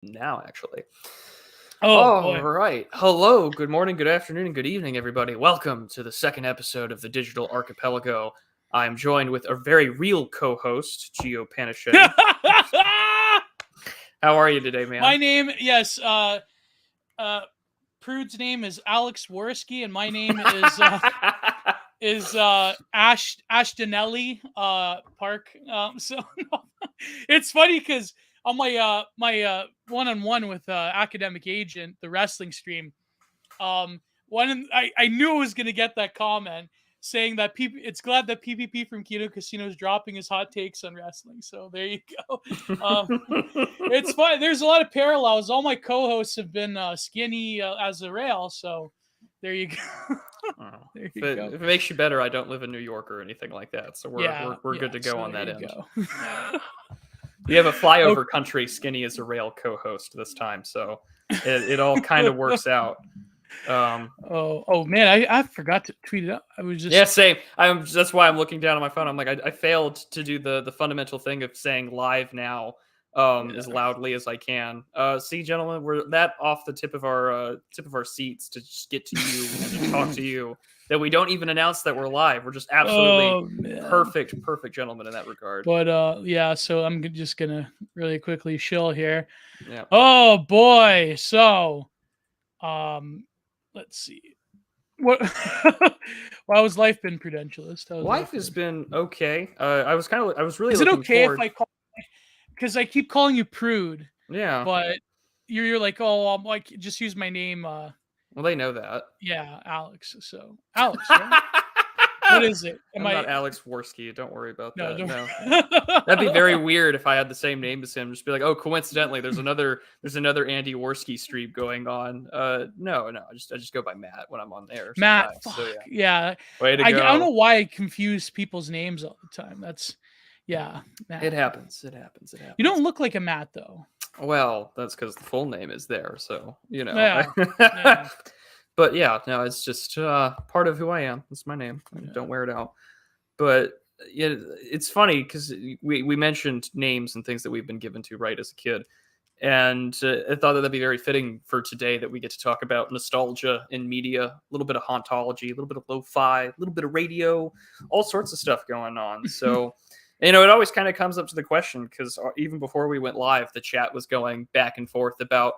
now, actually. Oh, All boy. right. Hello, good morning, good afternoon, and good evening, everybody. Welcome to the second episode of the Digital Archipelago. I'm joined with a very real co-host, Gio Panichetti. How are you today, man? My name, yes, Prude's name is Alex Worski, and my name is Ashtonelli Park. So it's funny because on my one-on-one with academic agent, the wrestling stream, I knew I was gonna get that comment saying that it's glad that PPP from Keto Casino is dropping his hot takes on wrestling. So there you go. It's fun. There's a lot of parallels. All my co-hosts have been skinny as a rail, so there you go. There If you it, go. if it makes you better, I don't live in New York or anything like that, so we're good to go so on there that you end. go. You have a flyover Okay. country skinny as a rail co-host this time, so it all kind of works out. Oh man, I forgot to tweet it out. I was Yeah, just same. That's why I'm looking down on my phone. I'm like, I failed to do the fundamental thing of saying live now as yeah. loudly as I can. See, gentlemen, we're that off the tip of our seats to just get to you and to talk to you that we don't even announce that we're live. We're just absolutely Oh man. perfect gentlemen in that regard. But yeah, so I'm just gonna really quickly shill here. Yeah. Oh boy. So let's see. What well, how's life been, Prudentialist? How's Life life has been? been okay. I was really Is it looking okay if forward. I call, because I keep calling you Prude, Yeah. but you're like, oh, I'm like, just use my name. Well, they know that. Yeah, Alex. So Alex, right? What is it? Am I'm I? not Alex Worski. Don't worry about No, that. don't. No. That'd be very weird if I had the same name as him. Just be like, oh, coincidentally, there's another Andy Worski stream going on. No. I just go by Matt when I'm on there Matt. sometimes. So Fuck. yeah, Yeah. way to I don't go. know why I confuse people's names all the time. Yeah, It Matt. happens. It happens. It You happens. don't look like a Matt though. Well, that's because the full name is there. So Yeah. Yeah. But yeah, no, it's just part of who I am. It's my name. I Yeah. don't wear it out. But yeah, it's funny because we mentioned names and things that we've been given to right as a kid. And I thought that'd be very fitting for today that we get to talk about nostalgia in media, a little bit of hauntology, a little bit of lo-fi, a little bit of radio, all sorts of stuff going on. So, it always kind of comes up to the question because even before we went live, the chat was going back and forth about.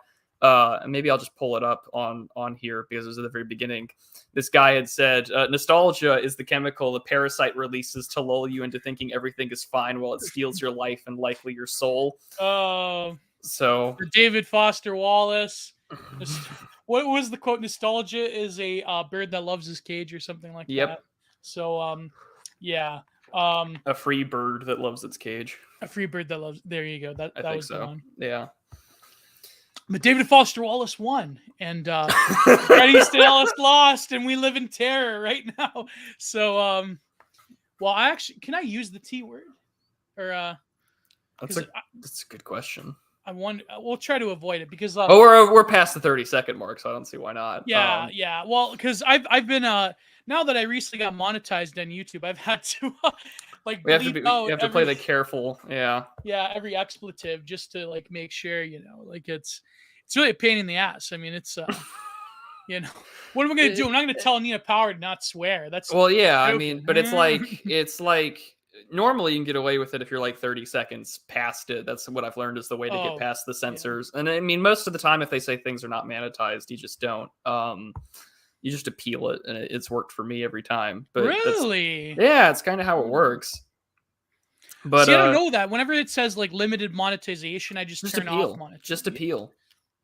Maybe I'll just pull it up on here because it was at the very beginning. This guy had said, "Nostalgia is the chemical the parasite releases to lull you into thinking everything is fine while it steals your life and likely your soul." Uh, So for David Foster Wallace. What was the quote? Nostalgia is a bird that loves his cage, or something like Yep. that. So, yeah, A free bird that loves its cage. a free bird that loves. There you go. That I that think was the so. one. Yeah. But David Foster Wallace won, and Bret Easton Ellis lost, and we live in terror right now. So, well, I actually can I use the T word, or That's because a good question. I want we'll try to avoid it because Oh, we're past the 30-second mark, so I don't see why not. yeah. Well, because I've been now that I recently got monetized on YouTube, I've had to like bleep You out have to play the careful. Yeah. every expletive just to like make sure like it's really a pain in the ass. I mean, it's what am I gonna do? I'm not gonna tell Nina Power to not swear. That's Well, yeah, I stupid. mean, but it's like normally you can get away with it if you're like 30 seconds past it. That's what I've learned is the way to get Oh, past the yeah. censors. And I mean, most of the time, if they say things are not monetized, you just don't. You just appeal it, and it's worked for me every time. But Really? yeah, it's kind of how it works. But See, I don't know that. Whenever it says like limited monetization, I just turn off appeal. monetization. Just appeal.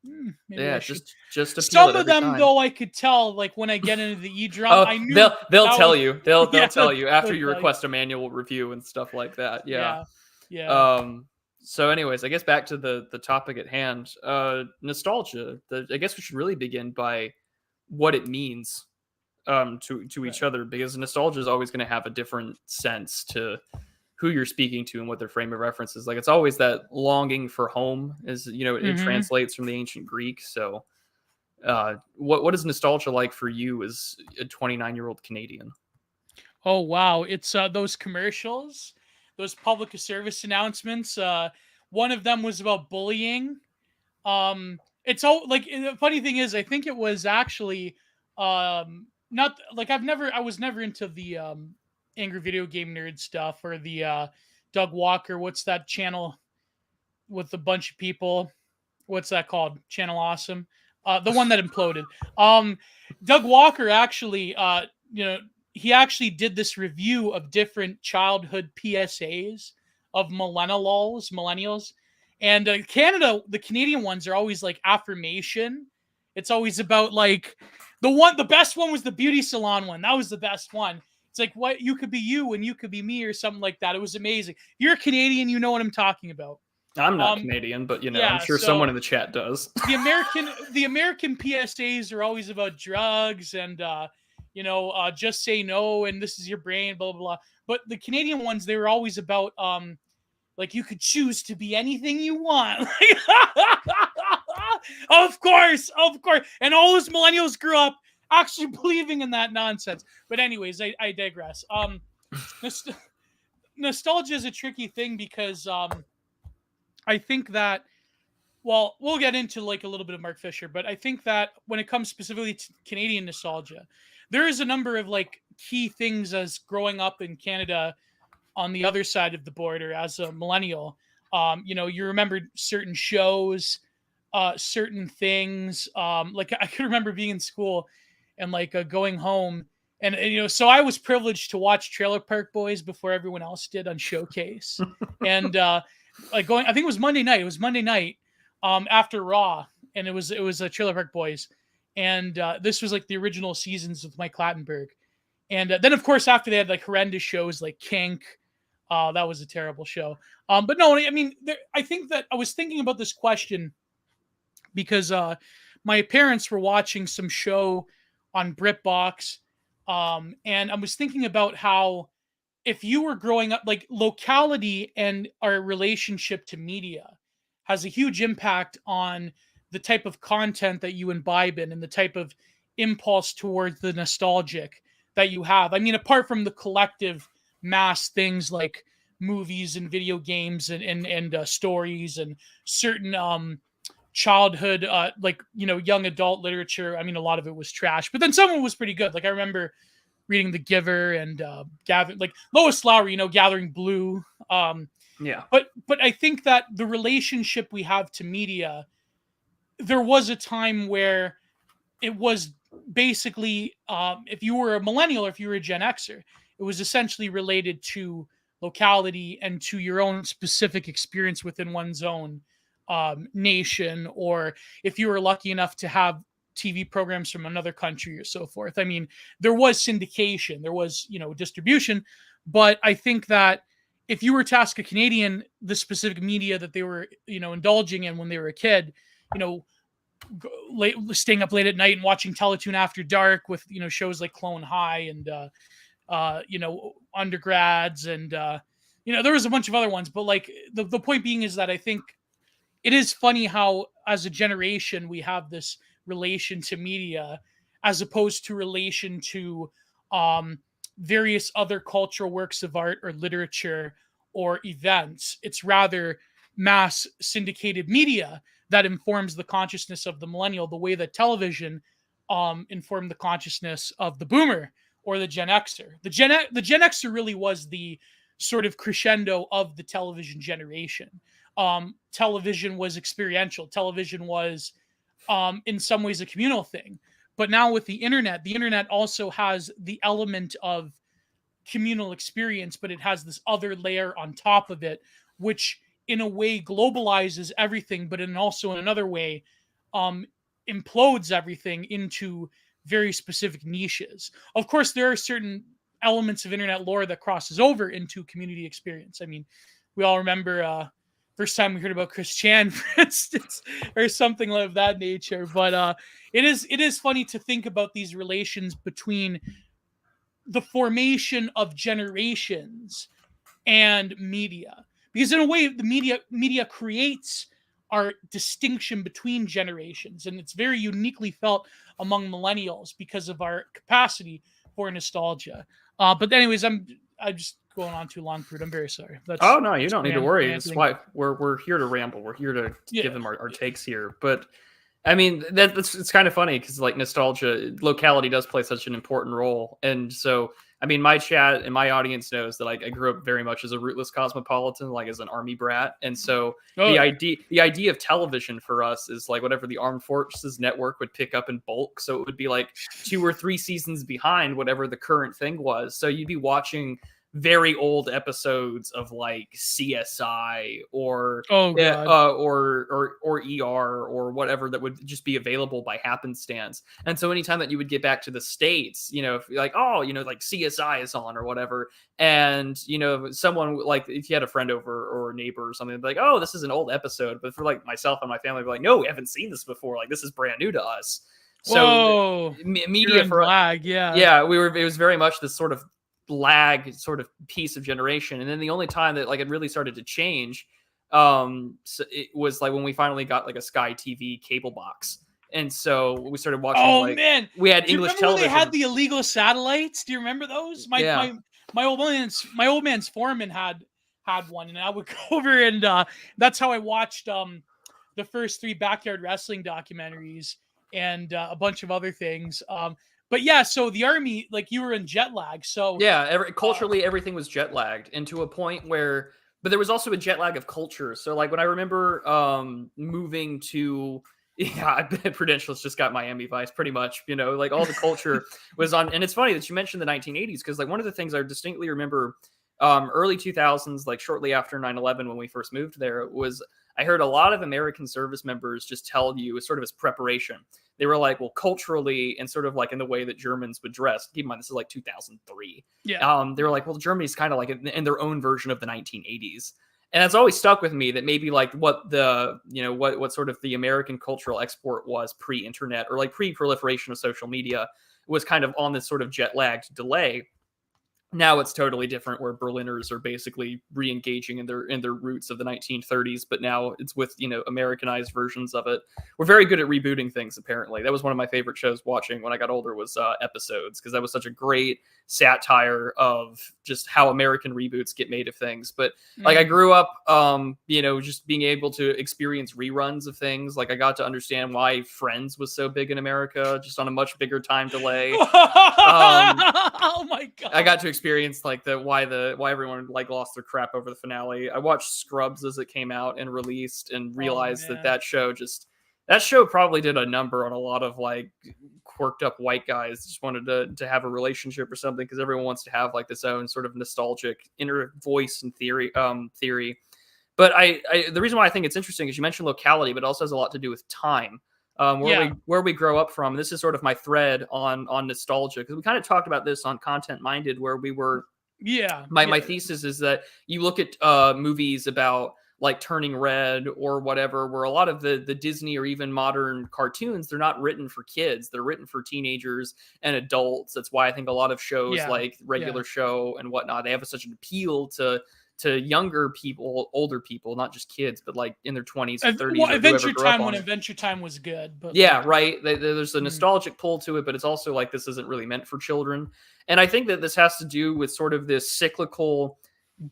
Maybe Yeah, I should. just appeal Some it of every them, time. though, I could tell. Like when I get into the eDrum, I knew they'll tell you. They'll tell you after you tell request a manual review and stuff like that. Yeah. Yeah. So, anyways, I guess back to the topic at hand. Nostalgia. I guess we should really begin by what it means to each other, because nostalgia is always going to have a different sense to who you're speaking to and what their frame of reference is. Like it's always that longing for home, is it translates from the ancient Greek. So what is nostalgia like for you as a 29-year-old Canadian? Oh wow, it's those commercials, those public service announcements. One of them was about bullying. It's all like the funny thing is, I think it was actually not like I was never into the angry video game nerd stuff or the Doug Walker. What's that channel with a bunch of people? What's that called? Channel Awesome. The one that imploded. Um, Doug Walker actually, he actually did this review of different childhood PSAs of millennials, and the Canadian ones are always like affirmation. It's always about like the best one was the beauty salon one. That was the best one. It's like what you could be you and you could be me or something like that. It was amazing. You're a Canadian, you know what I'm talking about. I'm not Um, Canadian, but I'm yeah, sure so someone in the chat does. the American PSAs are always about drugs and just say no and this is your brain, blah blah blah. But the Canadian ones, they were always about like you could choose to be anything you want. Of course. And all those millennials grew up actually believing in that nonsense. But anyways, I digress. Nost- Nostalgia is a tricky thing because I think that well, we'll get into like a little bit of Mark Fisher, but I think that when it comes specifically to Canadian nostalgia, there is a number of like key things as growing up in Canada on the other side of the border as a millennial. You remember certain shows, certain things. Like I can remember being in school and like going home, and so I was privileged to watch Trailer Park Boys before everyone else did on Showcase, and like going, I think it was Monday night. It was Monday night after Raw, and it was a Trailer Park Boys, and this was like the original seasons with Mike Clattenburg, and then of course after they had like horrendous shows like Kink. That was a terrible show. But no, I mean, I think that I was thinking about this question because my parents were watching some show on BritBox, and I was thinking about how if you were growing up, like locality and our relationship to media has a huge impact on the type of content that you imbibe in and the type of impulse towards the nostalgic that you have. I mean, apart from the collective mass things like movies and video games and stories and certain childhood like young adult literature. I mean, a lot of it was trash, but then some of it was pretty good. Like I remember reading The Giver and like Lois Lowry, Gathering Blue. Yeah. But I think that the relationship we have to media, there was a time where it was basically if you were a millennial or if you were a Gen Xer, it was essentially related to locality and to your own specific experience within one's own nation, or if you were lucky enough to have TV programs from another country or so forth. I mean, there was syndication, there was, distribution, but I think that if you were to ask a Canadian the specific media that they were, indulging in when they were a kid, you know, staying up late at night and watching Teletoon After Dark with shows like Clone High and Undergrads and there was a bunch of other ones, but like the point being is that I think it is funny how as a generation we have this relation to media as opposed to relation to various other cultural works of art or literature or events. It's rather mass syndicated media that informs the consciousness of the millennial, the way that television informed the consciousness of the boomer or the Gen Xer. The Gen Xer really was the sort of crescendo of the television generation. Television was experiential. Television was, in some ways, a communal thing. But now with the internet also has the element of communal experience, but it has this other layer on top of it, which in a way globalizes everything, but also in another way implodes everything into very specific niches. Of course, there are certain elements of internet lore that crosses over into community experience. I mean, we all remember first time we heard about Chris Chan, for instance, or something of that nature. But it is funny to think about these relations between the formation of generations and media, because in a way the media creates our distinction between generations, and it's very uniquely felt among millennials because of our capacity for nostalgia. But anyways, I just going on too long, Prude. I'm very sorry. Oh no, you don't need to worry. That's ranting. why we're here to ramble. We're here to Yeah. give them our takes here. But I mean, that's it's kind of funny because like nostalgia, locality does play such an important role. And so, I mean, my chat and my audience knows that like I grew up very much as a rootless cosmopolitan, like as an army brat. And so Oh, yeah. the idea of television for us is like whatever the Armed Forces Network would pick up in bulk. So it would be like 2 or 3 seasons behind whatever the current thing was. So you'd be watching very old episodes of like CSI or Oh, God. or ER or whatever that would just be available by happenstance. And so anytime that you would get back to the States, you know, if like, oh, you know, like CSI is on or whatever, and you know, someone like if you had a friend over or a neighbor or something, like, oh, this is an old episode, but for like myself and my family, be like, no, we haven't seen this before. Like this is brand new to us. So Whoa. media for lag, yeah. yeah, it was very much this sort of lag sort of piece of generation. And then the only time that like it really started to change so it was like when we finally got like a Sky TV cable box. And so we started watching Man, we had do you English remember television. they had the illegal satellites? Do you remember those? My old man's foreman had one, and I would go over and that's how I watched the first 3 backyard wrestling documentaries and a bunch of other things. But yeah, so the army, like you were in jet lag. So yeah, culturally everything was jet lagged, and to a point where, but there was also a jet lag of culture. So like when I remember moving to, yeah, I bet Prudentialist just got Miami Vice pretty much, you know, like all the culture was on. And it's funny that you mentioned the 1980s because like one of the things I distinctly remember early 2000s, like shortly after 9/11 when we first moved there, was I heard a lot of American service members just tell you sort of as preparation. They were like, well, culturally and sort of like in the way that Germans would dress. Keep in mind, this is like 2003. yeah, They were like, well, Germany's kind of like in their own version of the 1980s. And that's always stuck with me that maybe like what the, you know, what sort of the American cultural export was pre-internet or like pre-proliferation of social media was kind of on this sort of jet lagged delay. Now it's totally different where Berliners are basically re-engaging in their roots of the 1930s, but now it's with, you know, Americanized versions of it. We're very good at rebooting things, apparently. That was one of my favorite shows watching when I got older was Episodes, because that was such a great satire of just how American reboots get made of things. But like I grew up you know, just being able to experience reruns of things. Like I got to understand why Friends was so big in America, just on a much bigger time delay. Oh my God. I got to experience like why everyone like lost their crap over the finale. I watched Scrubs as it came out and released and realized that show probably did a number on a lot of like quirked up white guys just wanted to have a relationship or something because everyone wants to have like this own sort of nostalgic inner voice and theory. But I the reason why I think it's interesting is you mentioned locality, but it also has a lot to do with time. Where we grow up from. And this is sort of my thread on nostalgia because we kind of talked about this on Content Minded, where we were. My thesis is that you look at movies about like Turning Red or whatever, where a lot of the Disney or even modern cartoons, they're not written for kids. They're written for teenagers and adults. That's why I think a lot of shows like Regular Show and whatnot, they have such an appeal to younger people, older people, not just kids, but like in their 20s and 30s. Well, Adventure Time when Adventure Time was good. But yeah, right. There's a nostalgic pull to it, but it's also like this isn't really meant for children. And I think that this has to do with sort of this cyclical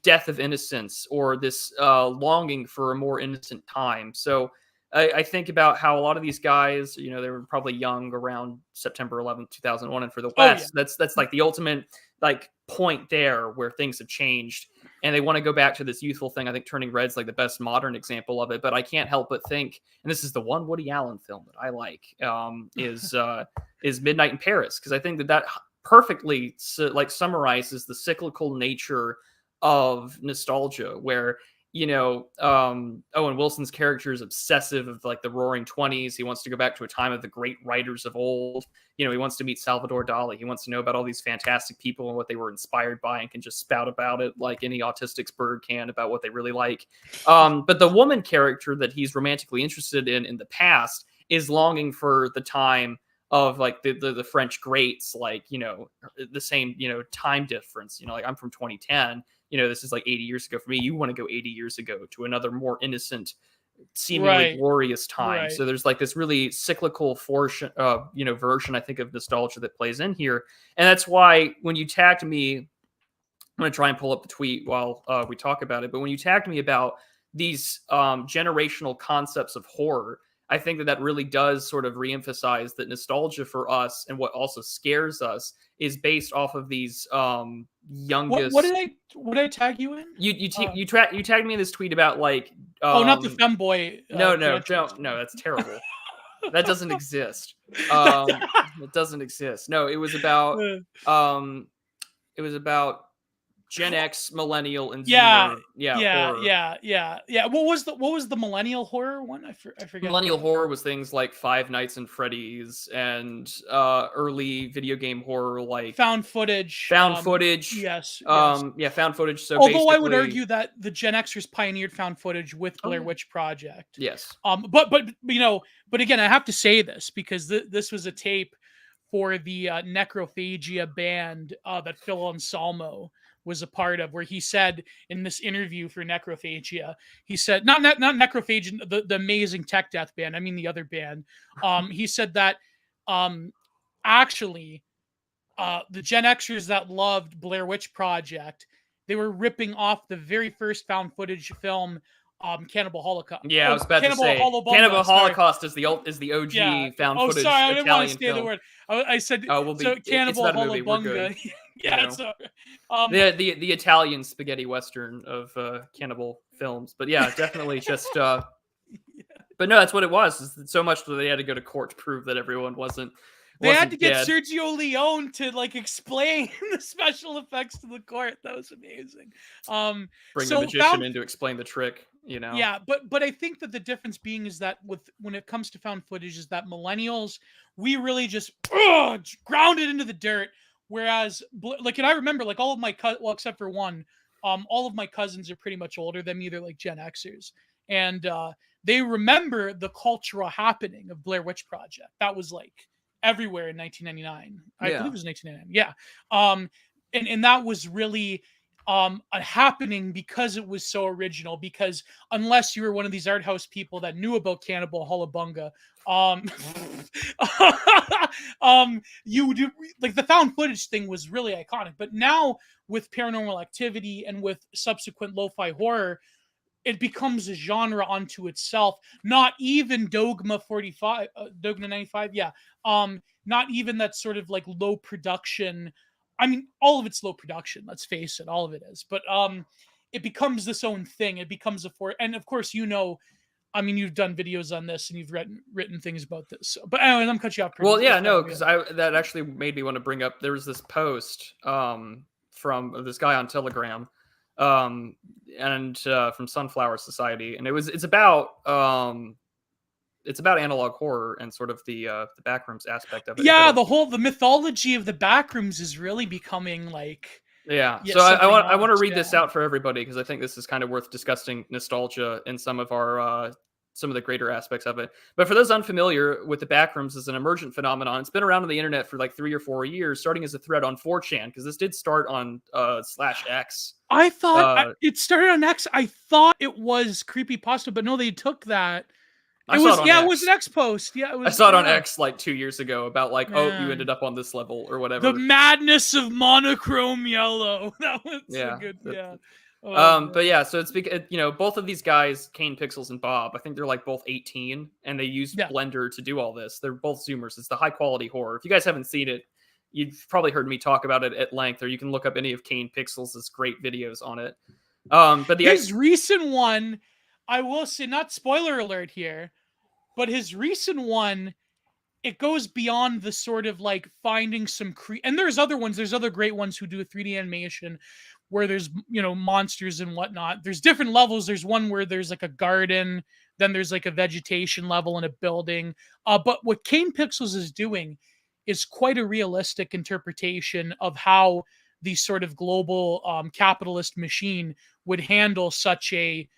death of innocence or this longing for a more innocent time. So I think about how a lot of these guys, you know, they were probably young around September 11th, 2001. And for the West, that's like the ultimate like point there where things have changed. And they want to go back to this youthful thing. I think Turning Red's like the best modern example of it. But I can't help but think, and this is the one Woody Allen film that I like, is Midnight in Paris, because I think that perfectly like summarizes the cyclical nature of nostalgia, where you know, Owen Wilson's character is obsessive of like the roaring 20s. He wants to go back to a time of the great writers of old. You know, he wants to meet Salvador Dali. He wants to know about all these fantastic people and what they were inspired by and can just spout about it like any autistic bird can about what they really like. But the woman character that he's romantically interested in the past is longing for the time of like the French greats, like, you know, the same, you know, time difference, you know, like I'm from 2010, you know, this is like 80 years ago for me. You want to go 80 years ago to another more innocent, seemingly glorious time. So there's like this really cyclical version, I think, of nostalgia that plays in here. And that's why when you tagged me I'm going to try and pull up the tweet while we talk about it. But when you tagged me about these generational concepts of horror, I think that that really does sort of reemphasize that nostalgia for us and what also scares us is based off of these What youngest. did I tag you in? You tagged me in this tweet about like Oh, not the femboy. Prudentialist. no, that's terrible. That doesn't exist. It doesn't exist. No, um it was about Gen X, millennial, and Yeah, Zoomer. Yeah, yeah, horror. yeah. What was the millennial horror one? I forget. Millennial horror was things like Five Nights and Freddy's and early video game horror like Found footage. found footage. Yes, yes. Yeah, found footage. So Although I would basically, argue that the Gen Xers pioneered found footage with oh Blair yeah, Witch Project. yes, But again, I have to say this because this was a tape for the Necrophagia band that Phil Anselmo was a part of, where he said in this interview for Necrophagia, he said not Necrophagia, the amazing tech death band. I mean the other band. He said that actually the Gen Xers that loved Blair Witch Project, they were ripping off the very first found footage film, Cannibal Holocaust. yeah. I was about to Cannibal say Holobunga, Cannibal sorry. Holocaust is the Yeah. OG found Oh, footage sorry, I didn't want to Italian say the film. word. I said Oh, we'll be. so. It's Cannibal about a movie. We're good. Holobunga. Yeah. You know. So, The Italian spaghetti western of cannibal films, but yeah, definitely just. But no, that's what it was. Is so much that they had to go to court to prove that everyone wasn't they had to get dead. Sergio Leone to like explain the special effects to the court. That was amazing. Bring So the magician in to explain the trick. You know. yeah, but I think that the difference being is that when it comes to found footage is that millennials, we really just ground it into the dirt. Whereas like, and I remember like all of my well, except for one, all of my cousins are pretty much older than me. They're like Gen Xers, and they remember the cultural happening of Blair Witch Project. That was like everywhere in 1999. I Yeah. believe it was 1999. Yeah. And that was really a happening because it was so original. Because unless you were one of these art house people that knew about Cannibal Holobunga, you would like the found footage thing was really iconic. But now with Paranormal Activity and with subsequent lo-fi horror, it becomes a genre unto itself. Not even Dogma 45, Dogma 95, yeah. Not even that sort of like low production. I mean, all of it's low production. Let's face it, all of it is. But it becomes this own thing. It becomes and of course, I mean, you've done videos on this and you've written things about this. So, but anyway, I'm cut you off. Well, yeah, no, because that actually made me want to bring up. There was this post from this guy on Telegram, and from Sunflower Society, and it's about analog horror and sort of the backrooms aspect of it. Yeah, the mythology of the backrooms is really becoming like. Yeah, so I want to read this out for everybody because I think this is kind of worth discussing nostalgia and some of the greater aspects of it. But for those unfamiliar with the backrooms as an emergent phenomenon, it's been around on the internet for like 3 or 4 years, starting as a thread on 4chan because this did start on /X. I thought it started on X. I thought it was creepypasta, but no, they took that. It was an X post. Yeah, I saw it on X like 2 years ago about like, oh, you ended up on this level or whatever. The madness of monochrome yellow. That was so good. Yeah. But yeah, so it's because both of these guys, Kane Pixels and Bob, I think they're like both 18 and they used Blender to do all this. They're both Zoomers. It's the high quality horror. If you guys haven't seen it, you've probably heard me talk about it at length, or you can look up any of Kane Pixels' great videos on it. But his recent one, I will say, not spoiler alert here, but his recent one, it goes beyond the sort of like finding some and there's other ones, there's other great ones who do a 3D animation where there's monsters and whatnot. There's different levels. There's one where there's like a garden, then there's like a vegetation level in a building. But what Kane Pixels is doing is quite a realistic interpretation of how the sort of global capitalist machine would handle such a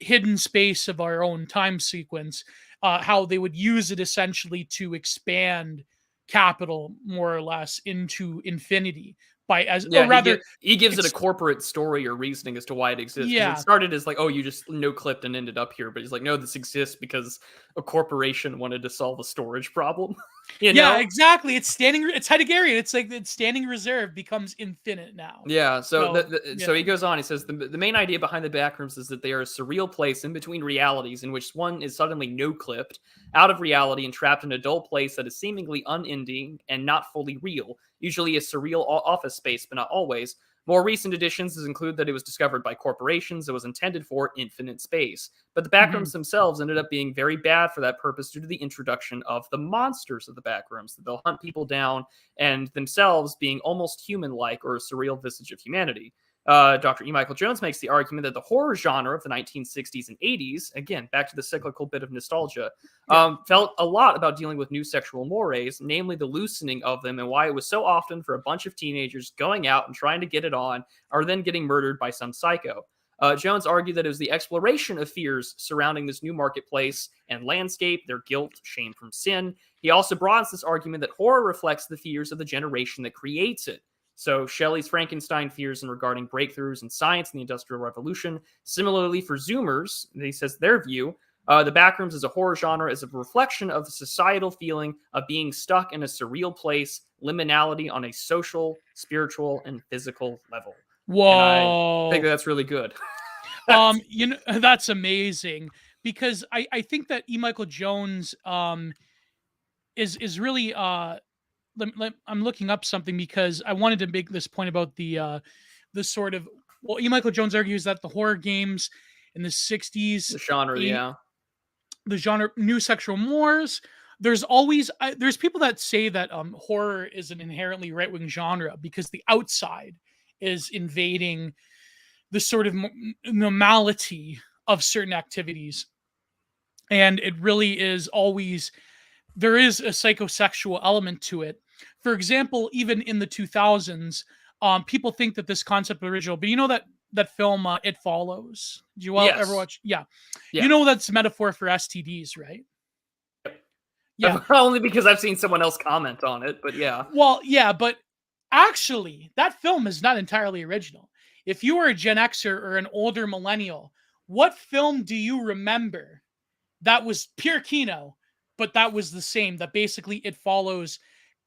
hidden space of our own time sequence, how they would use it essentially to expand capital more or less into infinity he gives it a corporate story or reasoning as to why it exists. Yeah, it started as like, oh, you just no clipped and ended up here, but he's like, no, this exists because a corporation wanted to solve a storage problem. You Yeah, know? exactly. It's Heideggerian. It's like it's standing reserve becomes infinite now. Yeah, so So so yeah. he goes on. He says the main idea behind the backrooms is that they are a surreal place in between realities, in which one is suddenly no clipped out of reality and trapped in a dull place that is seemingly unending and not fully real. Usually a surreal office space, but not always. More recent additions include that it was discovered by corporations. It was intended for infinite space, but the Mhm. backrooms themselves ended up being very bad for that purpose due to the introduction of the monsters of the backrooms. That they'll hunt people down and themselves being almost human like or a surreal visage of humanity. Dr. E. Michael Jones makes the argument that the horror genre of the 1960s and 80s, again, back to the cyclical bit of nostalgia, Yeah. felt a lot about dealing with new sexual mores, namely the loosening of them, and why it was so often for a bunch of teenagers going out and trying to get it on, or then getting murdered by some psycho. Jones argued that it was the exploration of fears surrounding this new marketplace and landscape, their guilt, shame from sin. He also broadens this argument that horror reflects the fears of the generation that creates it. So Shelley's Frankenstein fears in regarding breakthroughs in science and the Industrial Revolution. Similarly, for Zoomers, he says their view, the Backrooms as a horror genre is a reflection of the societal feeling of being stuck in a surreal place, liminality on a social, spiritual, and physical level. And I think Whoa. that that's really good. That's, That's amazing because I think that E. Michael Jones is really I'm looking up something because I wanted to make this point about the sort of well, E. Michael Jones argues that the horror games in the 60s, the genre, 80, yeah. the genre new sexual mores. There's always there's people that say that horror is an inherently right wing genre because the outside is invading the sort of normality of certain activities, and it really is always there is a psychosexual element to it. For example, even in the 2000s, people think that this concept is original, but you know that film It Follows. Did you ever Yes. watch? Yeah, you Yeah. know that's a metaphor for STDs, right? Yeah. Only because I've seen someone else comment on it, but yeah. Well, yeah, but actually, that film is not entirely original. If you were a Gen Xer or an older millennial, what film do you remember that was pure Kino, but that was the same? That basically It Follows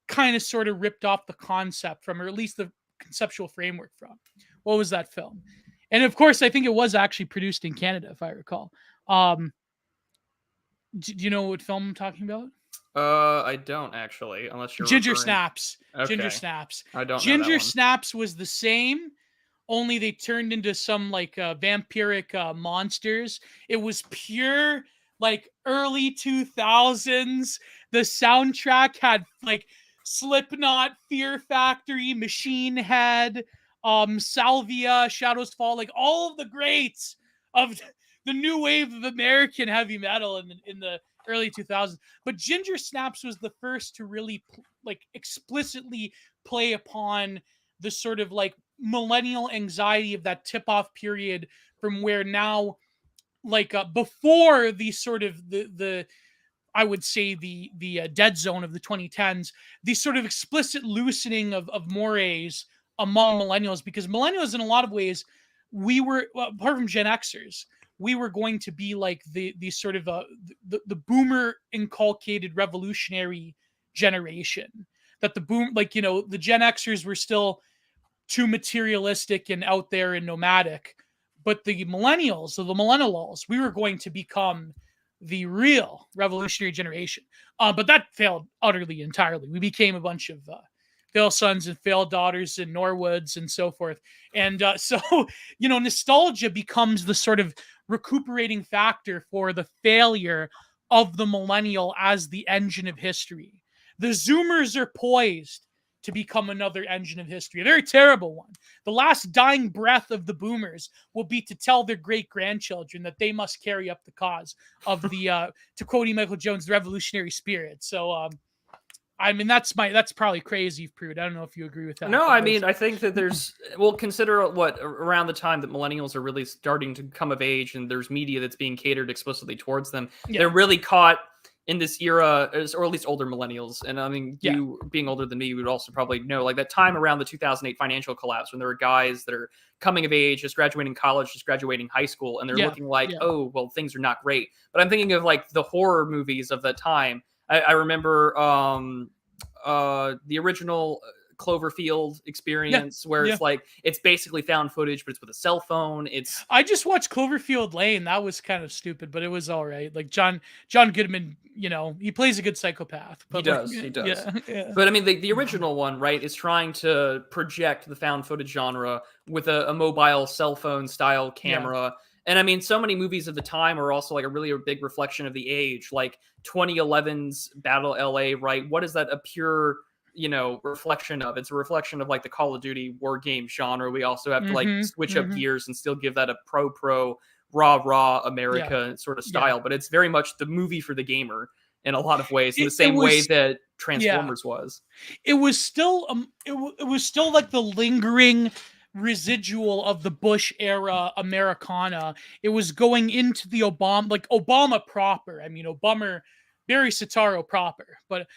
kind of sort of ripped off the concept from, or at least the conceptual framework from. What was that film? And of course, I think it was actually produced in Canada, if I recall. Do you know what film I'm talking about? I don't actually, unless you're Ginger referring. Snaps. Ginger Okay, Snaps. I don't know that Ginger one. Snaps was the same, only they turned into some like vampiric monsters. It was pure like early 2000s. The soundtrack had like Slipknot, Fear Factory, Machine Head, Salvia, Shadows Fall, like all of the greats of the new wave of American heavy metal in the early 2000s. But Ginger Snaps was the first to really like explicitly play upon the sort of like millennial anxiety of that tip off period from where now like before the sort of the I would say the dead zone of the 2010s, the sort of explicit loosening of mores among millennials, because millennials in a lot of ways we were well, apart from Gen Xers, we were going to be like the sort of the boomer inculcated revolutionary generation. That the boom, like the Gen Xers were still too materialistic and out there and nomadic. But the millennials, so the millennials, we were going to become the real revolutionary generation. But that failed utterly, entirely. We became a bunch of failed sons and failed daughters in Norwoods and so forth. And so, nostalgia becomes the sort of recuperating factor for the failure of the millennial as the engine of history. The Zoomers are poised to become another engine of history, a very terrible one. The last dying breath of the boomers will be to tell their great grandchildren that they must carry up the cause of the, to quote E. Michael Jones, the revolutionary spirit. So, I mean, that's probably crazy, Prude. I don't know if you agree with that. No, But I those, mean, I think that we'll consider what around the time that millennials are really starting to come of age and there's media that's being catered explicitly towards them. yeah, They're really caught in this era, or at least older millennials. And I mean, yeah, you being older than me, you would also probably know like that time around the 2008 financial collapse when there were guys that are coming of age, just graduating college, just graduating high school, and they're yeah, looking like, yeah, oh, well, things are not great. But I'm thinking of like the horror movies of that time. I remember the original Cloverfield Yeah, experience, where yeah. it's like it's basically found footage, but it's with a cell phone. It's I just watched Cloverfield Lane. That was kind of stupid, but it was all right. Like John Goodman, he plays a good psychopath. He But like, does, he does. yeah, yeah, But I mean, the original one, right, is trying to project the found footage genre with a mobile cell phone style yeah. camera. And I mean, so many movies of the time are also like a big reflection of the age, like 2011's Battle LA, right? What is that a pure, reflection of? It's a reflection of like the Call of Duty war game genre. We also have to like Mm-hmm. switch up Mm-hmm. gears and still give that a pro raw Yeah, America sort of yeah. style. But it's very much the movie for the gamer in a lot of ways, in the It same way was, that yeah. Transformers was. It was still it was still like the lingering residual of the Bush era Americana. It was going into the Obama proper. I mean, Obama, Barry Soetoro proper, but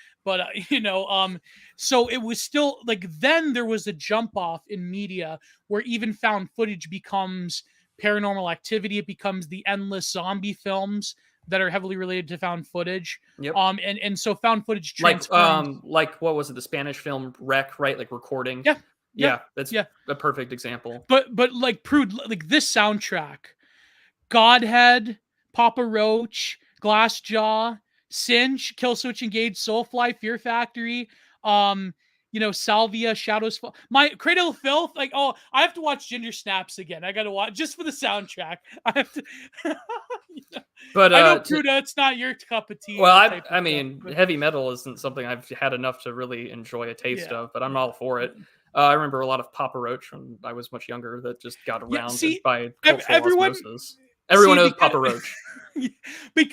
so it was still like, then there was a jump off in media where even found footage becomes Paranormal Activity. It becomes the endless zombie films that are heavily related to found footage. Yep. And so found footage transformed. Like what was it? The Spanish film Wreck, right? Like Recording. Yeah, yeah, Yeah, that's yeah. a perfect example. But like Prude, like this soundtrack, Godhead, Papa Roach, Glassjaw, Singe, Killswitch Engage, Soulfly, Fear Factory, Salvia, Shadows Fall. My Cradle of Filth, like, oh, I have to watch Ginger Snaps again. I gotta watch just for the soundtrack. I have to. But I know, Prude, it's not your cup of tea. well, Type of I stuff, mean, but heavy metal isn't something I've had enough to really enjoy a taste yeah, of, but I'm yeah, all for it. yeah. I remember a lot of Papa Roach when I was much younger that just got Yeah, around see, by cultural everyone, osmosis. Everyone see, knows because Papa Roach.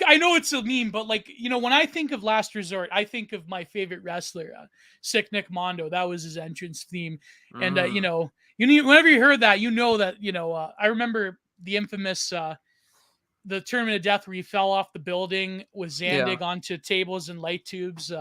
I know it's a meme, but like, when I think of Last Resort, I think of my favorite wrestler, Sick Nick Mondo. That was his entrance theme, and Mm. whenever you heard that, I remember the infamous the Tournament of Death where he fell off the building with Yeah. Zandig onto tables and light tubes.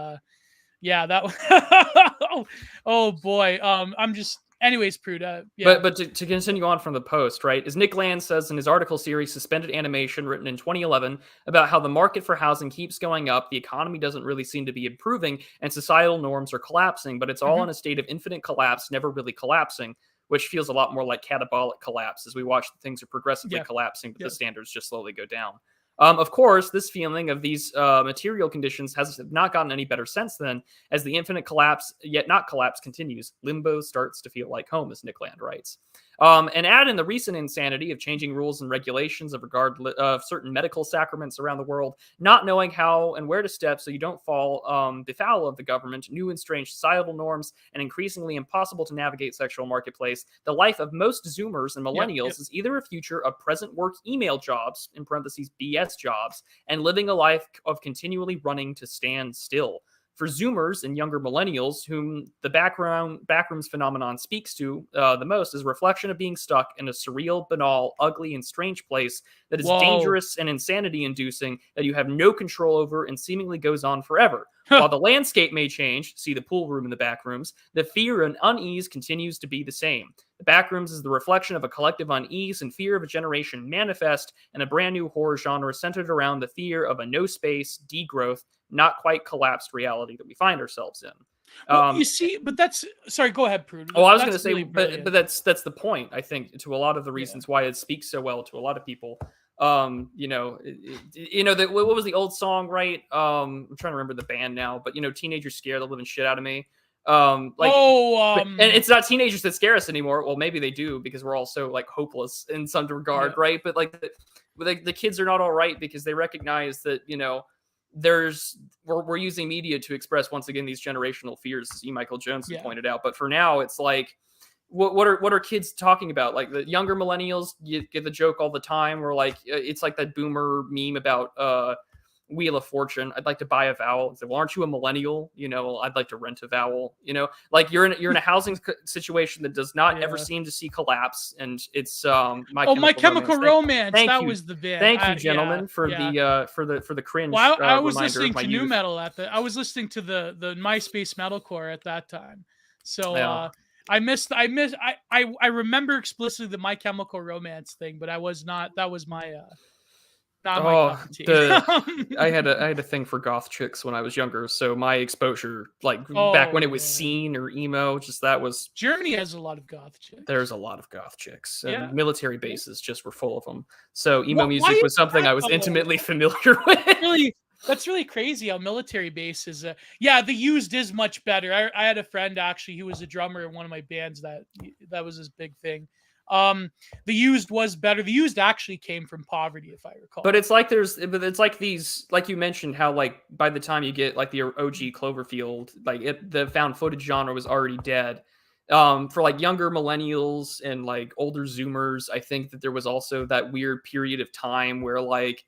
Yeah, that was. Oh boy. I'm just. Anyways, Pruda. Yeah. But to continue on from the post, right, as Nick Land says in his article series Suspended Animation, written in 2011, about how the market for housing keeps going up, the economy doesn't really seem to be improving, and societal norms are collapsing, but it's all Hmm. in a state of infinite collapse, never really collapsing, which feels a lot more like catabolic collapse as we watch things are progressively Yeah. collapsing, but Yeah. the standards just slowly go down. Of course, this feeling of these material conditions has not gotten any better since then, as the infinite collapse, yet not collapse, continues. Limbo starts to feel like home, as Nick Land writes. And add in the recent insanity of changing rules and regulations of certain medical sacraments around the world, not knowing how and where to step so you don't fall befoul of the government, new and strange societal norms, and increasingly impossible to navigate sexual marketplace. The life of most Zoomers and Yep. Yep. millennials is either a future of present work email jobs, in parentheses BS jobs, and living a life of continually running to stand still. For Zoomers and younger millennials, whom the backrooms phenomenon speaks to the most, is a reflection of being stuck in a surreal, banal, ugly, and strange place that is Whoa. dangerous and insanity-inducing, that you have no control over and seemingly goes on forever. Huh. While the landscape may change, see the pool room in the backrooms, the fear and unease continues to be the same. The backrooms is the reflection of a collective unease and fear of a generation manifest in a brand new horror genre centered around the fear of a no space, degrowth, not quite collapsed reality that we find ourselves in. Well, you see, but that's sorry. Go ahead, Prude. Oh, I was going That's to say, really but brilliant. that's the point. I think to a lot of the Yeah. reasons why it speaks so well to a lot of people. What was the old song, right? I'm trying to remember the band now, but teenagers scare the living shit out of me. Like, Oh. and it's not teenagers that scare us anymore. Well, maybe they do because we're all so like hopeless in some regard, Yeah. right? But like, the kids are not all right because they recognize that we're using media to express once again these generational fears, as E. Michael Jones has Yeah. pointed out. But for now, it's like, what are kids talking about? Like the younger millennials, you get the joke all the time. Where like it's like that boomer meme about Wheel of Fortune. I'd like to buy a vowel. It's like, well, aren't you a millennial? I'd like to rent a vowel. Like you're in a housing situation that does not ever Yeah. seem to see collapse, and it's My Chemical Romance. Thank That you. was the band. Thank you, Yeah. gentlemen, for Yeah. the cringe Well, I was reminder listening of my to new youth. metal I was listening to the MySpace metalcore at that time. So Yeah. I remember explicitly the My Chemical Romance thing, but I was not. That was my Not my Oh, cup of tea. I had a thing for goth chicks when I was younger, so my exposure, like back when Oh it was man, scene or emo, just that was Germany has a lot of goth there's chicks. a lot of goth chicks, and Yeah. military Yeah. bases just were full of them. So emo Why music is was something that I was though? intimately familiar with. Really, that's really crazy how military bases. Yeah, the used is much better. I had a friend actually who was a drummer in one of my bands that was his big thing. The used was better. The used actually came from poverty, if I But recall. it's like these, like you mentioned, how like by the time you get like the OG Cloverfield, like the found footage genre was already dead. For like younger millennials and like older Zoomers, I think that there was also that weird period of time where like,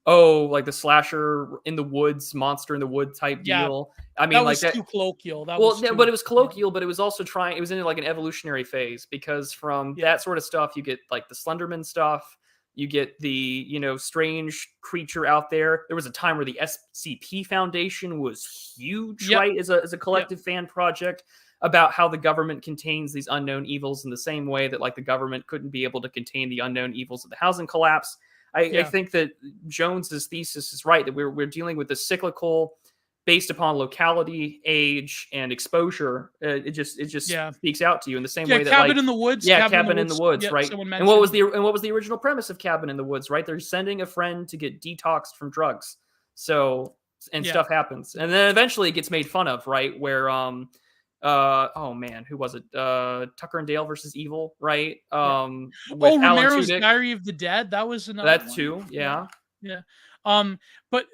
oh, like the slasher in the woods, monster in the wood type Yeah, deal. I that mean, like was that. too colloquial. That Well, was no, but it too. was Yeah, colloquial, but it was also trying. It was in like an evolutionary phase because from yeah, that sort of stuff, you get like the Slenderman stuff. You get the strange creature out there. There was a time where the SCP Foundation was huge, yep, right? As a yep, collective fan project about how the government contains these unknown evils in the same way that like the government couldn't be able to contain the unknown evils of the housing collapse. I yeah, think that Jones's thesis is right that we're dealing with the cyclical based upon locality, age, and exposure. It just yeah, speaks out to you in the same yeah. way that like yeah, Cabin in the Cabin in the Woods. Woods, Yep, right? someone And what was mentioned. the original premise of Cabin in the Woods, right? They're sending a friend to get detoxed from drugs. So and Yeah, stuff happens. And then eventually it gets made fun of, right? Where oh man, who was it? Tucker and Dale versus Evil, right? yeah. With Oh, Alan Romero's Tudyk. Diary of the Dead, that was another That one. too, Yeah, yeah. yeah. But,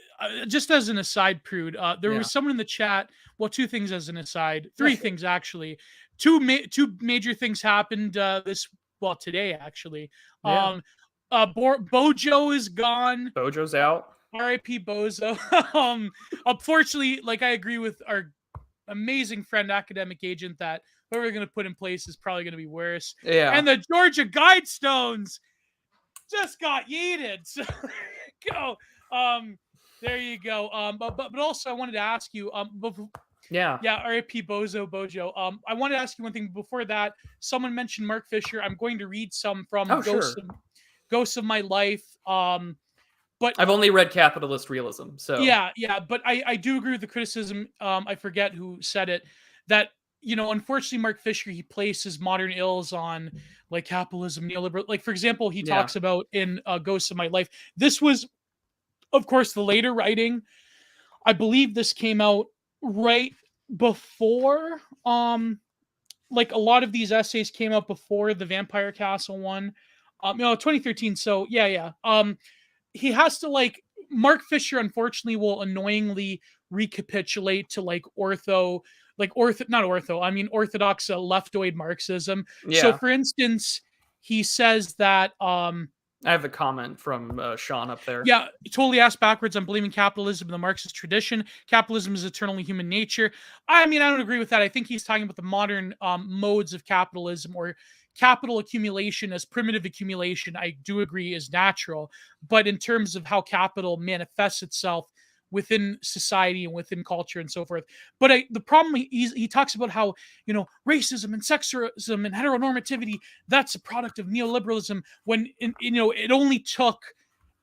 just as an aside, Prude, there Yeah. was someone in the chat. Well, 2 things as an aside, Yeah, 3 sure. things actually. 2 major things happened, today actually. Yeah. Um, Bojo is gone. Bojo's out. RIP Bozo. Unfortunately, like, I agree with our amazing friend, academic agent, that what we're gonna put in place is probably gonna be worse. Yeah. And the Georgia Guidestones just got yeeted. So there you go. There you go. But also I wanted to ask you, Yeah. yeah, R.I.P. Bojo. I wanted to ask you one thing before that. Someone mentioned Mark Fisher. I'm going to read some from Oh, sure. Ghosts of My Life. But I've only read capitalist realism, so yeah, yeah, but I do agree with the criticism. I forget who said it, that unfortunately Mark Fisher, he places modern ills on like capitalism, neoliberal. Like for example, he yeah, talks about in Ghosts of My Life. This was, of course, the later writing. I believe this came out right before. Like a lot of these essays came out before the Vampire Castle one. 2013. So yeah, yeah. He has to like Mark Fisher unfortunately will annoyingly recapitulate to like orthodox leftoid Marxism. So yeah. for instance, he says that I have a comment from Sean up there. yeah, totally ass backwards. I'm blaming capitalism and the Marxist tradition. Capitalism is eternally human nature. I mean, I don't agree with that. I think he's talking about the modern modes of capitalism, or capital accumulation as primitive accumulation. I do agree is natural, but in terms of how capital manifests itself within society and within culture and so forth. But the problem, he talks about how racism and sexism and heteronormativity, that's a product of neoliberalism, when it only took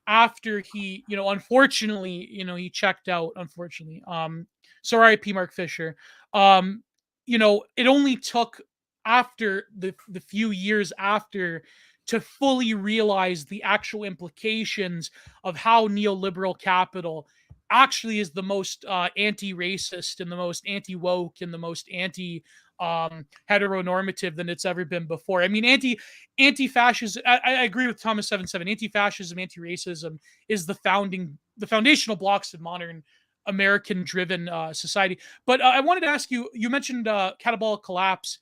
after he, unfortunately, he checked out, unfortunately. So RIP Mark Fisher. It only took after the few years after to fully realize the actual implications of how neoliberal capital actually is the most anti-racist and the most anti-woke and the most heteronormative than it's ever been before. I mean, anti-fascism. I agree with Thomas 77. Anti-fascism, anti-racism is the foundational blocks of modern American-driven society. But I wanted to ask you. You mentioned catabolic collapse.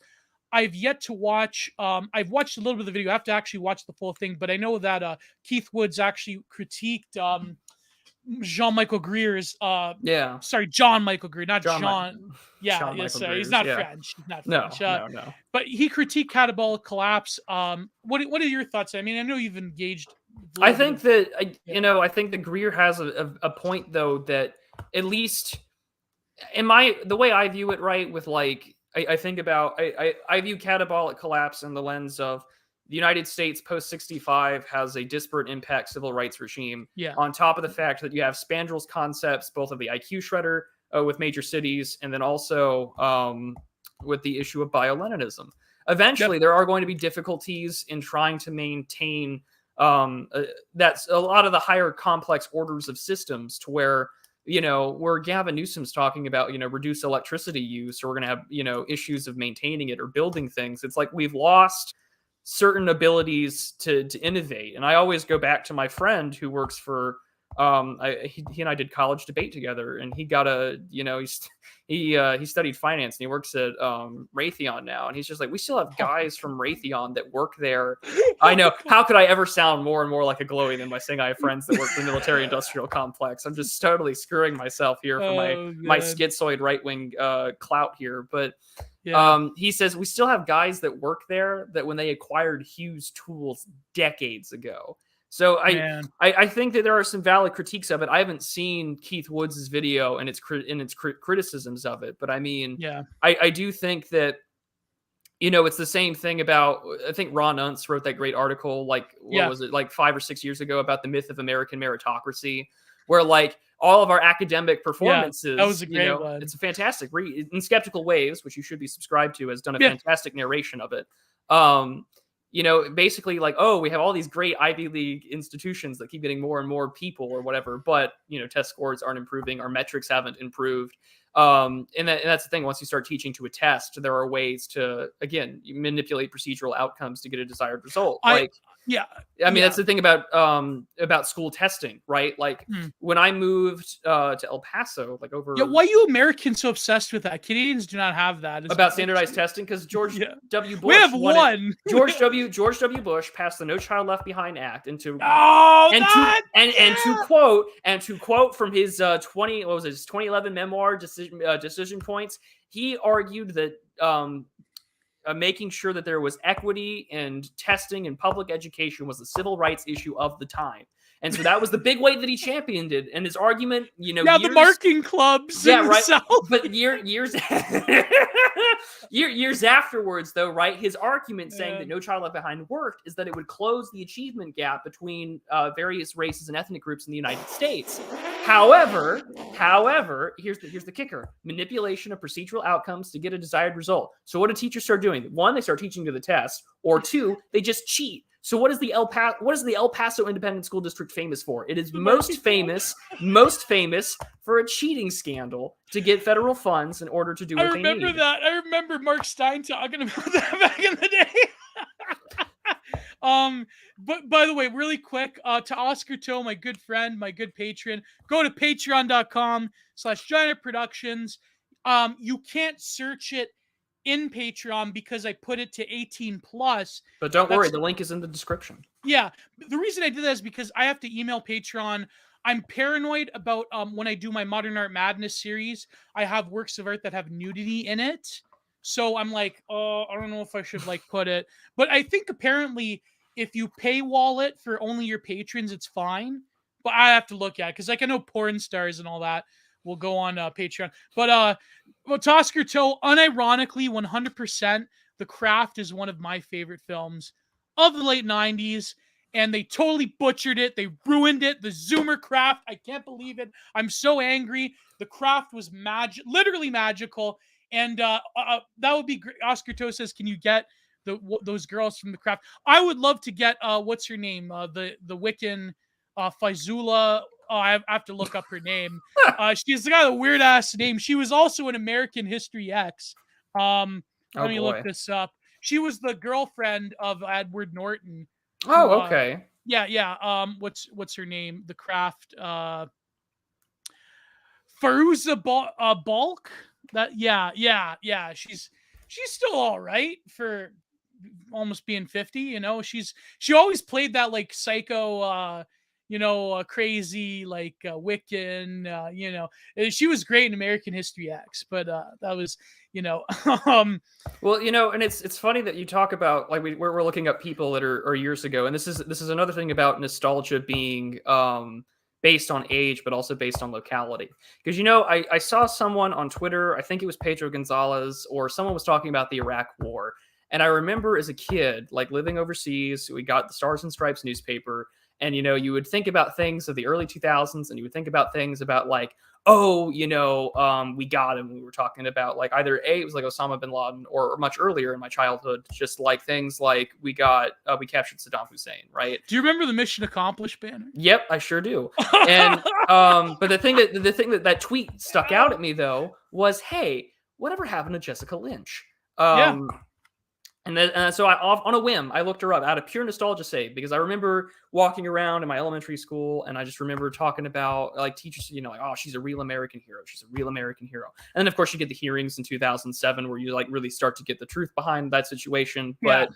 I've yet to watch. I've watched a little bit of the video. I have to actually watch the full thing. But I know that Keith Woods actually critiqued Jean Michael Greer's. Yeah, Sorry, John Michael Greer, not John, John. Yeah, Sean yes, Michael sir. He's Greer's. not Yeah, French. He's not no, French. no, no. But he critiqued catabolic collapse. What are your thoughts? I mean, I know you've engaged a I little bit think of. that Yeah, I think that Greer has a point though that at least the way I view it, right, with like I think about I view catabolic collapse in the lens of the United States post 65 has a disparate impact civil rights regime. Yeah. On top of the fact that you have Spandrel's concepts, both of the IQ shredder with major cities, and then also with the issue of bio-Leninism. Eventually, there are going to be difficulties in trying to maintain that's a lot of the higher complex orders of systems to where, where Gavin Newsom's talking about, reduce electricity use, or we're going to have, issues of maintaining it or building things. It's like we've lost certain abilities to innovate. And I always go back to my friend who works for, he and I did college debate together, and he got he studied finance, and he works at Raytheon now, and he's just like, we still have guys from Raytheon that work there. I know, how could I ever sound more and more like a glowy than by saying I have friends that work for the military industrial complex? I'm just totally screwing myself here for my schizoid right-wing clout here, but he says we still have guys that work there that when they acquired Hughes tools decades ago. So I think that there are some valid critiques of it. I haven't seen Keith Woods' video and its criticisms of it, but I mean, I do think that, it's the same thing about, I think Ron Unz wrote that great article, like, what was it, like 5 or 6 years ago, about the myth of American meritocracy, where like all of our academic performances, that was a great one. It's a fantastic read. In Skeptical Waves, which you should be subscribed to, has done a fantastic narration of it. Basically like, oh, we have all these great Ivy League institutions that keep getting more and more people or whatever, but, test scores aren't improving. Our metrics haven't improved. And that's the thing. Once you start teaching to a test, there are ways to, again, manipulate procedural outcomes to get a desired result. That's the thing about school testing, right? Like when I moved to El Paso, like over. Yeah, why are you Americans so obsessed with that? Canadians do not have that. About standardized testing, because George W. Bush. We have one. George W. Bush passed the No Child Left Behind Act, and to quote from his 2011 memoir, Decision Points, he argued that making sure that there was equity and testing and public education was a civil rights issue of the time. And so that was the big way that he championed it. And his argument, the marking clubs. Yeah, right. But years afterwards, though, right, his argument saying that No Child Left Behind worked is that it would close the achievement gap between various races and ethnic groups in the United States. However, here's the kicker: manipulation of procedural outcomes to get a desired result. So what do teachers start doing? One, they start teaching to the test, or two, they just cheat. So what is the El Paso Independent School District famous for? It is most famous for a cheating scandal to get federal funds in order to do what they need. I remember that. I remember Mark Stein talking about that back in the day. But by the way, really quick, to Oscar Toe, my good friend, my good patron, go to patreon.com/Giant Productions. You can't search it in Patreon because I put it to 18 plus. But don't worry, the link is in the description. Yeah. The reason I did that is because I have to email Patreon. I'm paranoid about when I do my Modern Art Madness series, I have works of art that have nudity in it. So I'm like, oh, I don't know if I should put it. But I think apparently if you paywall it for only your patrons, it's fine. But I have to look at it because I know porn stars and all that will go on Patreon. But to Oscar Toe, unironically, 100%, The Craft is one of my favorite films of the late 90s. And they totally butchered it. They ruined it. The Zoomer Craft. I can't believe it. I'm so angry. The Craft was literally magical. And that would be great. Oscar Toe says, can you get those girls from The Craft? I would love to get, what's her name? The Wiccan Faizula. Oh, I have to look up her name. She's got a weird ass name. She was also in American History X. Let me look this up. She was the girlfriend of Edward Norton. Oh, okay. Yeah. What's her name? The Craft. Faruza Balk. That. Yeah. She's still all right for almost being 50. She always played that like psycho. Crazy like Wiccan. She was great in American History X, but that was, Well, and it's funny that you talk about like we're looking up people that are years ago, and this is another thing about nostalgia being based on age, but also based on locality. Because I saw someone on Twitter, I think it was Pedro Gonzalez, or someone was talking about the Iraq War. And I remember as a kid, like living overseas, we got the Stars and Stripes newspaper, and you would think about things of the early 2000s, and you would think about things about like, oh, we got him. We were talking about like either it was like Osama bin Laden, or much earlier in my childhood, just like things like we captured Saddam Hussein, right? Do you remember the Mission Accomplished banner? Yep, I sure do. And but the thing that tweet stuck out at me though was, hey, whatever happened to Jessica Lynch? Yeah. So on a whim, I looked her up out of pure nostalgia sake, because I remember walking around in my elementary school, and I just remember talking about like teachers, like, oh, she's a real American hero. She's a real American hero. And then of course you get the hearings in 2007 where you like really start to get the truth behind that situation. But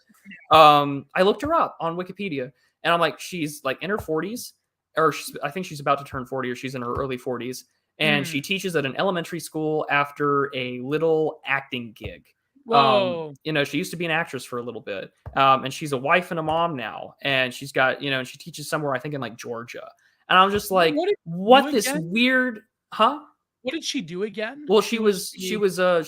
I looked her up on Wikipedia, and I'm like, she's like in her 40s, or I think she's about to turn 40, or she's in her early 40s. And she teaches at an elementary school after a little acting gig. Whoa. She used to be an actress for a little bit, and she's a wife and a mom now, and she's got, and she teaches somewhere, I think in like Georgia. And I'm just like, what this weird, huh? What did she do again? Well, she was a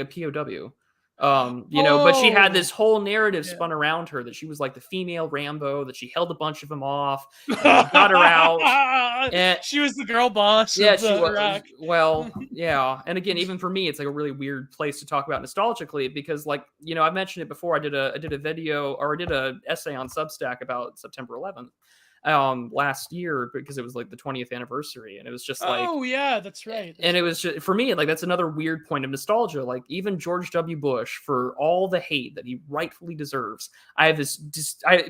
POW. But she had this whole narrative spun around her that she was like the female Rambo, that she held a bunch of them off, got her out. And she was the girl boss. Yeah, she was. Iraq. Well, yeah. And again, even for me, it's like a really weird place to talk about nostalgically, because like, I've mentioned it before. I did a video, or I did a essay on Substack about September 11th. Last year, because it was like the 20th anniversary, and it was just like, oh yeah, that's right. And it was just, for me, like, that's another weird point of nostalgia. Like, even George W. Bush, for all the hate that he rightfully deserves, I have this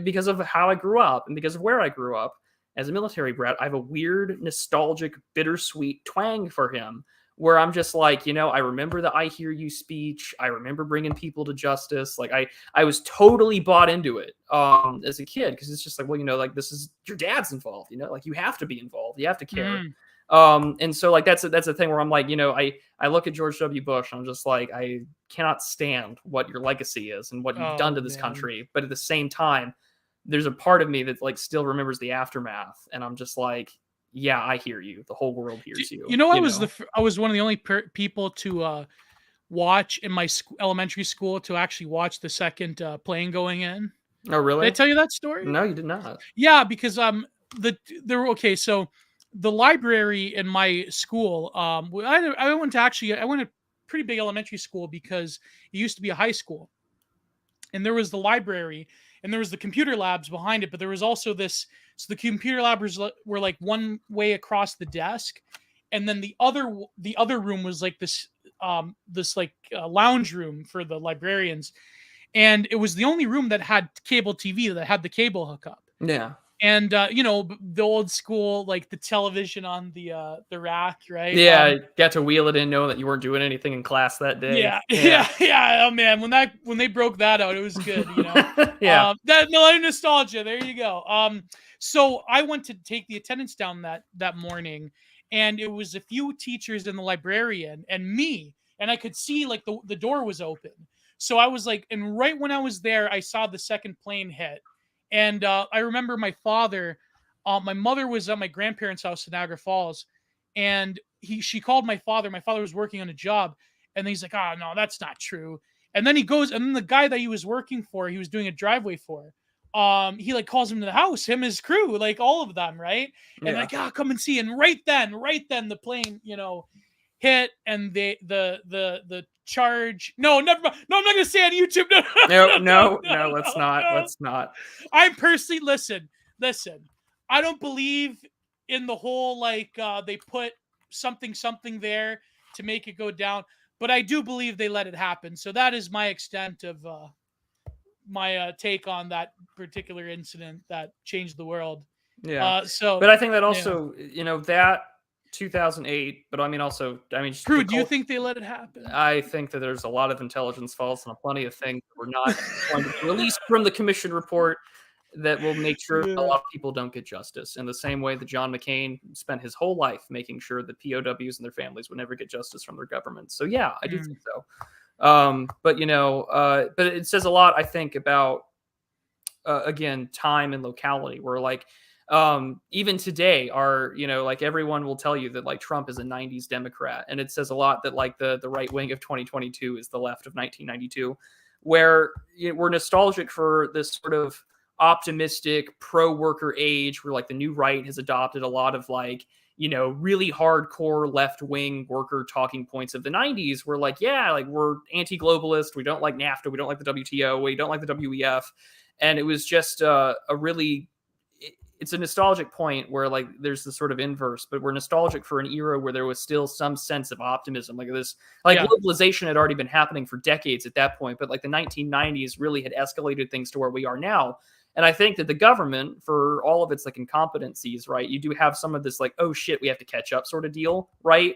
because of how I grew up and because of where I grew up as a military brat, I have a weird, nostalgic, bittersweet twang for him, where I'm just like, I remember the I Hear You speech. I remember bringing people to justice. Like, I was totally bought into it as a kid, because it's just like, well, like, this is, your dad's involved, like, you have to be involved. You have to care. And so, like, that's a thing where I'm like, I look at George W. Bush, and I'm just like, I cannot stand what your legacy is and what you've done to this country. But at the same time, there's a part of me that like still remembers the aftermath. And I'm just like, yeah, I hear you. The whole world hears you. I was one of the only people to watch in my elementary school to actually watch the second plane going in. Oh, really? Did I tell you that story? No, you did not. Yeah, because so the library in my school, I went to pretty big elementary school, because it used to be a high school, and there was the library, and there was the computer labs behind it, but there was also this. So the computer labs were like one way across the desk, and then the other room was like this lounge room for the librarians, and it was the only room that had cable TV, that had the cable hookup. Yeah. And the old school, like the television on the rack, right? Yeah, got to wheel it in, knowing that you weren't doing anything in class that day. Yeah. Oh man, when they broke that out, it was good. Yeah. That nostalgia. There you go. So I went to take the attendance down that morning, and it was a few teachers and the librarian and me, and I could see like the door was open. So I was like, and right when I was there, I saw the second plane hit. And I remember my mother was at my grandparents' house in Niagara Falls, and she called my father. My father was working on a job, and he's like, "Oh no, that's not true." And then he goes, and then the guy that he was working for, he was doing a driveway for, he like calls him to the house, him, his crew, like all of them, right? And like, come and see. And right then, the plane, hit, and the charge. No, never mind. No, I'm not gonna say on YouTube. No, let's not. Let's not. I'm personally listen. I don't believe in the whole like they put something there to make it go down, but I do believe they let it happen. So that is my extent of my take on that particular incident that changed the world. Yeah. But I think that also, that 2008, but Drew, do you think they let it happen? I think that there's a lot of intelligence faults and plenty of things that were not going to be released from the commission report that will make sure a lot of people don't get justice, in the same way that John McCain spent his whole life making sure that POWs and their families would never get justice from their government. So yeah, I do think so. But it says a lot, I think, about again, time and locality, where like even today like everyone will tell you that like Trump is a 90s Democrat, and it says a lot that like the right wing of 2022 is the left of 1992. where we're nostalgic for this sort of optimistic pro-worker age where like the new right has adopted a lot of like, really hardcore left-wing worker talking points of the 90s. We're like, yeah, like we're anti-globalist, we don't like NAFTA, we don't like the WTO, we don't like the WEF. And it was just it's a nostalgic point where like there's the sort of inverse, but we're nostalgic for an era where there was still some sense of optimism. Like this, like globalization had already been happening for decades at that point, but like the 1990s really had escalated things to where we are now. And I think that the government, for all of its like incompetencies, right, you do have some of this like, oh shit, we have to catch up sort of deal, right?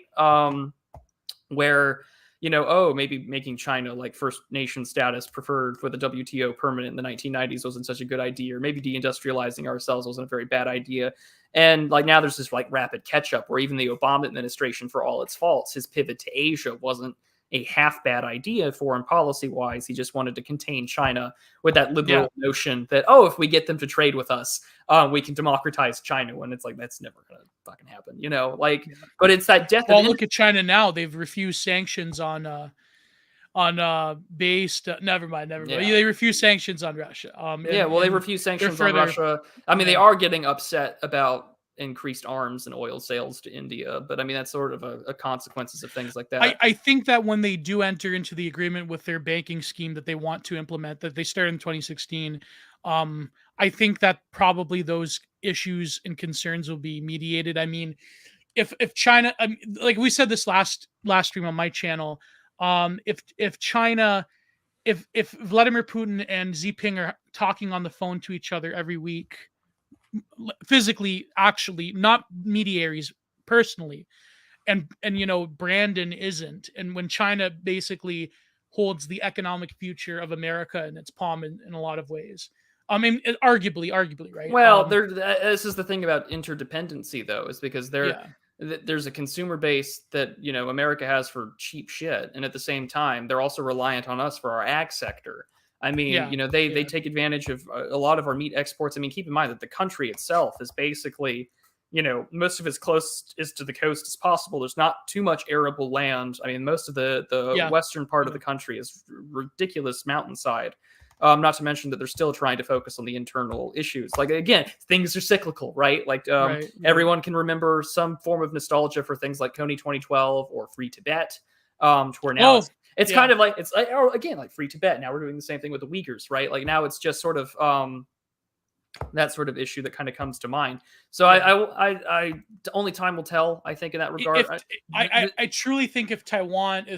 Where maybe making China like first nation status preferred for the WTO permanent in the 1990s wasn't such a good idea, or maybe deindustrializing ourselves wasn't a very bad idea. And like now there's this like rapid catch up where even the Obama administration, for all its faults, his pivot to Asia wasn't a half bad idea foreign policy wise. He just wanted to contain China with that liberal notion that, if we get them to trade with us, we can democratize China, when it's like, that's never going to fucking happen, but it's that death. Well, look at China now. They've refused sanctions on based. Never mind. They refuse sanctions on Russia. They refuse sanctions on Russia. I mean, they are getting upset about increased arms and oil sales to India, but I mean that's sort of a consequences of things like that. I think that when they do enter into the agreement with their banking scheme that they want to implement, that they started in 2016, I think that probably those issues and concerns will be mediated. I mean, if China, like we said this last stream on my channel, if China, if Vladimir Putin and Xi Jinping are talking on the phone to each other every week, physically, actually, not mediaries, personally, and Brandon isn't, and when China basically holds the economic future of America in its palm in a lot of ways. I mean, arguably, right? Well, this is the thing about interdependency, though, is because there's a consumer base that America has for cheap shit, and at the same time, they're also reliant on us for our ag sector. I mean, they take advantage of a lot of our meat exports. I mean, keep in mind that the country itself is basically, most of as close as to the coast as possible. There's not too much arable land. I mean, most of the western part of the country is ridiculous mountainside. Not to mention that they're still trying to focus on the internal issues. Like, again, things are cyclical, right? Like everyone can remember some form of nostalgia for things like Kony 2012 or Free Tibet, to where now it's kind of like, it's like, again, like Free Tibet. Now we're doing the same thing with the Uyghurs, right? Like now it's just sort of that sort of issue that kind of comes to mind. So I only time will tell, I think, in that regard. I truly think if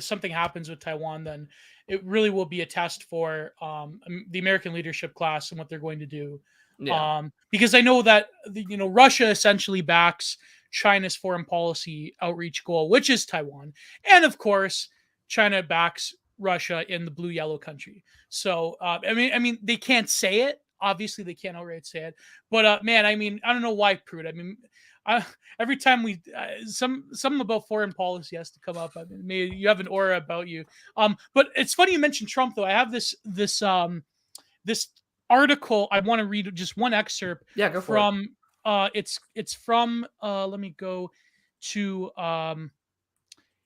something happens with Taiwan, then it really will be a test for the American leadership class and what they're going to do. Because I know that Russia essentially backs China's foreign policy outreach goal, which is Taiwan, and of course China backs Russia in the blue-yellow country. So I mean they can't say it. Obviously, they can't outright say it. But man, I mean, I don't know why, Prude. I mean, every time we something about foreign policy has to come up. I mean, maybe you have an aura about you. But it's funny you mentioned Trump, though. I have this article. I want to read just one excerpt. Yeah, go for it. It's from let me go to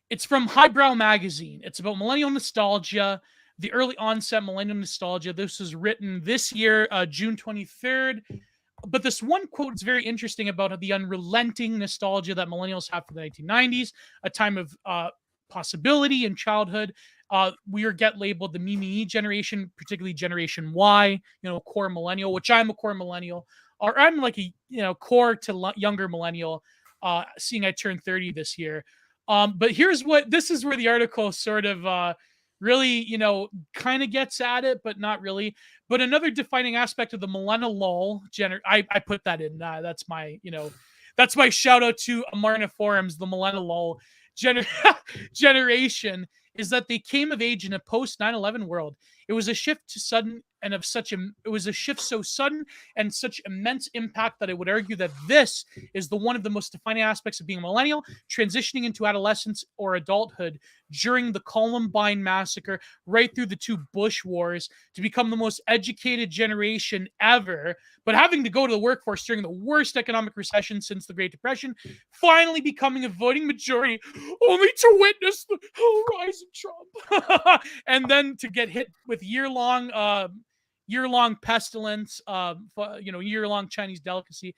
it's from Highbrow Magazine. It's about millennial nostalgia, the early onset millennial nostalgia. This was written this year, June 23rd. But this one quote is very interesting about the unrelenting nostalgia that millennials have for the 1990s, a time of possibility in childhood. We get labeled the me generation, particularly Generation Y, core millennial, which I'm a core millennial, or I'm like a core to younger millennial, seeing I turned 30 this year. But this is where the article sort of really, kind of gets at it, but not really. But another defining aspect of the millennial lull, I put that in. That's my, that's my shout out to Amarna Forums, the millennial lull generation, is that they came of age in a post 9/11 world. It was a shift so sudden and such immense impact that I would argue that this is one of the most defining aspects of being a millennial, transitioning into adolescence or adulthood during the Columbine massacre, right through the two Bush wars, to become the most educated generation ever, but having to go to the workforce during the worst economic recession since the Great Depression, finally becoming a voting majority, only to witness the rise of Trump, and then to get hit with year-long pestilence, year-long Chinese delicacy.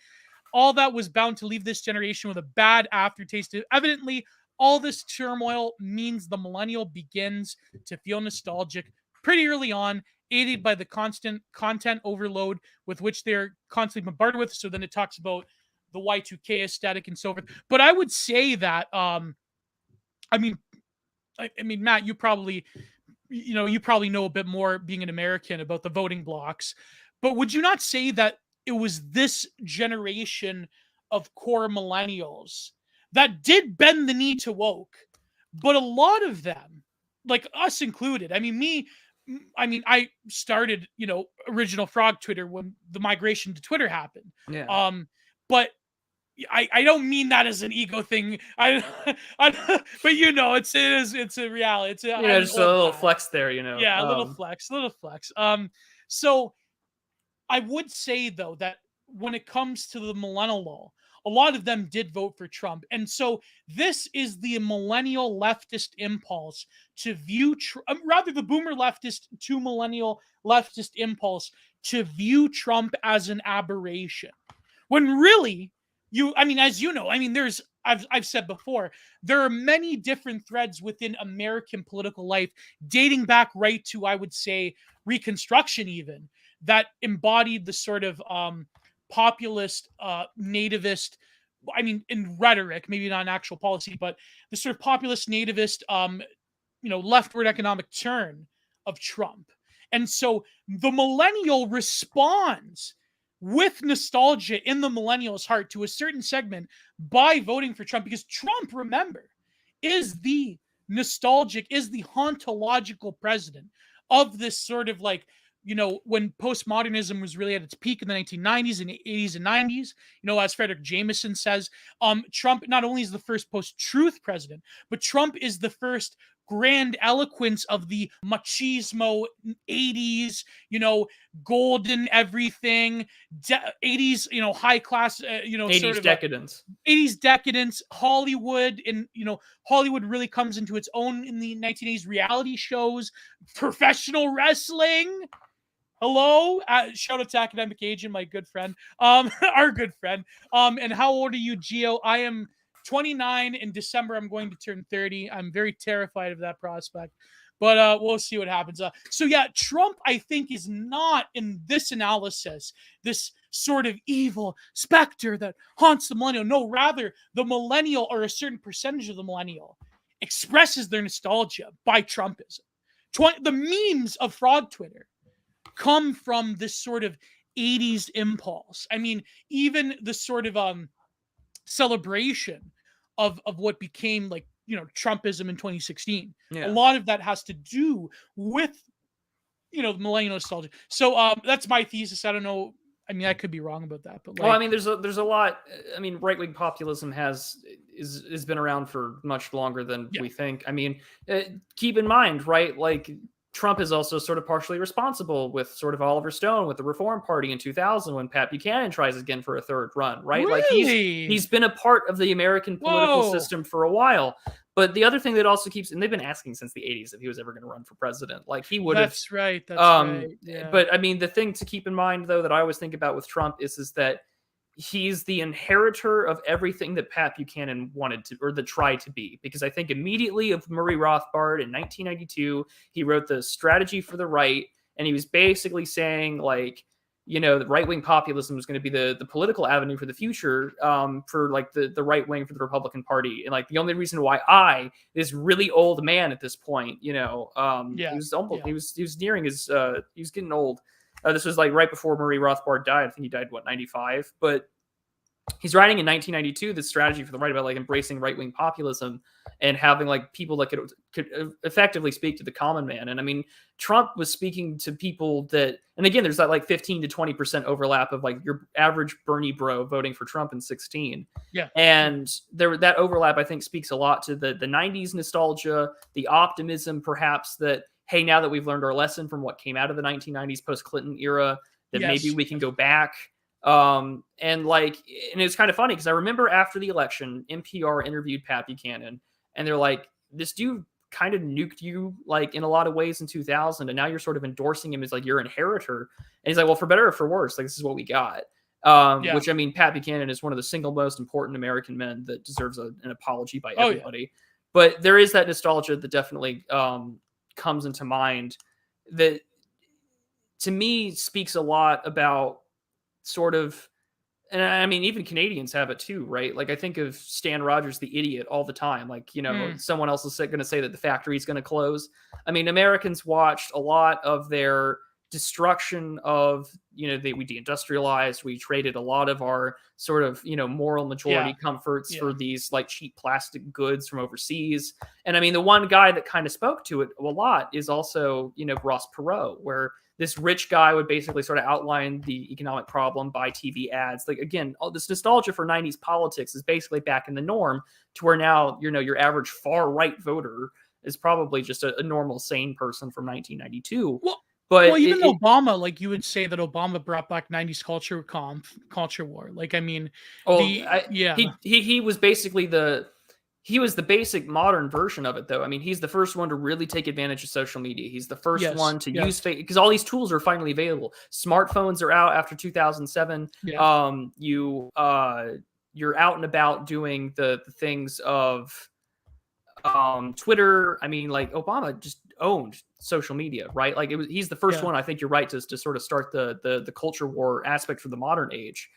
All that was bound to leave this generation with a bad aftertaste. Evidently, all this turmoil means the millennial begins to feel nostalgic pretty early on, aided by the constant content overload with which they're constantly bombarded with. So then it talks about the Y2K aesthetic and so forth. But I would say that, I mean, Matt, you probably know a bit more being an American about the voting blocks, but would you not say that it was this generation of core millennials that did bend the knee to woke, but a lot of them, like us included, I started, original Frog Twitter when the migration to Twitter happened. Yeah. But I don't mean that as an ego thing. But it's a reality. Just a little flex there, Yeah, a little flex. So I would say though that when it comes to the millennial, a lot of them did vote for Trump, and so this is the millennial leftist impulse to view, rather the boomer leftist to millennial leftist impulse to view Trump as an aberration, when really as you know, there's I've said before, there are many different threads within American political life dating back right to, I would say, Reconstruction even, that embodied the sort of populist, nativist, in rhetoric, maybe not in actual policy, but the sort of populist, nativist, leftward economic turn of Trump. And so the millennial responds with nostalgia in the millennial's heart to a certain segment by voting for Trump, because Trump, remember, is the nostalgic, is the hauntological president of this sort of when postmodernism was really at its peak in the 1990s and 80s and 90s, as Frederick Jameson says, Trump not only is the first post-truth president, but Trump is the first grand eloquence of the machismo 80s, golden everything, 80s, high class, 80s sort of decadence. 80s decadence, Hollywood, and Hollywood really comes into its own in the 1980s. Reality shows, professional wrestling. Hello, shout out to Academic Agent, my good friend, our good friend. And how old are you, Gio? I am 29. In December, I'm going to turn 30. I'm very terrified of that prospect, but we'll see what happens. So yeah, Trump, I think, is not in this analysis this sort of evil specter that haunts the millennial. No, rather, the millennial, or a certain percentage of the millennial, expresses their nostalgia by Trumpism. The memes of Frog Twitter come from this sort of 80s impulse. Even the sort of celebration of what became Trumpism in 2016. Yeah. A lot of that has to do with the millennial nostalgia. So that's my thesis. I don't know. I could be wrong about that, but there's a lot. Right-wing populism has been around for much longer than we think. Keep in mind, right? Trump is also sort of partially responsible with sort of Oliver Stone with the Reform Party in 2000 when Pat Buchanan tries again for a third run, right? Really? He's been a part of the American political system for a while. But the other thing that also keeps, and they've been asking since the 80s if he was ever going to run for president. He would have. That's right. That's right. Yeah. But the thing to keep in mind, though, that I always think about with Trump is that he's the inheritor of everything that Pat Buchanan wanted to, or that tried to be. Because I think immediately of Murray Rothbard in 1992, he wrote the Strategy for the Right, and he was basically saying the right-wing populism was going to be the political avenue for the future, for the right wing for the Republican Party. And the only reason why this really old man at this point, he was almost, he was nearing his, he was getting old. This was right before Murray Rothbard died. I think he died, 95? But he's writing in 1992 this strategy for the right about like embracing right-wing populism and having like people that could effectively speak to the common man. And I mean, Trump was speaking to people that, and again, there's that like 15 to 20% overlap of like your average Bernie bro voting for Trump in 16. Yeah. And there, that overlap, I think, speaks a lot to the 90s nostalgia, the optimism, perhaps that, hey, now that we've learned our lesson from what came out of the 1990s post-Clinton era, that maybe we can go back. And it's kind of funny because I remember after the election, NPR interviewed Pat Buchanan, and they're like, this dude kind of nuked you like in a lot of ways in 2000, and now you're sort of endorsing him as like your inheritor. And he's like, well, for better or for worse, like this is what we got. Which, I mean, Pat Buchanan is one of the single most important American men that deserves an apology by everybody. But there is that nostalgia that definitely comes into mind that to me speaks a lot about sort of, and I mean, even Canadians have it too, right? Like I think of Stan Rogers, the idiot, all the time. Like, you know, someone else is going to say that the factory is going to close. I mean, Americans watched a lot of their destruction of, you know, we deindustrialized, we traded a lot of our sort of, you know, moral majority comforts for these like cheap plastic goods from overseas. And I mean, the one guy that kind of spoke to it a lot is also, you know, Ross Perot, where this rich guy would basically sort of outline the economic problem by TV ads. Like, again, all this nostalgia for 90s politics is basically back in the norm to where now, you know, your average far right voter is probably just a normal, sane person from 1992. Well, even Obama, like you would say that Obama brought back 90s culture war. Like, I mean, he was basically he was the basic modern version of it, though. I mean, he's the first one to really take advantage of social media. He's the first one to use because all these tools are finally available. Smartphones are out after 2007. You're out and about doing the things of Twitter. I mean, like Obama just owned social media, right? Like he's the first one, I think you're right, to sort of start the culture war aspect for the modern age.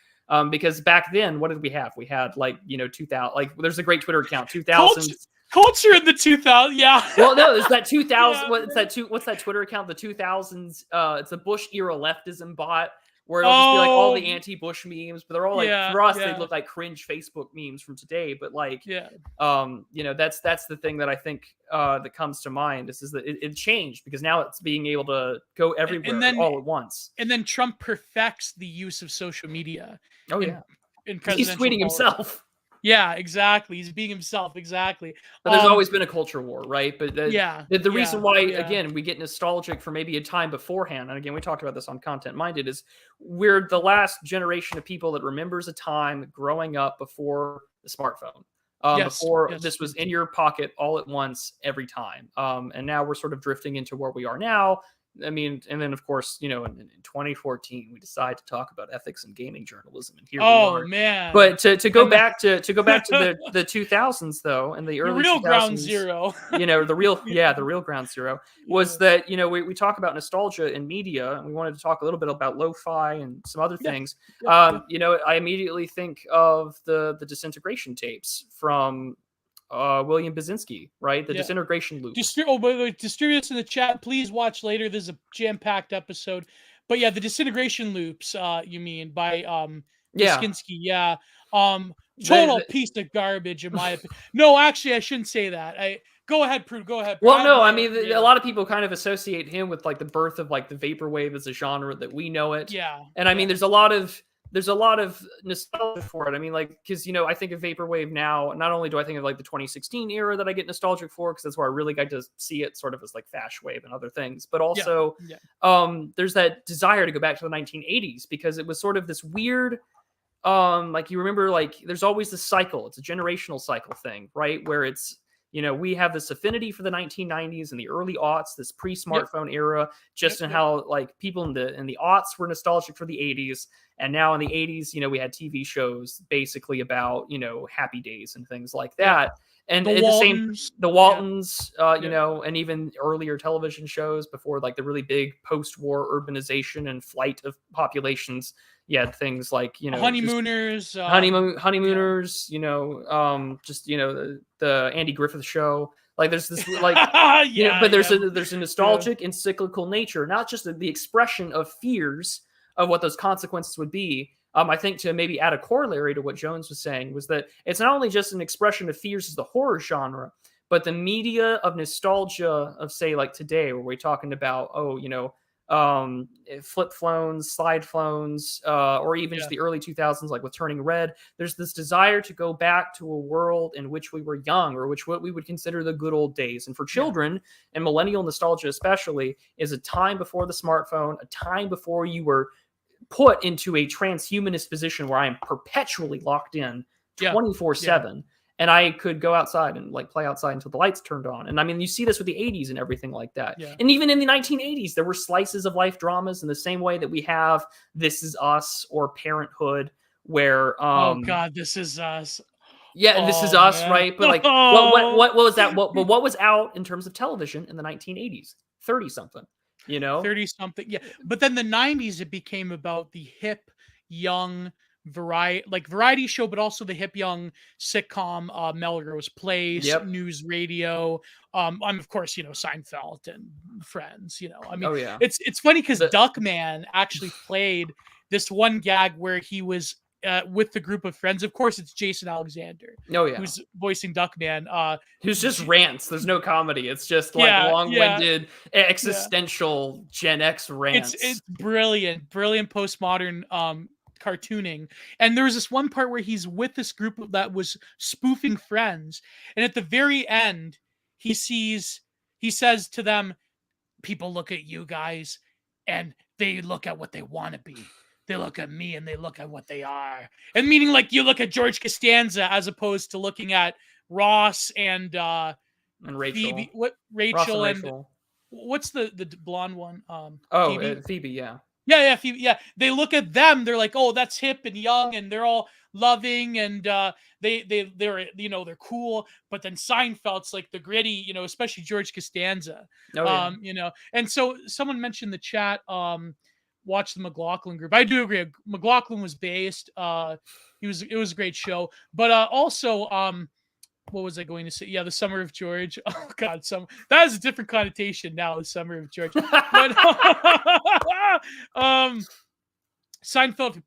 Because back then, what did we have? We had like, you know, 2000, like there's a great Twitter account, 2000 culture in the 2000s. Yeah. Well, no, it's that 2000. What's that Twitter account? The 2000s. It's a Bush era leftism bot where it'll just be like all the anti-Bush memes, but they're all like for us, they look like cringe Facebook memes from today. But like, you know, that's the thing that I think that comes to mind. Is that it changed because now it's being able to go everywhere all at once. And then Trump perfects the use of social media. In he's tweeting himself. Yeah, exactly. He's being himself. Exactly. But there's always been a culture war, right? But the reason why, again, we get nostalgic for maybe a time beforehand, and again, we talked about this on Content Minded, is we're the last generation of people that remembers a time growing up before the smartphone. Before this was in your pocket all at once every time. And now we're sort of drifting into where we are now. I mean, and then of course, you know, in 2014, we decide to talk about ethics and gaming journalism, and here we are. Man! But to go back to the 2000s though, and the early real 2000s, ground zero, you know, the real ground zero was that, you know, we talk about nostalgia in media, and we wanted to talk a little bit about lo-fi and some other things. You know, I immediately think of the disintegration tapes from William Basinski, right? The disintegration loop. By the way, distribute us in the chat. Please watch later. This is a jam-packed episode. But yeah, the disintegration loops, you mean, by Basinski. Yeah. Total piece of garbage, in my opinion. No, actually, I shouldn't say that. Go ahead, Prue. Go ahead. Well, no, I mean, a lot of people kind of associate him with like the birth of like the vaporwave as a genre that we know it. Yeah. And I mean, there's a lot of nostalgia for it. I mean, like, because, you know, I think of vaporwave now, not only do I think of like the 2016 era that I get nostalgic for, because that's where I really got to see it sort of as like Fash Wave and other things, but also there's that desire to go back to the 1980s because it was sort of this weird, like, you remember, like, there's always this cycle. It's a generational cycle thing, right? Where it's, you know, we have this affinity for the 1990s and the early aughts, this pre-smartphone era, just in how like people in the aughts were nostalgic for the 80s. And now in the 80s, you know, we had TV shows basically about, you know, Happy Days and things like that. And the Waltons, you know, and even earlier television shows before like the really big post-war urbanization and flight of populations. You had things like, you know, Honeymooners, Honeymooners, you know, just, you know, the Andy Griffith Show. Like there's this like, you know, but there's a nostalgic and cyclical nature, not just the expression of fears of what those consequences would be, I think to maybe add a corollary to what Jones was saying was that it's not only just an expression of fears as the horror genre, but the media of nostalgia of, say, like today, where we're talking about, flip phones, slide phones, or even just Yeah. the early 2000s, like with Turning Red. There's this desire to go back to a world in which we were young, or which what we would consider the good old days. And for Yeah. children, and millennial nostalgia especially, is a time before the smartphone, a time before you were put into a transhumanist position where I am perpetually locked in Yeah. 24/7. And I could go outside and like play outside until the lights turned on. And I mean, you see this with the 80s and everything like that. Yeah. And even in the 1980s, there were slices of life dramas in the same way that we have This Is Us or Parenthood, where Oh God, This Is Us. yeah, This Is Oh Us, man. right? But like what was that? What was out in terms of television in the 1980s? 30 something, you know? 30 something. Yeah. But then the 90s, it became about the hip, young variety show, but also the hip young sitcom, Melrose Place, Yep. news radio. I'm of course, Seinfeld and Friends, I mean, Oh yeah. it's funny because The Duckman actually played this one gag where he was with the group of friends. Of course, it's Jason Alexander oh yeah. who's voicing Duckman. Who's just rants. There's no comedy. It's just like Yeah, yeah, long-winded yeah. existential Gen X rants. It's brilliant postmodern cartooning. And there was this one part where he's with this group that was spoofing Friends, and at the very end, he says to them, "People look at you guys, and they look at what they want to be. They look at me, and they look at what they are." And meaning like you look at George Costanza as opposed to looking at Ross and Rachel. Phoebe, Ross Rachel and Rachel. what's the blonde one? Oh, Phoebe. Phoebe, yeah. Yeah, Phoebe, yeah. They look at them. They're like, oh, that's hip and young, and they're all loving, and they're they're cool. But then Seinfeld's like the gritty, especially George Costanza. Oh yeah. And so someone mentioned in the chat, watch the McLaughlin group. I do agree. McLaughlin was based. It was a great show. But also, what was I going to say? Yeah, the Summer of George. Oh God, that has a different connotation now. The Summer of George, but Seinfeld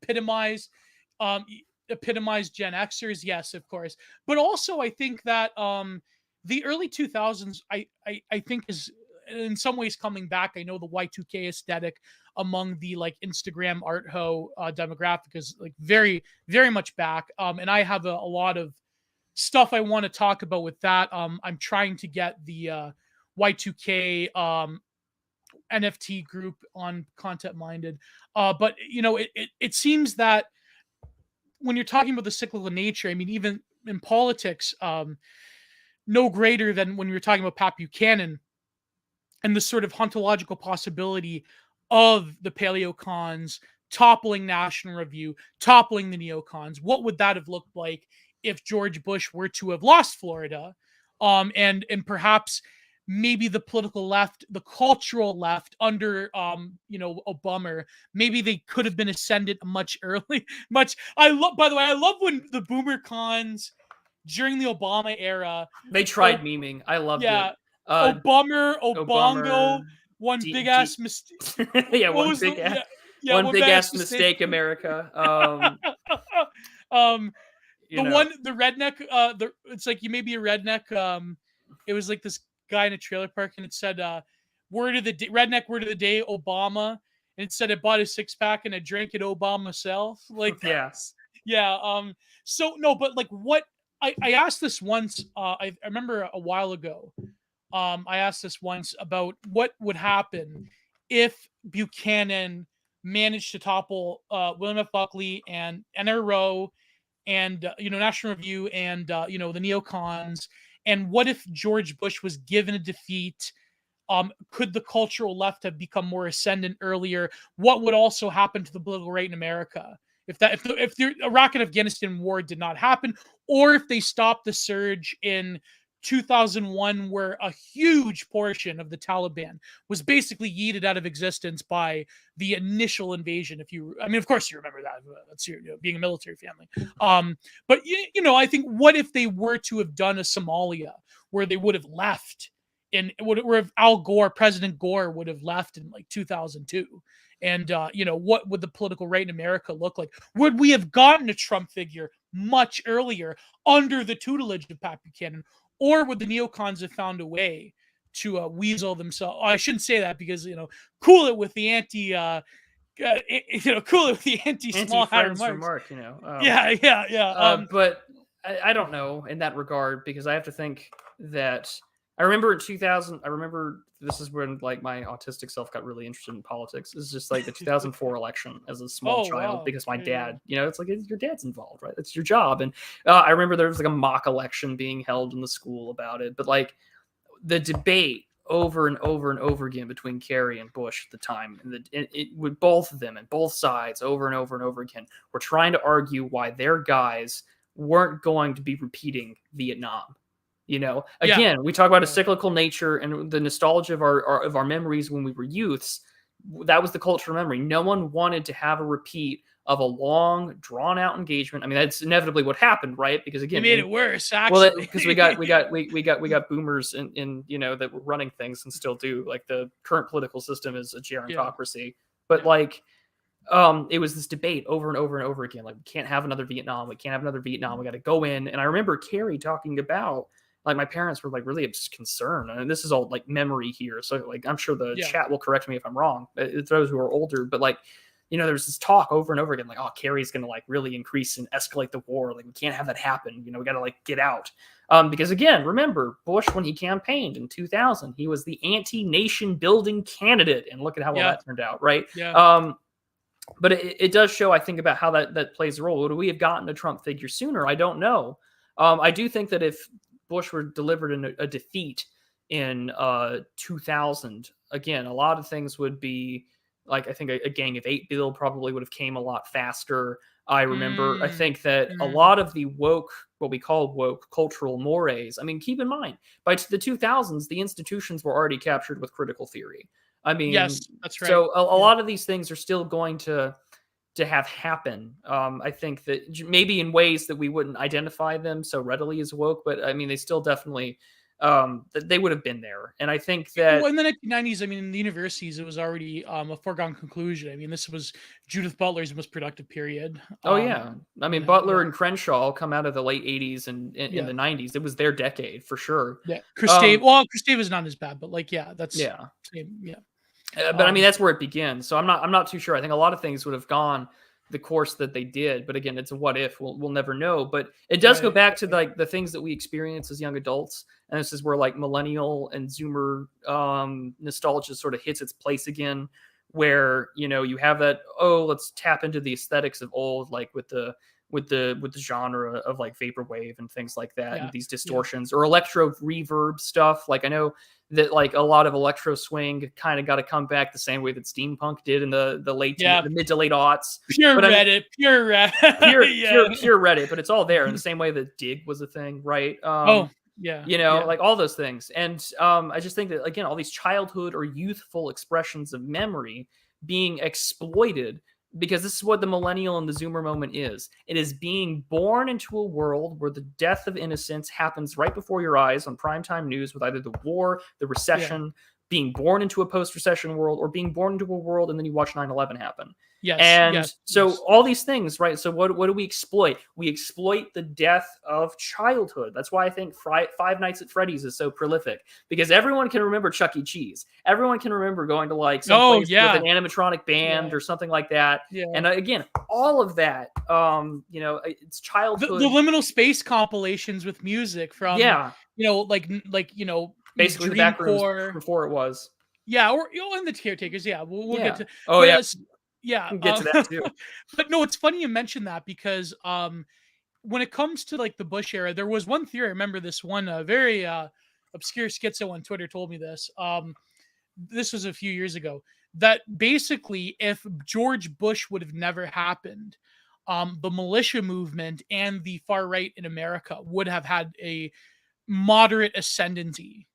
epitomized Gen Xers. Yes, of course, but also I think that the early 2000s, I think is in some ways coming back. I know the Y2K aesthetic among the like Instagram art ho demographic is like very, very much back. And I have a lot of stuff I want to talk about with that. I'm trying to get the Y2K NFT group on Content Minded. But it seems that when you're talking about the cyclical nature, I mean, even in politics, no greater than when you're talking about Pat Buchanan and the sort of ontological possibility of the paleocons toppling National Review, toppling the neocons. What would that have looked like if George Bush were to have lost Florida, and perhaps maybe the political left, the cultural left under Obama, maybe they could have been ascended much early. By the way, I love when the boomer cons during the Obama era, they tried memeing. I loved it. Obongo, one big ass mistake. Yeah, one big ass mistake, America. The redneck, it's like you may be a redneck. It was like this guy in a trailer park, and it said, redneck word of the day, Obama. And it said it bought a 6-pack and a drank it Obama self. Like, yes. Yeah. So no, but like what I asked this once, I remember a while ago. I asked this once about what would happen if Buchanan managed to topple William F. Buckley and NRO and National Review and the neocons, and what if George Bush was given a defeat? Could the cultural left have become more ascendant earlier? What would also happen to the political right in America if the Iraq and Afghanistan war did not happen, or if they stopped the surge in 2001, where a huge portion of the Taliban was basically yeeted out of existence by the initial invasion? Of course you remember that. That's being a military family. But I think what if they were to have done a Somalia where they would have left where if President Gore would have left in like 2002. And what would the political right in America look like? Would we have gotten a Trump figure much earlier under the tutelage of Pat Buchanan, or would the neocons have found a way to weasel themselves? I shouldn't say that because cool it with the cool it with the anti small hat Anti-friends remarks. remark, Yeah. But I don't know in that regard, because I have to think that I remember in 2000. I remember this is when like my autistic self got really interested in politics. It's just like the 2004 election as a small Oh child, wow. because my Yeah. dad, it's like your dad's involved, right? It's your job. And I remember there was like a mock election being held in the school about it, but like the debate over and over and over again between Kerry and Bush at the time, and with both of them and both sides over and over and over again, were trying to argue why their guys weren't going to be repeating Vietnam. Yeah. Again, we talk about a Yeah. cyclical nature and the nostalgia of our memories when we were youths. That was the cultural memory. No one wanted to have a repeat of a long, drawn-out engagement. I mean, that's inevitably what happened, right? Because They again, made it worse, well, actually. because we got boomers in that were running things and still do. Like the current political system is a gerontocracy, but Yeah. like it was this debate over and over and over again. Like, we can't have another Vietnam. We can't have another Vietnam. We got to go in. And I remember Carrie talking about, like, my parents were like really concerned. And this is all like memory here. So like, I'm sure the Yeah. chat will correct me if I'm wrong. Those who are older, but like, there's this talk over and over again, like, oh, Kerry's going to like really increase and escalate the war. Like, we can't have that happen. We got to like get out. Because again, remember Bush, when he campaigned in 2000, he was the anti-nation building candidate. And look at how well that turned out, right? Yeah. But it does show, I think, about how that plays a role. Would we have gotten a Trump figure sooner? I don't know. I do think that if Bush were delivered in a defeat in 2000, again, a lot of things would be like, I think a Gang of Eight bill probably would have came a lot faster. I remember, I think that a lot of the woke, what we call woke cultural mores, I mean, keep in mind, by the 2000s, the institutions were already captured with critical theory. I mean, Yes, that's right. so a lot of these things are still going to have happen. I think that maybe in ways that we wouldn't identify them so readily as woke, but I mean, they still definitely they would have been there. And I think that in the 1990s, I mean, in the universities, it was already a foregone conclusion. I mean, this was Judith Butler's most productive period. Oh yeah, I mean, Butler and Crenshaw come out of the late 80s and in the 90s. It was their decade for sure. Yeah, Christave is not as bad, but like, that's same, but I mean, that's where it begins. So I'm not too sure. I think a lot of things would have gone the course that they did, but again, it's a what if. We'll never know. But it does go back to like the things that we experience as young adults, and this is where like millennial and Zoomer nostalgia sort of hits its place again, where you have that, oh, let's tap into the aesthetics of old, like with the genre of like vaporwave and things like that, and these distortions or electro reverb stuff. Like, I know that like a lot of electro swing kind of got to come back the same way that steampunk did in the mid to late aughts. Pure Reddit. Pure Reddit, but it's all there in the same way that dig was a thing, right? Like all those things. And I just think that, again, all these childhood or youthful expressions of memory being exploited, because this is what the millennial and the Zoomer moment is. It is being born into a world where the death of innocence happens right before your eyes on primetime news, with either the war, the recession, being born into a post-recession world, or being born into a world and then you watch 9/11 happen. So all these things, right? So what do we exploit? We exploit the death of childhood. That's why I think Five Nights at Freddy's is so prolific, because everyone can remember Chuck E. Cheese. Everyone can remember going to like some place with an animatronic band or something like that. And again, all of that, it's childhood. The liminal space compilations with music from basically the back rooms before it was. Yeah, or in the Caretakers. Yeah, we'll get to. We'll get to that too. But no, it's funny you mentioned that, because when it comes to like the Bush era, there was one theory. I remember this one very obscure schizo on Twitter told me this. This was a few years ago, that basically if George Bush would have never happened, the militia movement and the far right in America would have had a moderate ascendancy.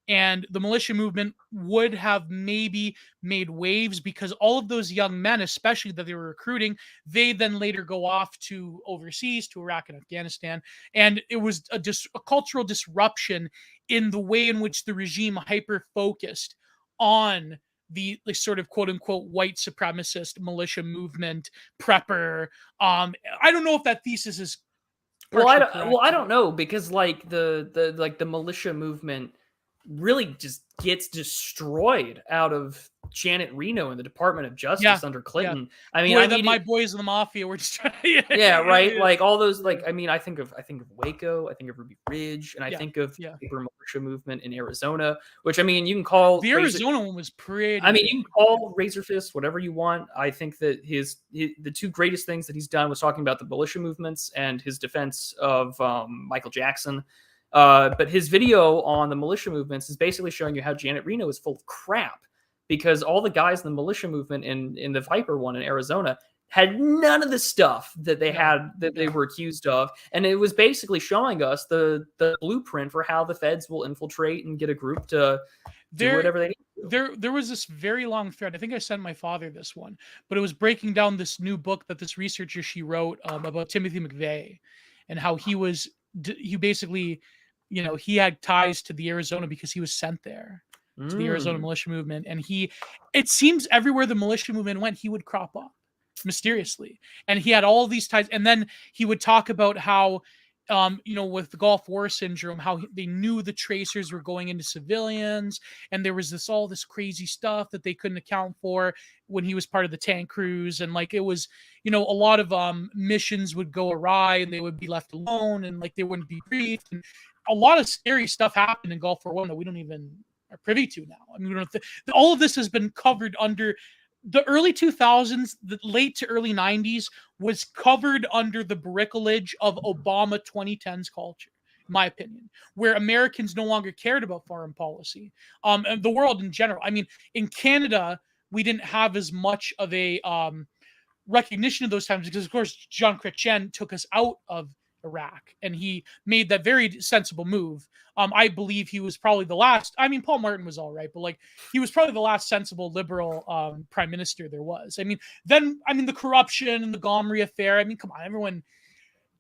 And the militia movement would have maybe made waves, because all of those young men, especially that they were recruiting, they then later go off to overseas, to Iraq and Afghanistan. And it was a cultural disruption in the way in which the regime hyper focused on the sort of quote unquote white supremacist militia movement prepper. I don't know if that thesis is partially correct. I don't know, because like the militia movement really just gets destroyed out of Janet Reno and the Department of Yeah, Justice under yeah. Clinton. I mean, Boy, that my boys in the mafia were just trying. yeah, right. Yeah, Like all those, like I mean, I think of Waco, I think of Ruby Ridge, and I yeah, think of yeah. the hyper militia movement in Arizona, which I mean, you can call The Arizona one was pretty I mean, you big. can call Razor Fist whatever you want. I think that the two greatest things that he's done was talking about the militia movements and his defense of Michael Jackson. But his video on the militia movements is basically showing you how Janet Reno is full of crap, because all the guys in the militia movement in the Viper one in Arizona had none of the stuff that they were accused of, and it was basically showing us the blueprint for how the feds will infiltrate and get a group to do whatever they need to do. There was this very long thread. I think I sent my father this one, but it was breaking down this new book that this researcher she wrote about Timothy McVeigh, and how he basically, he had ties to the Arizona because he was sent there to the Arizona militia movement, and it seems everywhere the militia movement went, he would crop up mysteriously, and he had all these ties. And then he would talk about how with the Gulf War syndrome, how they knew the tracers were going into civilians, and there was all this crazy stuff that they couldn't account for when he was part of the tank crews, and like it was, a lot of missions would go awry, and they would be left alone, and like they wouldn't be briefed, and a lot of scary stuff happened in Gulf War One that we don't even are privy to now. I mean, all of this has been covered under the early 2000s, the late to early 90s was covered under the bricolage of Obama 2010s culture, in my opinion, where Americans no longer cared about foreign policy, and the world in general. I mean, in Canada, we didn't have as much of a recognition of those times because, of course, Jean Chrétien took us out of Iraq, and he made that very sensible move. I believe he was probably the last. I mean, Paul Martin was all right, but like he was probably the last sensible liberal prime minister there was. I mean, the corruption and the Gomery affair. I mean, come on, everyone.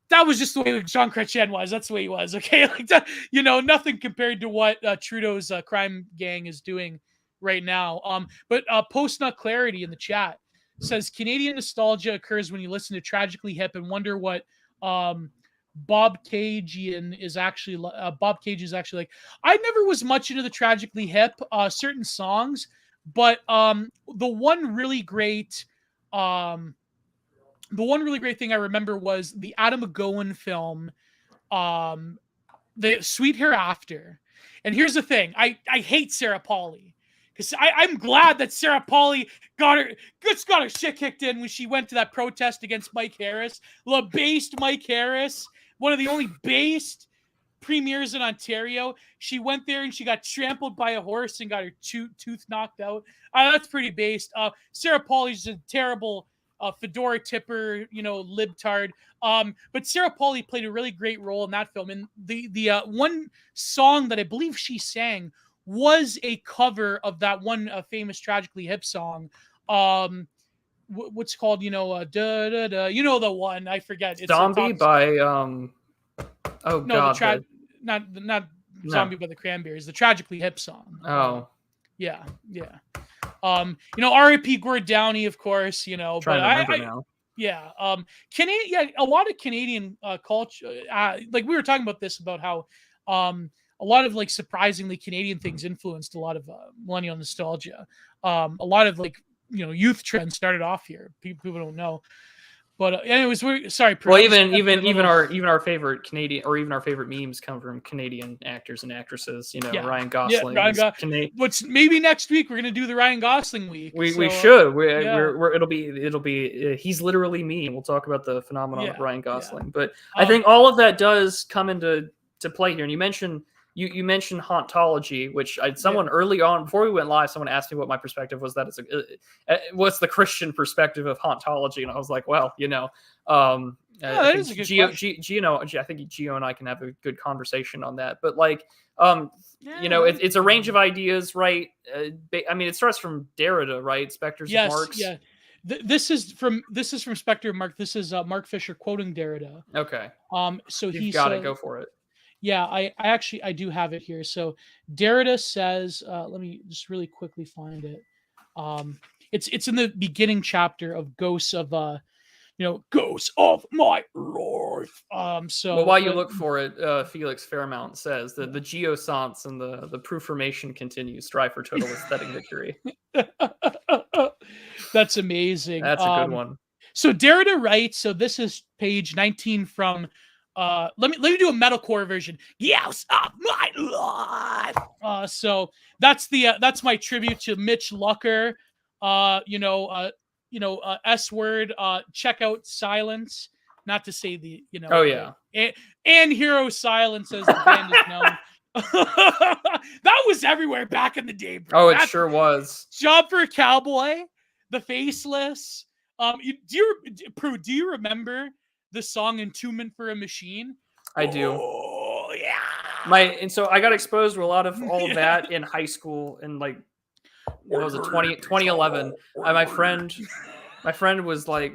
That was just the way Jean Chrétien was. That's the way he was. Okay, like that, nothing compared to what Trudeau's crime gang is doing right now. But Post Nut Clarity in the chat says Canadian nostalgia occurs when you listen to Tragically Hip and wonder what Bob Cage is actually like. I never was much into the Tragically Hip certain songs, but the one really great thing I remember was the Adam McGowan film, The Sweet Hereafter. And here's the thing, I hate Sarah Polley. Because I'm glad that Sarah Polley got her shit kicked in when she went to that protest against Mike Harris. Based Mike Harris, one of the only based premiers in Ontario. She went there and she got trampled by a horse and got her tooth knocked out. That's pretty based. Sarah Polley's a terrible fedora tipper, libtard. But Sarah Polley played a really great role in that film. And the one song that I believe she sang was a cover of that one famous Tragically Hip song. What's called, da da da. The one, I forget. It's Zombie by oh no, god, not Zombie by the Cranberries, the Tragically Hip song. Oh. Yeah. R.I.P. Gord Downey, of course, Trying to remember now. Yeah. A lot of Canadian culture, like we were talking about this, about how a lot of like surprisingly Canadian things influenced a lot of millennial nostalgia. A lot of like, youth trends started off here. People don't know. But anyways, sorry. Well, even our favorite Canadian, or even our favorite memes come from Canadian actors and actresses. Ryan Gosling. Yeah, What's maybe next week we're gonna do the Ryan Gosling week. We should. It'll be. He's literally me. And we'll talk about the phenomenon of Ryan Gosling. Yeah. But I think all of that does come into play here. And you mentioned hauntology, which someone early on, before we went live, someone asked me what my perspective was. That it's what's the Christian perspective of hauntology, and I was like, well, I think Gio and I can have a good conversation on that. But like, it's a range of ideas, right? It starts from Derrida, right? Spectres of Marx. Yeah. This is from Spectre of Marx. This is Mark Fisher quoting Derrida. Okay. So you've got to go for it. Yeah, I do have it here. So Derrida says, let me just really quickly find it. Um, it's in the beginning chapter of Ghosts of Ghosts of My Life. Well, So while you look for it, Felix Fairmount says that the geoscience and the proof-formation continues. Strive for total aesthetic victory. that's amazing. That's a good one. So Derrida writes, so this is page 19 from let me do a metalcore version. Yes, of my life. So that's my tribute to Mitch Lucker. S word. Check out Silence. Not to say Oh yeah. and Hero Silence as the band is known. That was everywhere back in the day, bro. Oh, it sure was. Job for a Cowboy, The Faceless. Do you remember the song Entombment for a Machine? I do. Oh yeah. And so I got exposed to a lot of all of that in high school, and like what was it, 2011. My friend was like,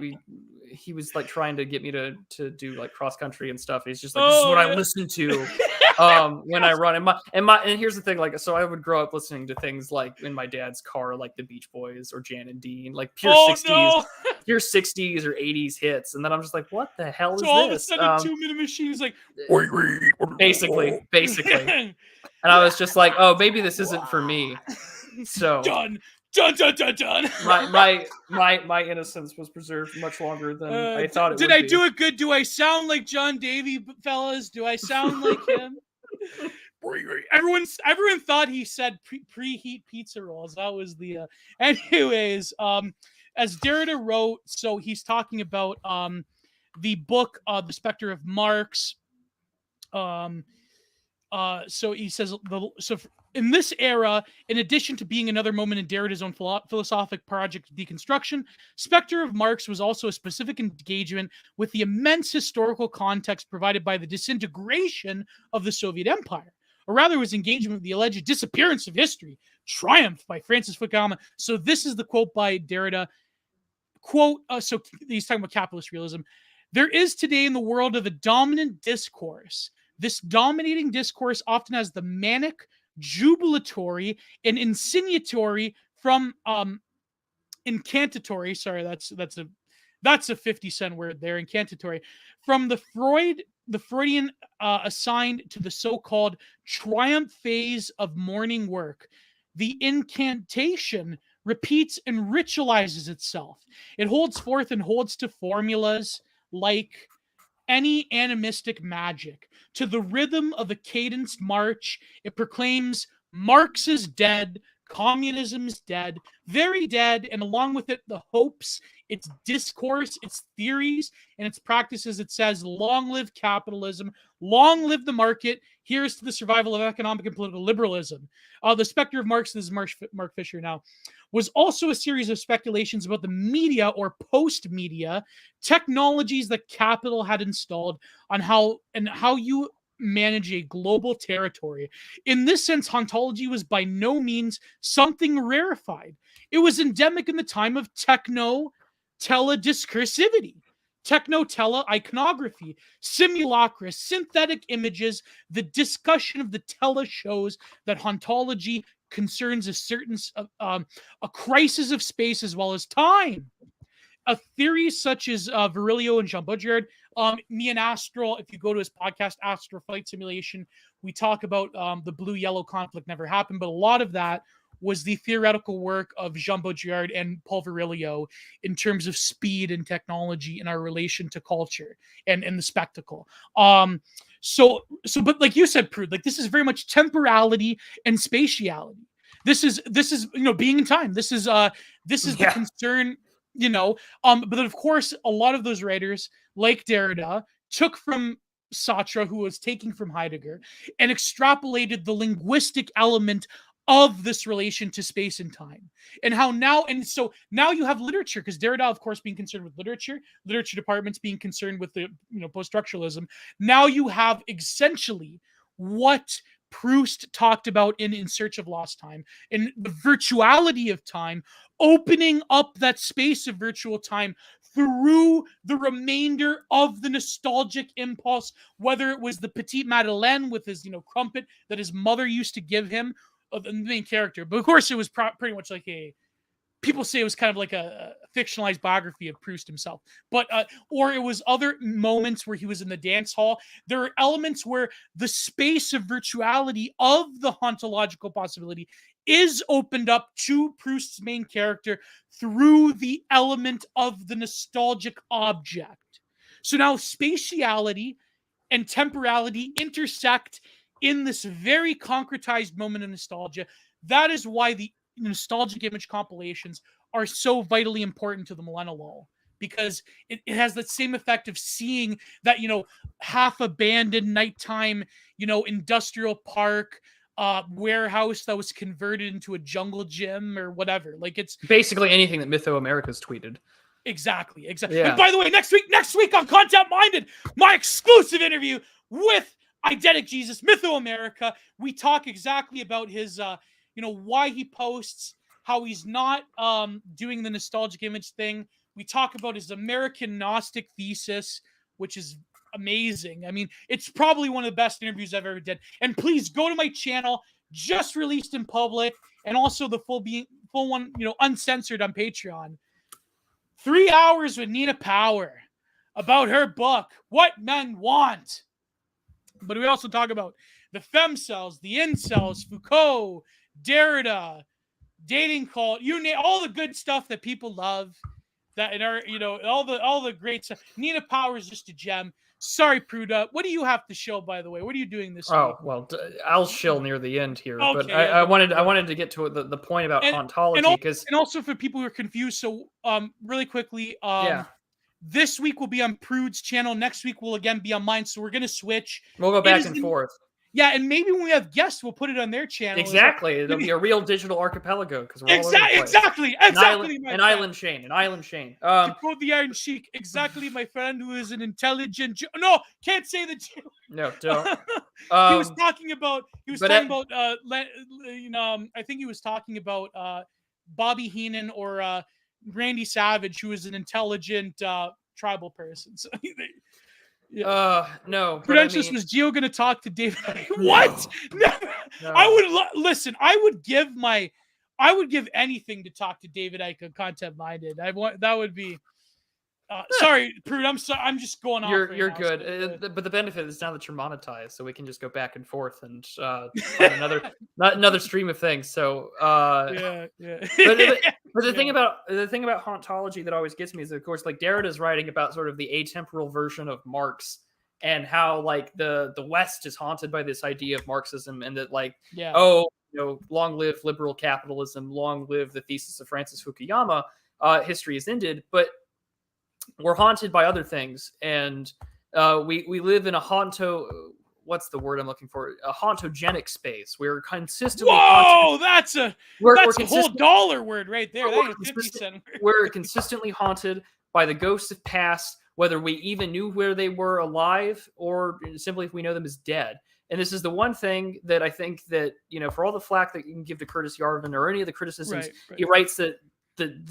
he was like trying to get me to do like cross country and stuff. He's just like, this is what I listen to when I run. And here's the thing, like, so I would grow up listening to things like in my dad's car, like the Beach Boys or Jan and Dean, like pure 60s or 80s hits. And then I'm just like, what the hell is this? So all of a sudden 2 Minute Machine is like, basically. And I was just like, oh, maybe this isn't for me. So done. My innocence was preserved much longer than I thought it would be. Did I do it good? Do I sound like John Davy, fellas? Do I sound like him? Everyone thought he said preheat pizza rolls. That was the anyways. As Derrida wrote, so he's talking about the book The Spectre of Marx. So he says in this era, in addition to being another moment in Derrida's own philosophic project of deconstruction, Spectre of Marx was also a specific engagement with the immense historical context provided by the disintegration of the Soviet Empire. Or rather, it was engagement with the alleged disappearance of history, triumph by Francis Fukuyama. So this is the quote by Derrida. Quote, so he's talking about capitalist realism. There is today in the world of a dominant discourse. This dominating discourse often has the manic, jubilatory, and insinuatory from incantatory. Sorry, that's a 50-cent word there. Incantatory from the Freudian assigned to the so-called triumph phase of morning work. The incantation repeats and ritualizes itself. It holds forth and holds to formulas like any animistic magic. To the rhythm of a cadenced march, it proclaims Marx is dead, communism's dead, very dead, and along with it, the hopes, its discourse, its theories, and its practices. It says, long live capitalism, long live the market, here's to the survival of economic and political liberalism. The Spectre of Marx, this is Mark Fisher now, was also a series of speculations about the media or post-media technologies that capital had installed on how you manage a global territory. In this sense, ontology was by no means something rarefied. It was endemic in the time of telediscursivity, techno-tele-iconography, simulacra, synthetic images. The discussion of the tele shows that ontology concerns a crisis of space as well as time. A theory such as Virilio and Jean Baudrillard, me and Astral, if you go to his podcast, Astral Flight Simulation, we talk about the blue-yellow conflict never happened, but a lot of that was the theoretical work of Jean Baudrillard and Paul Virilio in terms of speed and technology and our relation to culture and the spectacle. So, but like you said, Prude, like this is very much temporality and spatiality. This is being in time. This is the concern. But then of course, a lot of those writers, like Derrida, took from Sartre, who was taking from Heidegger, and extrapolated the linguistic element of this relation to space and time. So now you have literature, because Derrida, of course, being concerned with literature departments being concerned with the post-structuralism. Now you have essentially what Proust talked about in Search of Lost Time, and the virtuality of time, opening up that space of virtual time through the remainder of the nostalgic impulse, whether it was the Petite Madeleine with his, crumpet that his mother used to give him, the main character. But of course, it was pretty much like people say it was kind of like a fictionalized biography of Proust himself, but or it was other moments where he was in the dance hall. There are elements where the space of virtuality of the hauntological possibility is opened up to Proust's main character through the element of the nostalgic object. So now spatiality and temporality intersect in this very concretized moment of nostalgia. That is why the nostalgic image compilations are so vitally important to the millennial lull, because it has that same effect of seeing that, half abandoned nighttime, industrial park, warehouse that was converted into a jungle gym or whatever. Like, it's basically anything that Mytho America's tweeted. Exactly. Yeah. And by the way, next week on Content Minded, my exclusive interview with Eidetic Jesus, Mytho America, we talk exactly about his why he posts, how he's not doing the nostalgic image thing. We talk about his American Gnostic thesis, which is amazing. I mean, it's probably one of the best interviews I've ever did. And please go to my channel, just released in public, and also the full one, uncensored on Patreon. 3 hours with Nina Power about her book, What Men Want. But we also talk about the femcells, the incels, Foucault, Derrida, dating cult, all the good stuff that people love, that in our, all the great stuff. Nina Power is just a gem. Sorry, Pruda. What do you have to show, by the way? What are you doing this week? Oh, well, I'll shill near the end here, Okay, but I wanted to get to the point about hauntology, because and also for people who are confused. So, really quickly, this week will be on Prude's channel. Next week will again be on mine. So we're gonna switch. We'll go back and forth. Yeah, and maybe when we have guests, we'll put it on their channel. Exactly, it'll be a real digital archipelago, because we're all over the place. Exactly. An island chain. To quote the Iron Sheik, exactly, my friend who is an intelligent. No, can't say the. No, don't. He was talking about. I think he was talking about Bobby Heenan or Randy Savage, who is an intelligent tribal person. So. Yeah. No. Prudentialist, was Gio going to talk to David? What? No. I would listen. I would give anything to talk to David Icke on Content Minded. That would be. Sorry, Prude. I'm sorry. I'm just going off. You're good. But the benefit is now that you're monetized, so we can just go back and forth and find another stream of things. So yeah. But the thing about hauntology that always gets me is, of course, like Derrida's writing about sort of the atemporal version of Marx, and how like the West is haunted by this idea of Marxism, and that long live liberal capitalism, long live the thesis of Francis Fukuyama. History is ended, but we're haunted by other things, and we live in a what's the word I'm looking for? A hauntogenic space. We're consistently. Whoa, that's a whole dollar word right there. That is 50-cent word. We're consistently haunted by the ghosts of past, whether we even knew where they were alive, or simply if we know them as dead. And this is the one thing that I think that, for all the flack that you can give to Curtis Yarvin or any of the criticisms, right. He writes that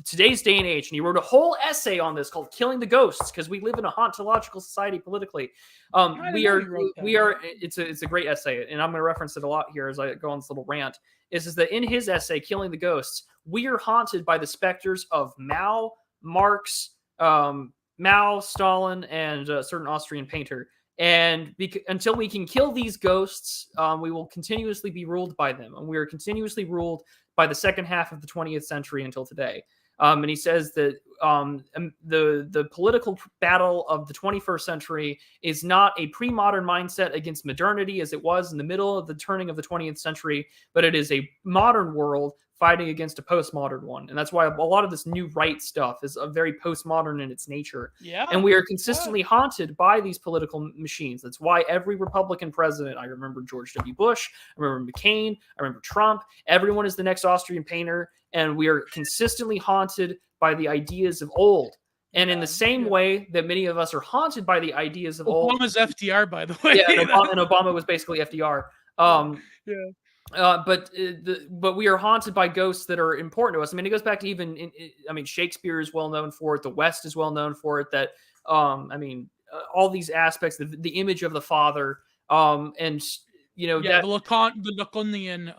today's day and age, and he wrote a whole essay on this called "Killing the Ghosts," because we live in a hauntological society politically. It's a great essay, and I'm going to reference it a lot here as I go on this little rant. Is that in his essay "Killing the Ghosts," we are haunted by the specters of Mao, Marx, Stalin, and a certain Austrian painter. And until we can kill these ghosts, we will continuously be ruled by them, and we are continuously ruled by the second half of the 20th century until today. And he says that the political battle of the 21st century is not a pre-modern mindset against modernity as it was in the middle of the turning of the 20th century, but it is a modern world fighting against a postmodern one. And that's why a lot of this new right stuff is very postmodern in its nature. Yeah. And we are consistently haunted by these political machines. That's why every Republican president, I remember George W. Bush, I remember McCain, I remember Trump, everyone is the next Austrian painter. And we are consistently haunted by the ideas of old. And in the same way that many of us are haunted by the ideas of old. Obama's FDR, by the way. Yeah, and Obama was basically FDR. Um, Yeah. but we are haunted by ghosts that are important to us. I mean, it goes back to even. I mean, Shakespeare is well known for it. The West is well known for it. That I mean, all these aspects, the image of the father, and Yeah, that the Laconian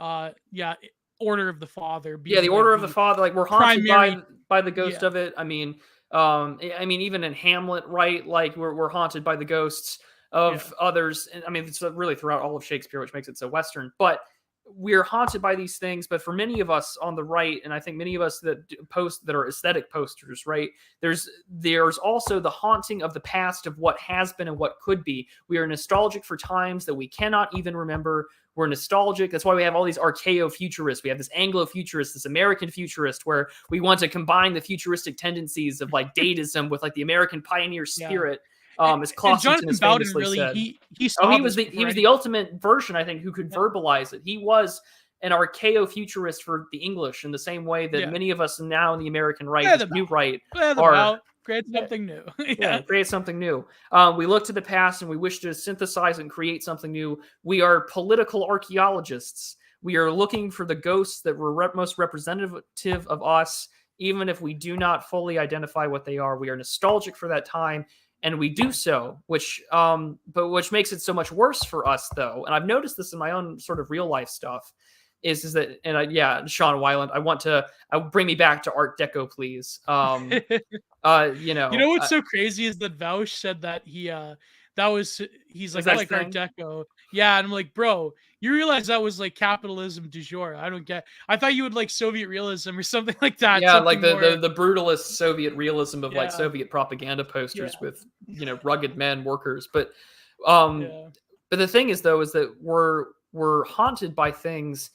order of the father yeah, the being like order of the the father, like we're haunted primary. by the ghost Yeah, of it. I mean, even in Hamlet, right? Like we're haunted by the ghosts yeah, of others. And I mean, it's really throughout all of Shakespeare, which makes it so Western. But we're haunted by these things. But for many of us on the right, and I think many of us that post that are aesthetic posters, right? There's also the haunting of the past of what has been and what could be. We are nostalgic for times that we cannot even remember. We're nostalgic. That's why we have all these archaeo-futurists. We have this Anglo-futurist, this American futurist, where we want to combine the futuristic tendencies of like datism with like the American pioneer yeah. spirit, And, as and Clossington Jonathan has Bowden famously really said. he Oh, saw this he before was the any. ultimate version, I think, who could Yeah, verbalize it. He was an archaeo-futurist for the English in the same way that yeah. many of us now in the American right, Play this them new out. right, Play them are out. Create yeah, something new. yeah, Yeah, create something new. We look to the past and we wish to synthesize and create something new. We are political archaeologists. We are looking for the ghosts that were most representative of us, even if we do not fully identify what they are. We are nostalgic for that time, and we do so, which makes it so much worse for us, though. And I've noticed this in my own sort of real life stuff. Is that yeah, Sean Weiland. Bring me back to Art Deco, please. You know what's so crazy is that Vaush said that that was he's Is like, I that his like Art thing? Deco. Yeah, and I'm like, bro, you realize that was like capitalism du jour. I don't get. I thought you would like Soviet realism or something like that. Yeah, like Something more. the brutalist Soviet realism of like Yeah, Soviet propaganda yeah, posters with rugged men workers. Um yeah. but the thing is though is that we're haunted by things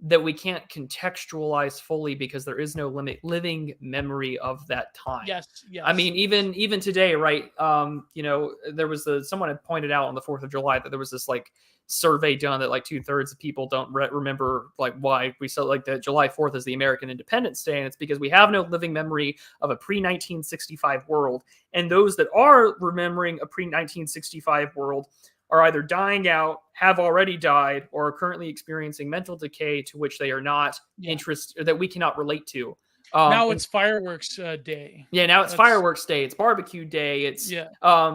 that we can't contextualize fully because there is no living memory of that time. Yes, I yes, mean, yes. even today, right? There was someone had pointed out on the 4th of July that there was this like survey done that like 2/3 of people don't remember like why we celebrate like the July 4th as the American Independence Day, and it's because we have no living memory of a pre 1965 world, and those that are remembering a pre 1965 world are either dying out, have already died, or are currently experiencing mental decay to which they are not Yeah. interested or that we cannot relate to. Now And it's fireworks day. yeah, now it's That's fireworks day, it's barbecue day, it's yeah.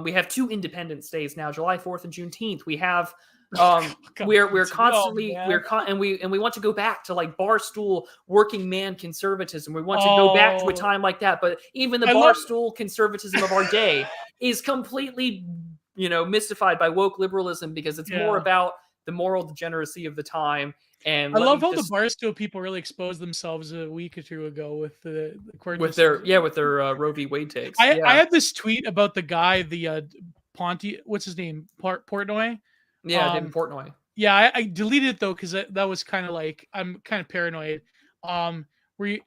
we have two Independence Days now, July 4th and Juneteenth. We have Come on, we're dude. Oh constantly man. and we want to go back to like barstool working man conservatism. We want to go back to a Oh, time like that, but even the I love. barstool conservatism of our day is completely mystified by woke liberalism because it's more Yeah. about the moral degeneracy of the time. And I let love me how the just Barstool people really exposed themselves a week or two ago with the court with their decision. Roe v. Wade takes. I Yeah, had this tweet about the guy, the Ponty, what's his name, Portnoy. yeah, David Um, Portnoy. yeah, I deleted it though because that was kind of like I'm kind of paranoid.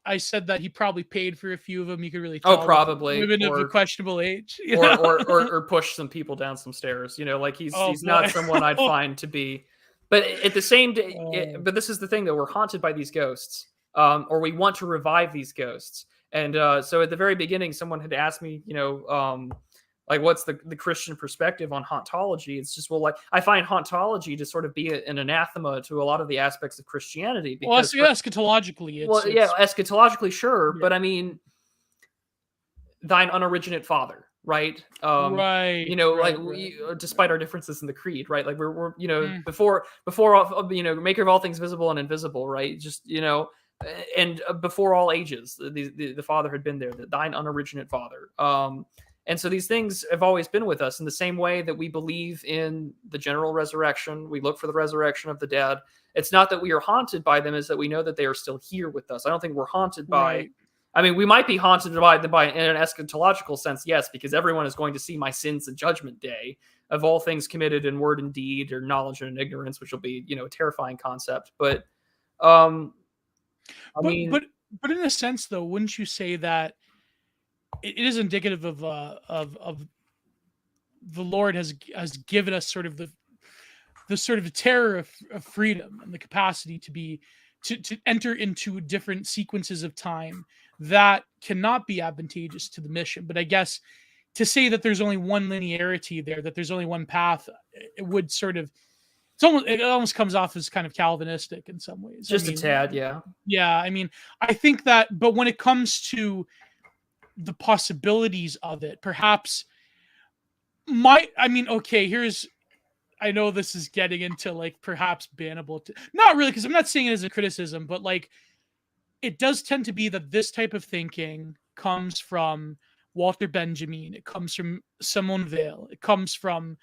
I said that he probably paid for a few of them. You could really Oh, tell with probably, women of a questionable age. You or know? or push some people down some stairs. Like Oh he's not boy. someone I'd find to be. But at the same day, Oh, but this is the thing though, we're haunted by these ghosts, or we want to revive these ghosts. And so at the very beginning, someone had asked me, like what's the Christian perspective on hauntology? It's just well, like I find hauntology to sort of be an anathema to a lot of the aspects of Christianity well, because so yeah, eschatologically, well, yeah, it's eschatologically, sure, yeah, but I mean, thine unoriginate father, right? right, Like right, right. despite our differences in the creed, right? Like we're Mm, before all, maker of all things visible and invisible, right? Just and before all ages, the Father had been there, the thine unoriginate Father. And so these things have always been with us in the same way that we believe in the general resurrection. We look for the resurrection of the dead. It's not that we are haunted by them; is that we know that they are still here with us. I don't think we're haunted by. right. I mean, we might be haunted by in an eschatological sense, yes, because everyone is going to see my sins in judgment day of all things committed in word and deed, or knowledge and ignorance, which will be a terrifying concept. But um, I But mean, but but in a sense, though, wouldn't you say that it is indicative of the Lord has given us sort of the sort of terror of freedom and the capacity to be to enter into different sequences of time that cannot be advantageous to the mission. But I guess to say that there's only one linearity there, that there's only one path, it would sort of it almost comes off as kind of Calvinistic in some ways. Just a tad, yeah. Yeah, I mean, I think that, but when it comes to the possibilities of it, perhaps I know this is getting into like perhaps bannable. Not really, because I'm not saying it as a criticism, but like it does tend to be that this type of thinking comes from Walter Benjamin. It comes from Simone Weil. It comes from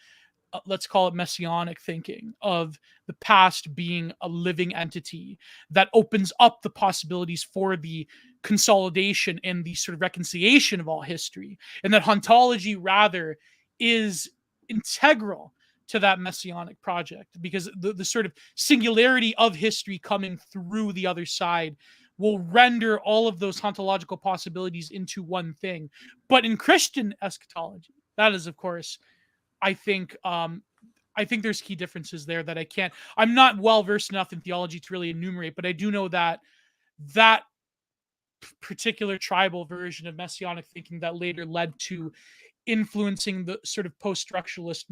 let's call it messianic thinking of the past being a living entity that opens up the possibilities for the consolidation and the sort of reconciliation of all history, and that hauntology rather is integral to that messianic project, because the sort of singularity of history coming through the other side will render all of those hauntological possibilities into one thing. But in Christian eschatology, that is, of course, I think there's key differences there that I'm not well versed enough in theology to really enumerate, but I do know that that particular tribal version of messianic thinking that later led to influencing the sort of post-structuralist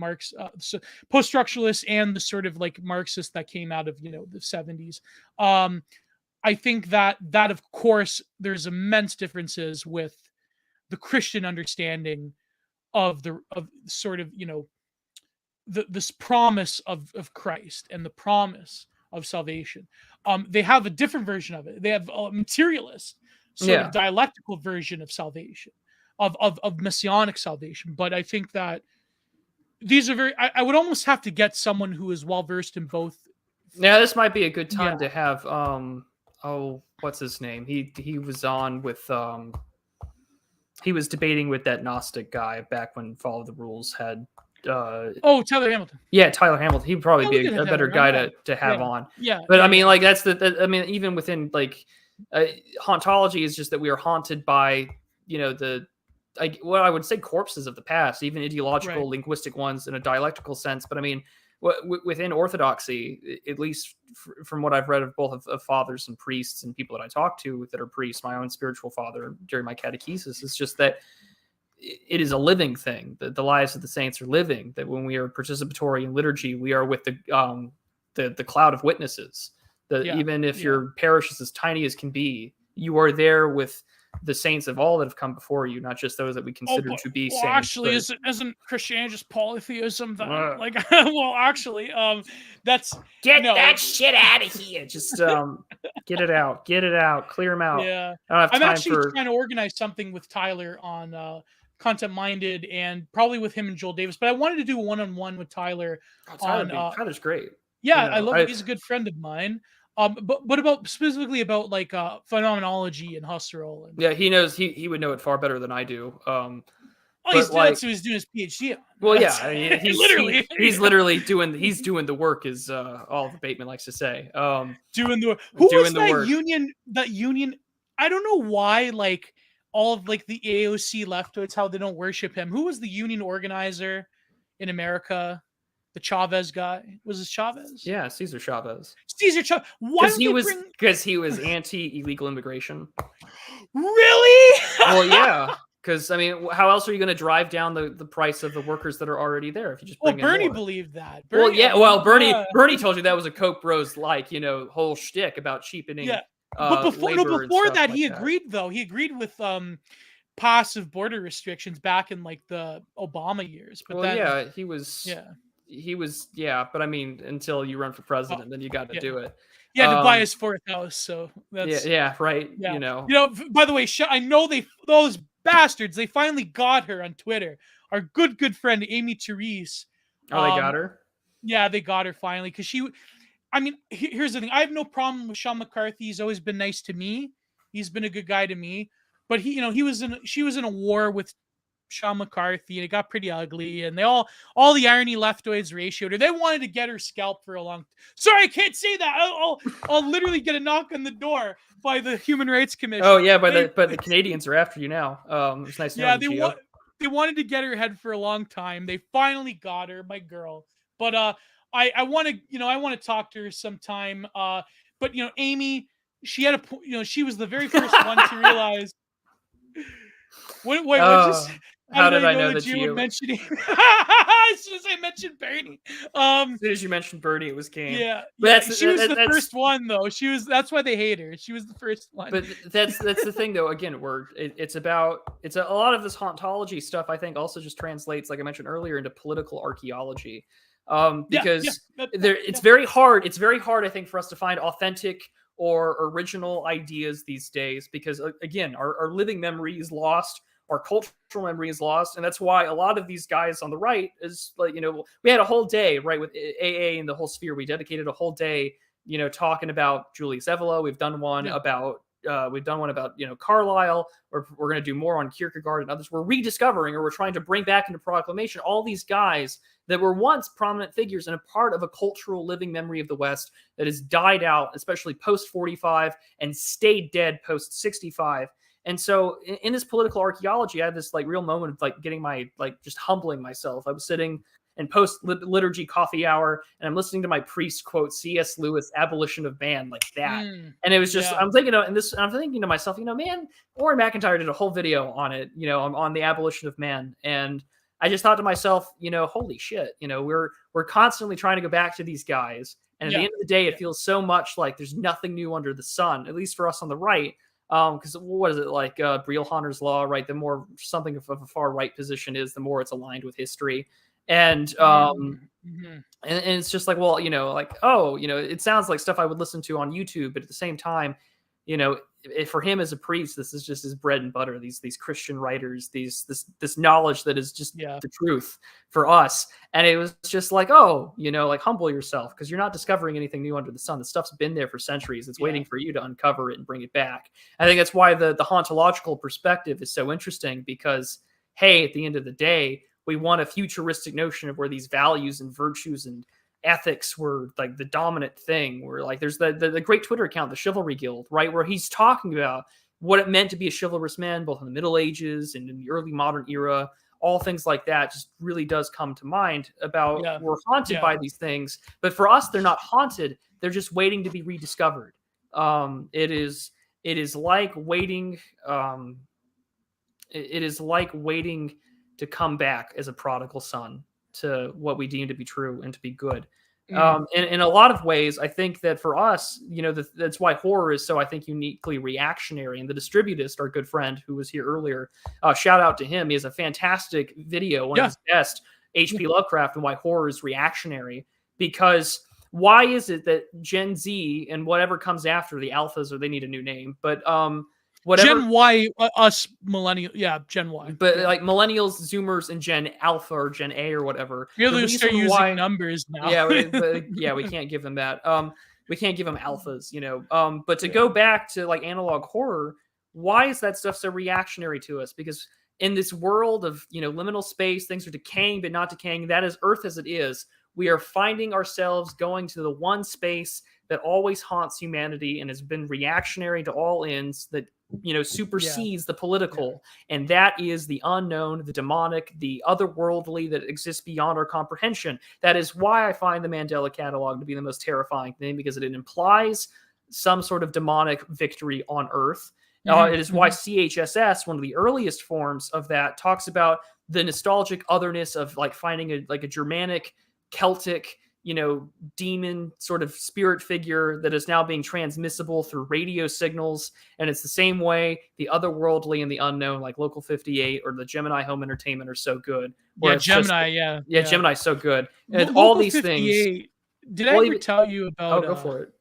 post-structuralists and the sort of like Marxists that came out of, the 70s. I think that of course there's immense differences with the Christian understanding of sort of, this promise of Christ and the promise of salvation. They have a different version of it. They have a materialist sort of dialectical version of salvation, of messianic salvation. But I think that these are I would almost have to get someone who is well versed in both. Yeah, this might be a good time to have what's his name? He was on with he was debating with that Gnostic guy back when Follow the Rules had Tyler Hamilton. Yeah, Tyler Hamilton. He'd probably be a better guy to have on. Yeah. But I mean, like that's even within like hauntology is just that we are haunted by, what I would say corpses of the past, even ideological, linguistic ones in a dialectical sense. But I mean, within Orthodoxy, at least from what I've read of both of fathers and priests and people that I talk to that are priests, my own spiritual father during my catechesis, it's just that it is a living thing, that the lives of the saints are living, that when we are participatory in liturgy, we are with the cloud of witnesses, that even if your parish is as tiny as can be, you are there with the saints of all that have come before you, not just those that we consider to be saints. Actually, isn't Christianity just polytheism? That, that's that shit out of here. Just get it out, clear them out. Yeah, I'm actually trying to organize something with Tyler on Content Minded, and probably with him and Joel Davis. But I wanted to do a one-on-one with Tyler. Tyler's great. Yeah, I love him. He's a good friend of mine. But specifically about like phenomenology and Husserl. Yeah, he knows. He would know it far better than I do. That's what he's doing his PhD on. Well, yeah, I mean, he's literally doing the work, as Oliver Bateman likes to say. Doing the work. Who was that union? That union. I don't know why. Like all of like the AOC leftoids, how they don't worship him. Who was the union organizer in America? The Chavez guy. Was it Chavez? Yeah, Cesar Chavez. Why? Because he was anti-illegal immigration. Really? Well, yeah. Because I mean, how else are you going to drive down the price of the workers that are already there if you just bring in Bernie more? believed that. Bernie told you that was a Koch bros whole shtick about cheapening. Yeah, but before that, he agreed. That. He agreed with passive border restrictions back in like the Obama years. But he was. But I mean, until you run for president, then you got to do it. He had to buy his fourth house, so that's right. Yeah. By the way, I know those bastards, they finally got her on Twitter. Our good friend Amy Therese. Oh, they got her? Yeah, they got her finally, because here's the thing. I have no problem with Sean McCarthy. He's always been nice to me. He's been a good guy to me. But she was in a war with Sean McCarthy, and it got pretty ugly, and all the irony leftoids ratioed her. They wanted to get her scalp for a long Sorry, I can't say that. I'll literally get a knock on the door by the Human Rights Commission. Oh yeah, but the Canadians are after you now. It's nice to know. Yeah, they wanted to get her head for a long time. They finally got her, my girl. But I want to talk to her sometime. But Amy, she had she was the very first one to realize. Wait, what just? How did I know that you were mentioning? As soon as I mentioned Bernie. As soon as you mentioned Bernie, it was game. Yeah, But yeah. She was the first one, though. That's why they hate her. She was the first one. But that's the thing, though. Again, it's about a lot of this hauntology stuff. I think also just translates, like I mentioned earlier, into political archaeology, because it's very hard. It's very hard, I think, for us to find authentic or original ideas these days, because again, our living memory is lost. Our cultural memory is lost, and that's why a lot of these guys on the right is like, we had a whole day, right, with AA and the whole sphere. We dedicated a whole day, talking about Julius Evola. We've done one about Carlyle. We're going to do more on Kierkegaard and others. We're rediscovering, or we're trying to bring back into proclamation, all these guys that were once prominent figures and a part of a cultural living memory of the West that has died out, especially post 45, and stayed dead post 65. And so in this political archaeology, I had this like real moment of like getting just humbling myself. I was sitting in post liturgy coffee hour, and I'm listening to my priest quote C.S. Lewis, "Abolition of Man," like that. And it was just, I'm thinking to myself, man, Warren McIntyre did a whole video on it, on the abolition of man. And I just thought to myself, holy shit, we're constantly trying to go back to these guys. And at the end of the day, it feels so much like there's nothing new under the sun, at least for us on the right. Because what is it like, Brielhonner's law, right? The more something of a far right position is, the more it's aligned with history. And and it's just like, well, it sounds like stuff I would listen to on YouTube, but at the same time, for him as a priest, this is just his bread and butter. These Christian writers, this knowledge that is just the truth for us. And it was just like, like, humble yourself, because you're not discovering anything new under the sun. The stuff's been there for centuries. It's waiting for you to uncover it and bring it back. I think that's why the hauntological perspective is so interesting, because, hey, at the end of the day, we want a futuristic notion of where these values and virtues and ethics were like the dominant thing. Where like there's the great Twitter account, the Chivalry Guild, right, where he's talking about what it meant to be a chivalrous man, both in the Middle Ages and in the early modern era. All things like that just really does come to mind about we're haunted by these things. But for us, they're not haunted. They're just waiting to be rediscovered. It is like waiting. It is like waiting to come back as a prodigal son to what we deem to be true and to be good. In a lot of ways, I think that for us, that's why horror is so, I think, uniquely reactionary. And the Distributist, our good friend who was here earlier, shout out to him. He has a fantastic video, one of his best, H.P. Lovecraft, and why horror is reactionary. Because why is it that Gen Z and whatever comes after, the alphas, or they need a new name, but whatever. Gen Y, us millennial, Gen Y. But like millennials, Zoomers, and Gen Alpha or Gen A or whatever. Really start using numbers now. We can't give them that. We can't give them alphas, But to go back to like analog horror, why is that stuff so reactionary to us? Because in this world of liminal space, things are decaying but not decaying. That is Earth as it is. We are finding ourselves going to the one space that always haunts humanity and has been reactionary to all ends, that supersedes the political, and that is the unknown, the demonic, the otherworldly that exists beyond our comprehension. That is why I find the Mandela Catalog to be the most terrifying thing, because it implies some sort of demonic victory on Earth. It is why CHSS, one of the earliest forms of that, talks about the nostalgic otherness of like finding a Germanic, Celtic, demon sort of spirit figure that is now being transmissible through radio signals. And it's the same way the otherworldly and the unknown, like Local 58 or the Gemini Home Entertainment, are so good. Gemini, Gemini is so good. And Local all these 58, things. Did I ever tell you about? Go for it.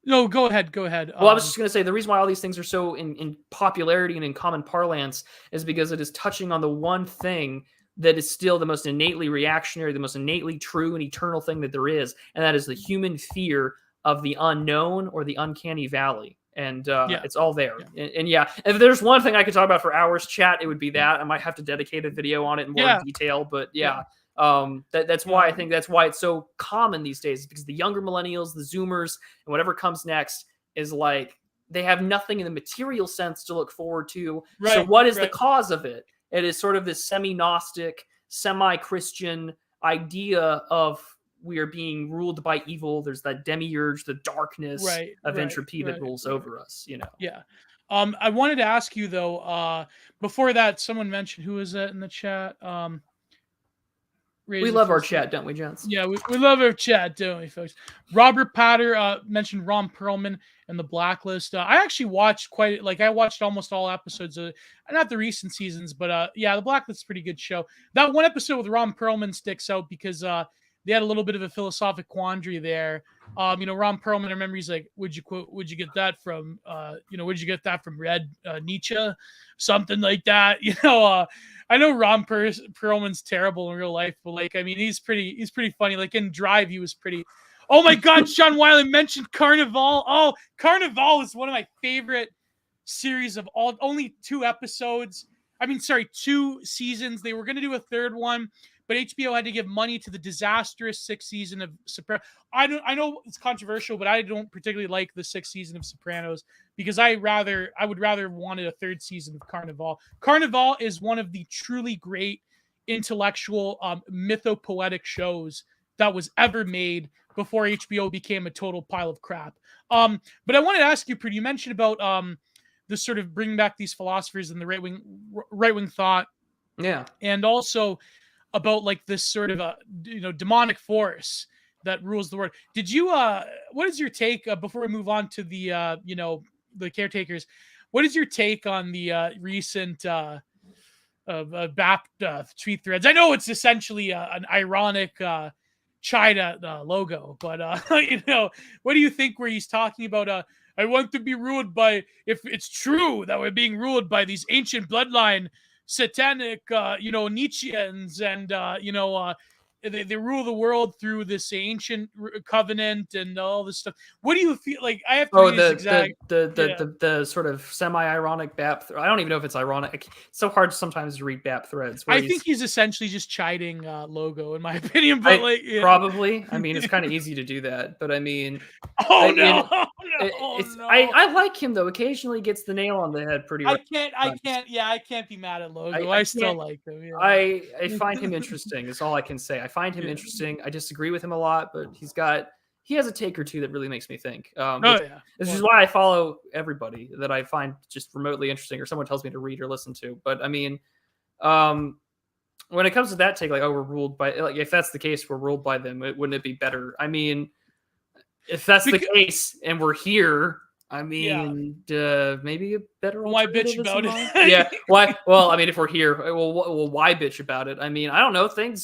No, go ahead. Well, I was just going to say, the reason why all these things are so in popularity and in common parlance is because it is touching on the one thing that is still the most innately reactionary, the most innately true and eternal thing that there is, and that is the human fear of the unknown or the uncanny valley. And it's all there. And if there's one thing I could talk about for hours, chat, it would be that. I might have to dedicate a video on it in more detail, but that's why I think that's why it's so common these days, because the younger millennials, the Zoomers, and whatever comes next is like, they have nothing in the material sense to look forward to. Right, so what is the cause of it? It is sort of this semi-Gnostic, semi-Christian idea of we are being ruled by evil. There's that demiurge, the darkness of entropy that rules over us, Yeah. I wanted to ask you, though, before that, someone mentioned, who is that in the chat? We raise a love our fist. chat, don't we, gents? Yeah, we love our chat, don't we, folks? Robert Patter mentioned Ron Perlman and The Blacklist. I actually watched I watched almost all episodes of, not the recent seasons, but yeah, The Blacklist is a pretty good show. That one episode with Ron Perlman sticks out because they had a little bit of a philosophic quandary there. Ron Perlman, I remember he's like, would you get that from, would you get that from Red Nietzsche? Something like that. I know Ron Perlman's terrible in real life, but he's pretty funny. Like in Drive, he was pretty. Oh my God, Sean Wiley mentioned Carnival. Oh, Carnival is one of my favorite series of all. Only 2 episodes. Two seasons. They were going to do a third one, but HBO had to give money to the disastrous 6th season of Sopranos. I know it's controversial, but I don't particularly like the 6th season of Sopranos because I would rather wanted a 3rd season of Carnival. Carnival is one of the truly great intellectual mythopoetic shows that was ever made before HBO became a total pile of crap. But I wanted to ask you, Prudy, you mentioned about the sort of bringing back these philosophers and the right wing thought, Yeah, and also about like this sort of demonic force that rules the world. Did you what is your take before we move on to the the caretakers? What is your take on the recent BAP tweet threads? I know it's essentially an ironic China logo, but what do you think where he's talking about I want to be ruled by, if it's true that we're being ruled by these ancient bloodline satanic Nietzscheans, and they rule the world through this ancient covenant and all this stuff. What do you feel like? I have to read his exact. The sort of semi-ironic BAP. I don't even know if it's ironic. It's so hard sometimes to read BAP threads. I think he's essentially just chiding Logo, in my opinion. But probably, it's kind of easy to do that. But I like him though. Occasionally gets the nail on the head pretty. I can't be mad at Logo. I still like him. Yeah. I find him interesting. Is all I can say. I find him interesting. I disagree with him a lot, but he has a take or two that really makes me think. This is why I follow everybody that I find just remotely interesting, or someone tells me to read or listen to. But when it comes to that take, like, oh, we're ruled by, like, if that's the case, we're ruled by them. Wouldn't it be better? If that's the case and we're here, maybe a better. Why bitch about it? Yeah. Why? Well, if we're here, why bitch about it? I don't know. Things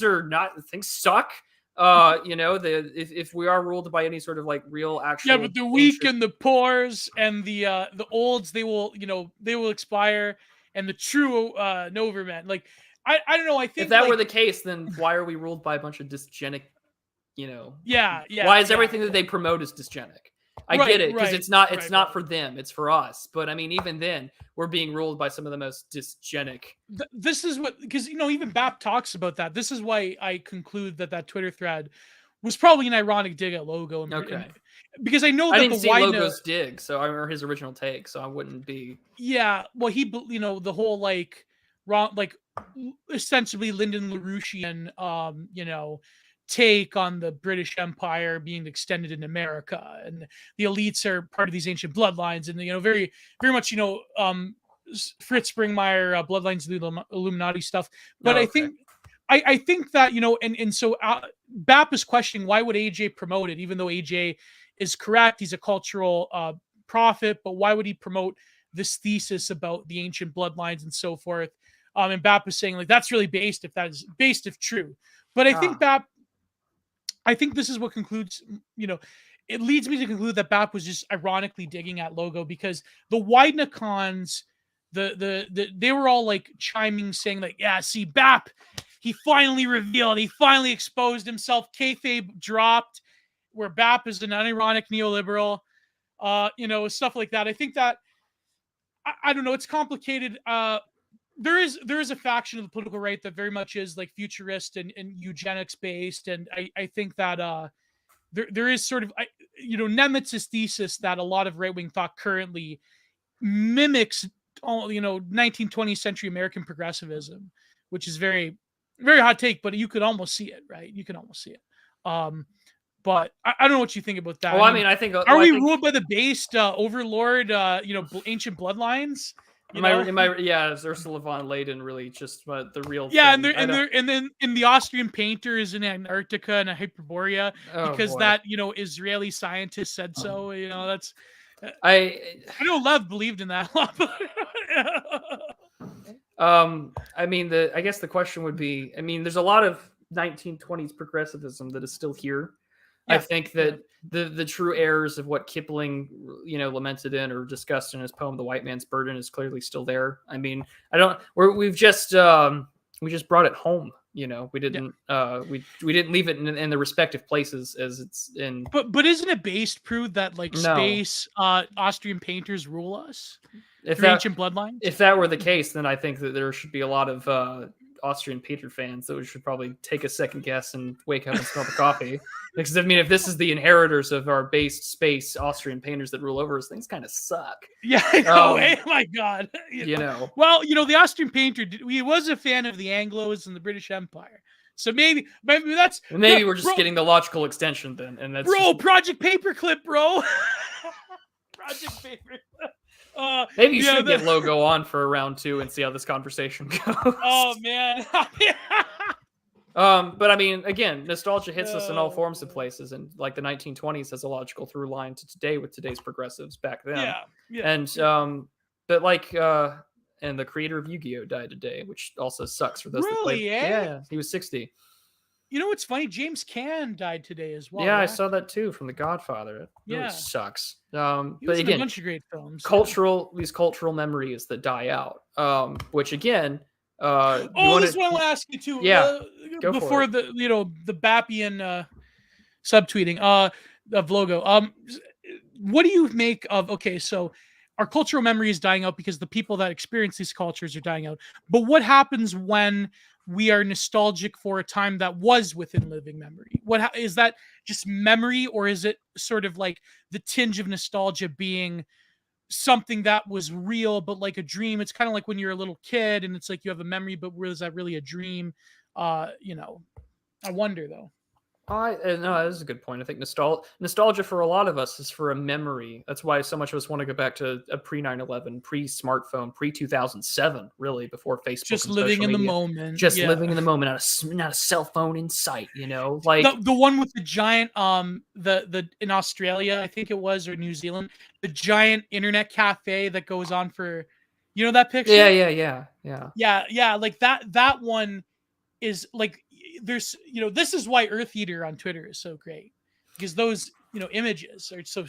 suck. If we are ruled by any sort of like real actual. Yeah, but the weak and the poors and the olds, they will expire, and the true Novermen. Like, I don't know. I think if that were the case, then why are we ruled by a bunch of dysgenic? Yeah. Why is everything that they promote is dysgenic? I get it, because it's not for them, it's for us. But even then, we're being ruled by some of the most dysgenic. This is what, because even BAP talks about that. This is why I conclude that Twitter thread was probably an ironic dig at Logo. Because I know that I didn't see Logo's dig, or his original take, so I wouldn't be. Yeah, well, he the whole essentially Lyndon LaRouchian take on the British Empire being extended in America, and the elites are part of these ancient bloodlines, and very, very much Fritz Springmeier bloodlines of the Illuminati stuff. But I think that and so BAP is questioning, why would AJ promote it, even though AJ is correct, he's a cultural prophet, but why would he promote this thesis about the ancient bloodlines and so forth? And BAP is saying, like, that's really based if true. But I think BAP, I think this is what concludes, it leads me to conclude that BAP was just ironically digging at Logo, because the Widenicons, they were all like chiming, saying like, yeah, see, BAP, he finally revealed, he finally exposed himself. Kayfabe dropped, where BAP is an unironic neoliberal, stuff like that. I think that, I don't know, it's complicated. There is a faction of the political right that very much is like futurist and eugenics based, and I think that there is sort of Nemitz's thesis that a lot of right wing thought currently mimics 19th, 20th century American progressivism, which is very, very hot take, but you could almost see it, right? You can almost see it. But I don't know what you think about that. Well, I think are we ruled by the based overlord, ancient bloodlines? You know? Yeah, is Ursula von Leyden really just the real Yeah, thing? I don't. and then in the Austrian painter is in Antarctica and a Hyperborea Oh because boy. that Israeli scientist said so. That's I I know Lev believed in that a lot. I mean I guess the question would be, I mean, there's a lot of 1920s progressivism that is still here. I Yeah, think yeah. that the true errors of what Kipling, lamented in or discussed in his poem "The White Man's Burden" is clearly still there. I mean, I don't. We just brought it home. We Yeah. didn't we didn't leave it in the respective places as it's in. But isn't it based, Prude, that like No, space Austrian painters rule us if through that ancient bloodlines? if that were the case, then I think that there should be a lot of Austrian painter fans that we should probably take a second guess and wake up and smell the coffee. Because I mean, if this is the inheritors of our based space Austrian painters that rule over us, things kind of suck. Yeah, I know. Oh my God. Well, the Austrian painter, he was a fan of the Anglos and the British Empire. So maybe that's maybe we're just getting the logical extension then, and that's Project Paperclip, bro. Project Paperclip. Maybe you should get Logo on for round 2 and see how this conversation goes. Oh man. But I mean, again, nostalgia hits us in all forms of places, and like the 1920s has a logical through line to today with today's progressives back then. Yeah. And but like and the creator of Yu-Gi-Oh died today, which also sucks for those that played. Yeah, he was 60. You know what's funny? James Caan died today as well. Yeah, I saw that too from The Godfather. It really sucks. But again, a bunch of great films. These cultural memories that die out. Which again, this is what I want to ask you too. Yeah, before the the Bappian subtweeting of Logo. What do you make of? Okay, so our cultural memory is dying out because the people that experience these cultures are dying out. But what happens when we are nostalgic for a time that was within living memory? What is that? Just memory, or is it sort of like the tinge of nostalgia being something that was real, but like a dream? It's kind of like when you're a little kid and it's like you have a memory, but was that really a dream? I wonder though. No, that is a good point. I think nostalgia for a lot of us is for a memory. That's why so much of us want to go back to a pre 9/11, pre smartphone, pre 2007, really, before Facebook. Just living in the moment. Just living in the moment, not a cell phone in sight. Like the one with the giant the in Australia, I think it was, or New Zealand, the giant internet cafe that goes on for, that picture. Yeah. Like that one is like, there's this is why Earth Eater on Twitter is so great, because those images are so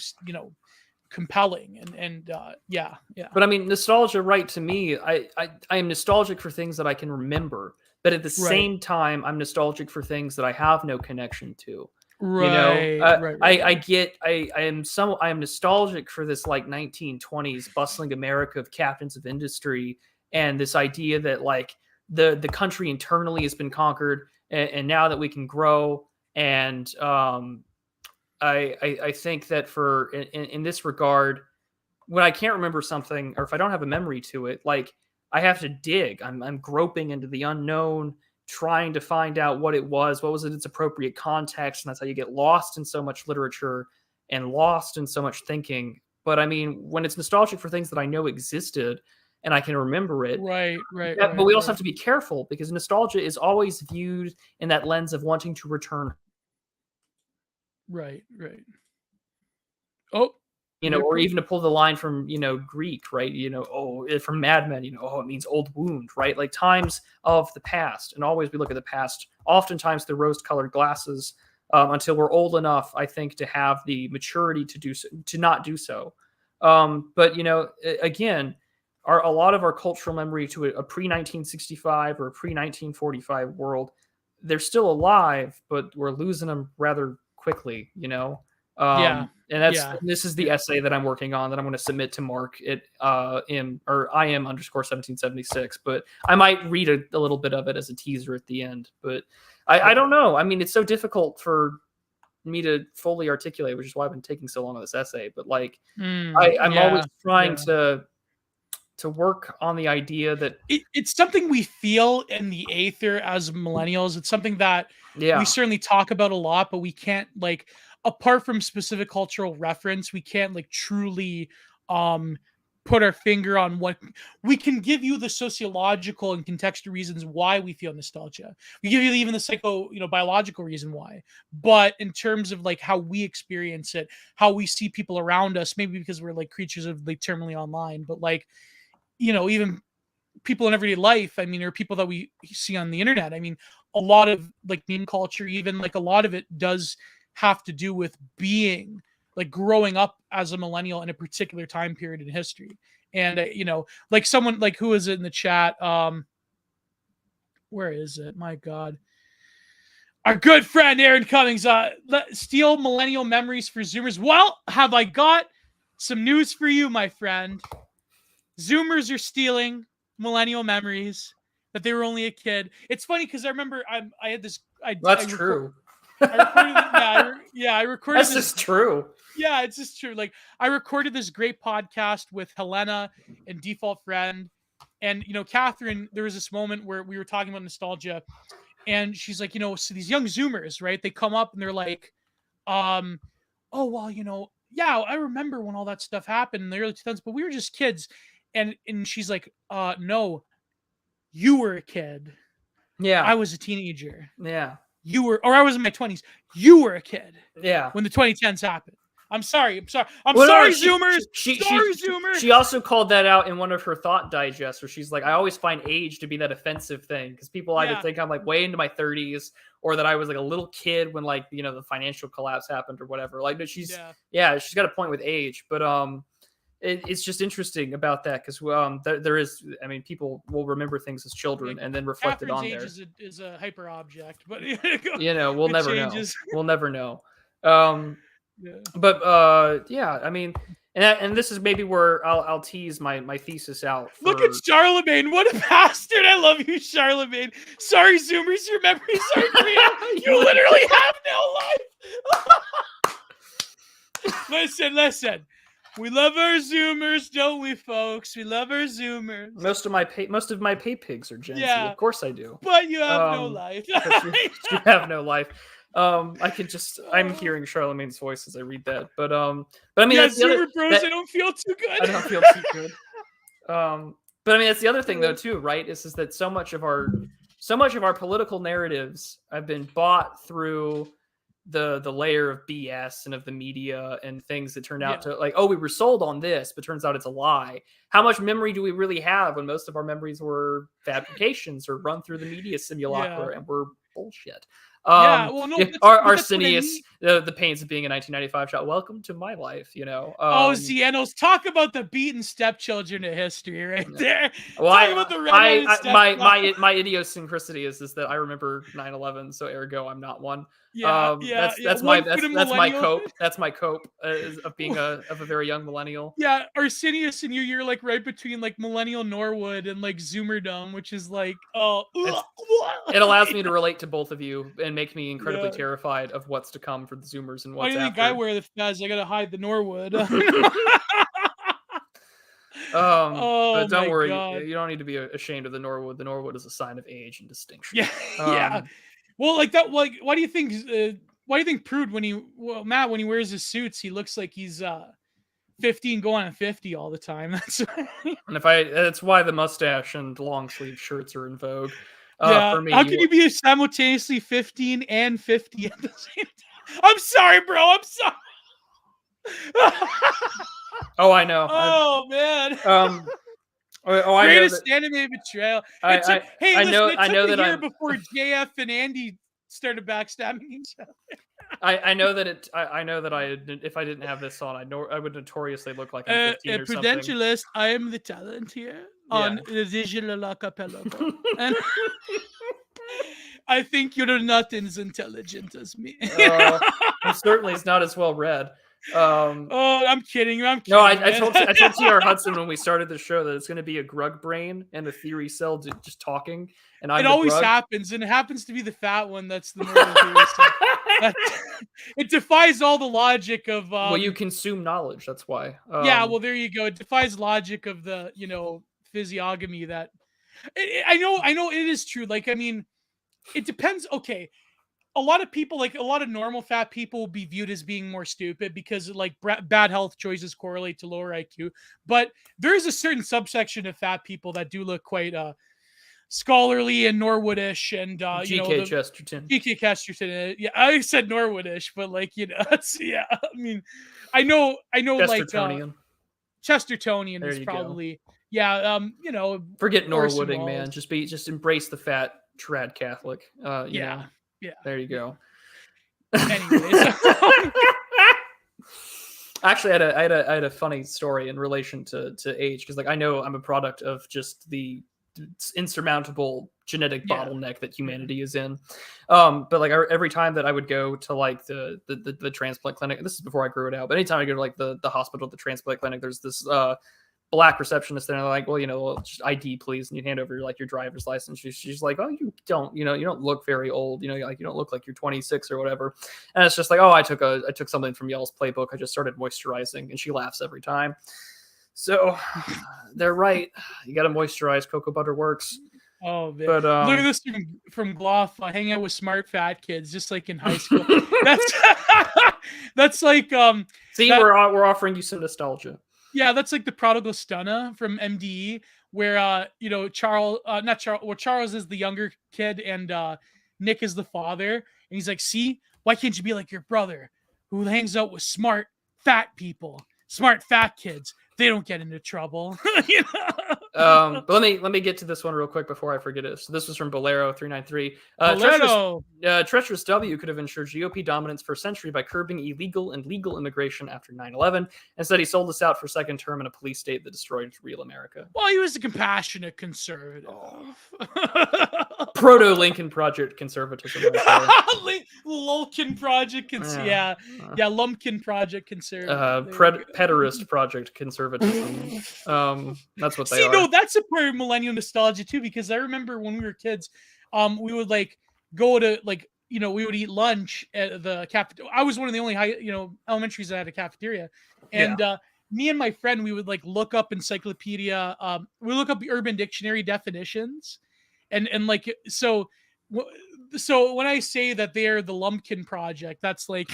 compelling and yeah. But I mean, nostalgia, right? To me, I am nostalgic for things that I can remember, but at the same time, I'm nostalgic for things that I have no connection to. Right. I am nostalgic for this like 1920s bustling America of captains of industry, and this idea that like the country internally has been conquered, and now that we can grow. And I think that in this regard, when I can't remember something, or if I don't have a memory to it, like I have to dig. I'm groping into the unknown, trying to find out what it was. What was its appropriate context? And that's how you get lost in so much literature and lost in so much thinking. But I mean, when it's nostalgic for things that I know existed and I can remember it. Right. But we also have to be careful, because nostalgia is always viewed in that lens of wanting to return. Right. Oh, or even to pull the line from, Greek, right? From Mad Men, it means old wound, right? Like times of the past. And always we look at the past, oftentimes through rose-colored glasses, until we're old enough, I think, to have the maturity to do so, to not do so. But, again, a lot of our cultural memory to a pre-1965 or a pre-1945 world, they're still alive, but we're losing them rather quickly, Yeah. And this is the essay that I'm working on that I'm going to submit to Mark at IM_1776, but I might read a little bit of it as a teaser at the end. But I don't know. I mean, it's so difficult for me to fully articulate, which is why I've been taking so long on this essay. But like, I'm always trying to work on the idea that it's something we feel in the aether as millennials. It's something that we certainly talk about a lot, but we can't, like, apart from specific cultural reference, we can't like truly put our finger on what we can give you the sociological and contextual reasons why we feel nostalgia. We give you even the biological reason why. But in terms of like how we experience it, how we see people around us, maybe because we're like creatures of like terminally online, but like, even people in everyday life, I mean, or people that we see on the internet. I mean, a lot of like meme culture, even like a lot of it does have to do with being like growing up as a millennial in a particular time period in history. And like someone like who is it in the chat? Where is it? My God. Our good friend Aaron Cummings, steal millennial memories for Zoomers. Well, have I got some news for you, my friend? Zoomers are stealing millennial memories that they were only a kid. It's funny because I remember I had this. That's true. I recorded. I recorded. That's just true. Yeah, it's just true. Like I recorded this great podcast with Helena and Default Friend, and Catherine. There was this moment where we were talking about nostalgia, and she's like, so these young Zoomers, right? They come up and they're like, oh well, yeah, I remember when all that stuff happened in the early 2000s, but we were just kids. And she's like, no, you were a kid. Yeah. I was a teenager. Yeah. You were, or I was in my 20s. You were a kid. Yeah. When the 2010s happened. I'm sorry, Zoomers. Zoomers. She also called that out in one of her thought digests where she's like, I always find age to be that offensive thing because people either think I'm like way into my 30s or that I was like a little kid when like, the financial collapse happened or whatever. Like she's got a point with age, but it's just interesting about that because there is, I mean, people will remember things as children and then reflect it on there. Age is a hyper object, but we'll never know. We'll never know. But I mean, and this is maybe where I'll tease my thesis out. Look at Charlemagne! What a bastard! I love you, Charlemagne. Sorry, Zoomers, your memories are real. You literally have no life. Listen. We love our Zoomers, don't we, folks? We love our Zoomers. Most of my pay pigs are Gen Z. Of course I do. But you have no life. you have no life. I'm hearing Charlemagne's voice as I read that. But I mean, that's the Zoomer bros, I don't feel too good. I don't feel too good. But I mean, that's the other thing though, too, right? Is that so much of our political narratives have been bought through the layer of BS and of the media and things that turned out to like, oh, we were sold on this, but turns out it's a lie. How much memory do we really have when most of our memories were fabrications or run through the media simulacra and were bullshit? Arsenius, the pains of being a 1995 child. Welcome to my life, Zianos, talk about the beaten stepchildren of history right there. Well, my idiosyncrasy is that I remember 9/11, so ergo I'm not one. That's my cope. That's my cope of being of a very young millennial. Yeah, Arsenius, and you're like right between like millennial Norwood and like Zoomerdom, which is like it allows me to relate to both of you and make me incredibly terrified of what's to come for the Zoomers and what's after. Why do you think I wear the fez? I gotta hide the Norwood. But don't worry, you don't need to be ashamed of the Norwood. The Norwood is a sign of age and distinction. Well, like that. Like, why do you think? Why do you think Prude Matt when he wears his suits, he looks like he's 15 going on 50 all the time. And that's why the mustache and long sleeve shirts are in vogue. For me, how can you be simultaneously 15 and 50 at the same time? I'm sorry, bro. I'm sorry. Oh, I know. Man. Greatest anime betrayal. I know that I'm before JF and Andy started backstabbing each other. I know that if I didn't have this on, I would notoriously look like I'm 15 or something. Prudentialist, I am the talent here on the digital Archipelago. And I think you're not as intelligent as me. I'm certainly not as well read. I'm kidding. No, I told TR Hudson when we started the show that it's going to be a grug brain and a theory cell just talking. And it always happens, and it happens to be the fat one that's the more theory cell. It defies all the logic of. Well, you consume knowledge. That's why. Well, there you go. It defies logic of the physiognomy that. I know it is true. Like, I mean, it depends. Okay. a lot of people, like a lot of normal fat people, will be viewed as being more stupid because like bad health choices correlate to lower IQ. But there is a certain subsection of fat people that do look quite scholarly and Norwoodish, and GK Chesterton. GK Chesterton. Yeah, I said Norwoodish, but like it's yeah. I mean, I know like Chestertonian. Chestertonian There is you go. probably yeah. Forget Orson Norwooding, man. Welles. Just embrace the fat trad Catholic. You Yeah, know. yeah. There you go. Anyways, Actually, I had a funny story in relation to age, because like I know I'm a product of just the insurmountable genetic yeah, bottleneck that humanity is in. But like every time that I would go to like the transplant clinic, and this is before I grew it out, but anytime I go to like the hospital, the transplant clinic, there's this black receptionist there, and they're like, well, just ID please, and you hand over your driver's license. She's like, oh, you don't look very old, like you don't look like you're 26 or whatever. And it's just like, oh, I took something from y'all's playbook, I just started moisturizing. And she laughs every time. So they're right, you gotta moisturize, cocoa butter works. oh man. But Look at this from Gloff, hanging out with smart fat kids, just like in high school. That's that's like see, we're offering you some nostalgia. yeah, that's like the prodigal stunna from MDE, where Charles, not Charles, well, Charles is the younger kid, and Nick is the father, and he's like, see, why can't you be like your brother, who hangs out with smart fat people, smart fat kids? They don't get into trouble. But let me get to this one real quick before I forget it. So this was from Bolero 393. Bolero. Treacherous W could have ensured GOP dominance for a century by curbing illegal and legal immigration after 9/11. Instead, he sold us out for second term in a police state that destroyed real America. Well, he was a compassionate conservative. Proto-Lincoln Project conservatism. Lulkin Project, Lumpkin Project conservative. Pederast Project conservatism. That's what they are. No, that's a part of millennial nostalgia too, because I remember when we were kids, we would like go to like we would eat lunch at the cafeteria. I was one of the only elementaries that had a cafeteria, and me and my friend, we would like look up encyclopedia. We look up the Urban Dictionary definitions, and like so when I say that they're the Lumpkin Project, that's like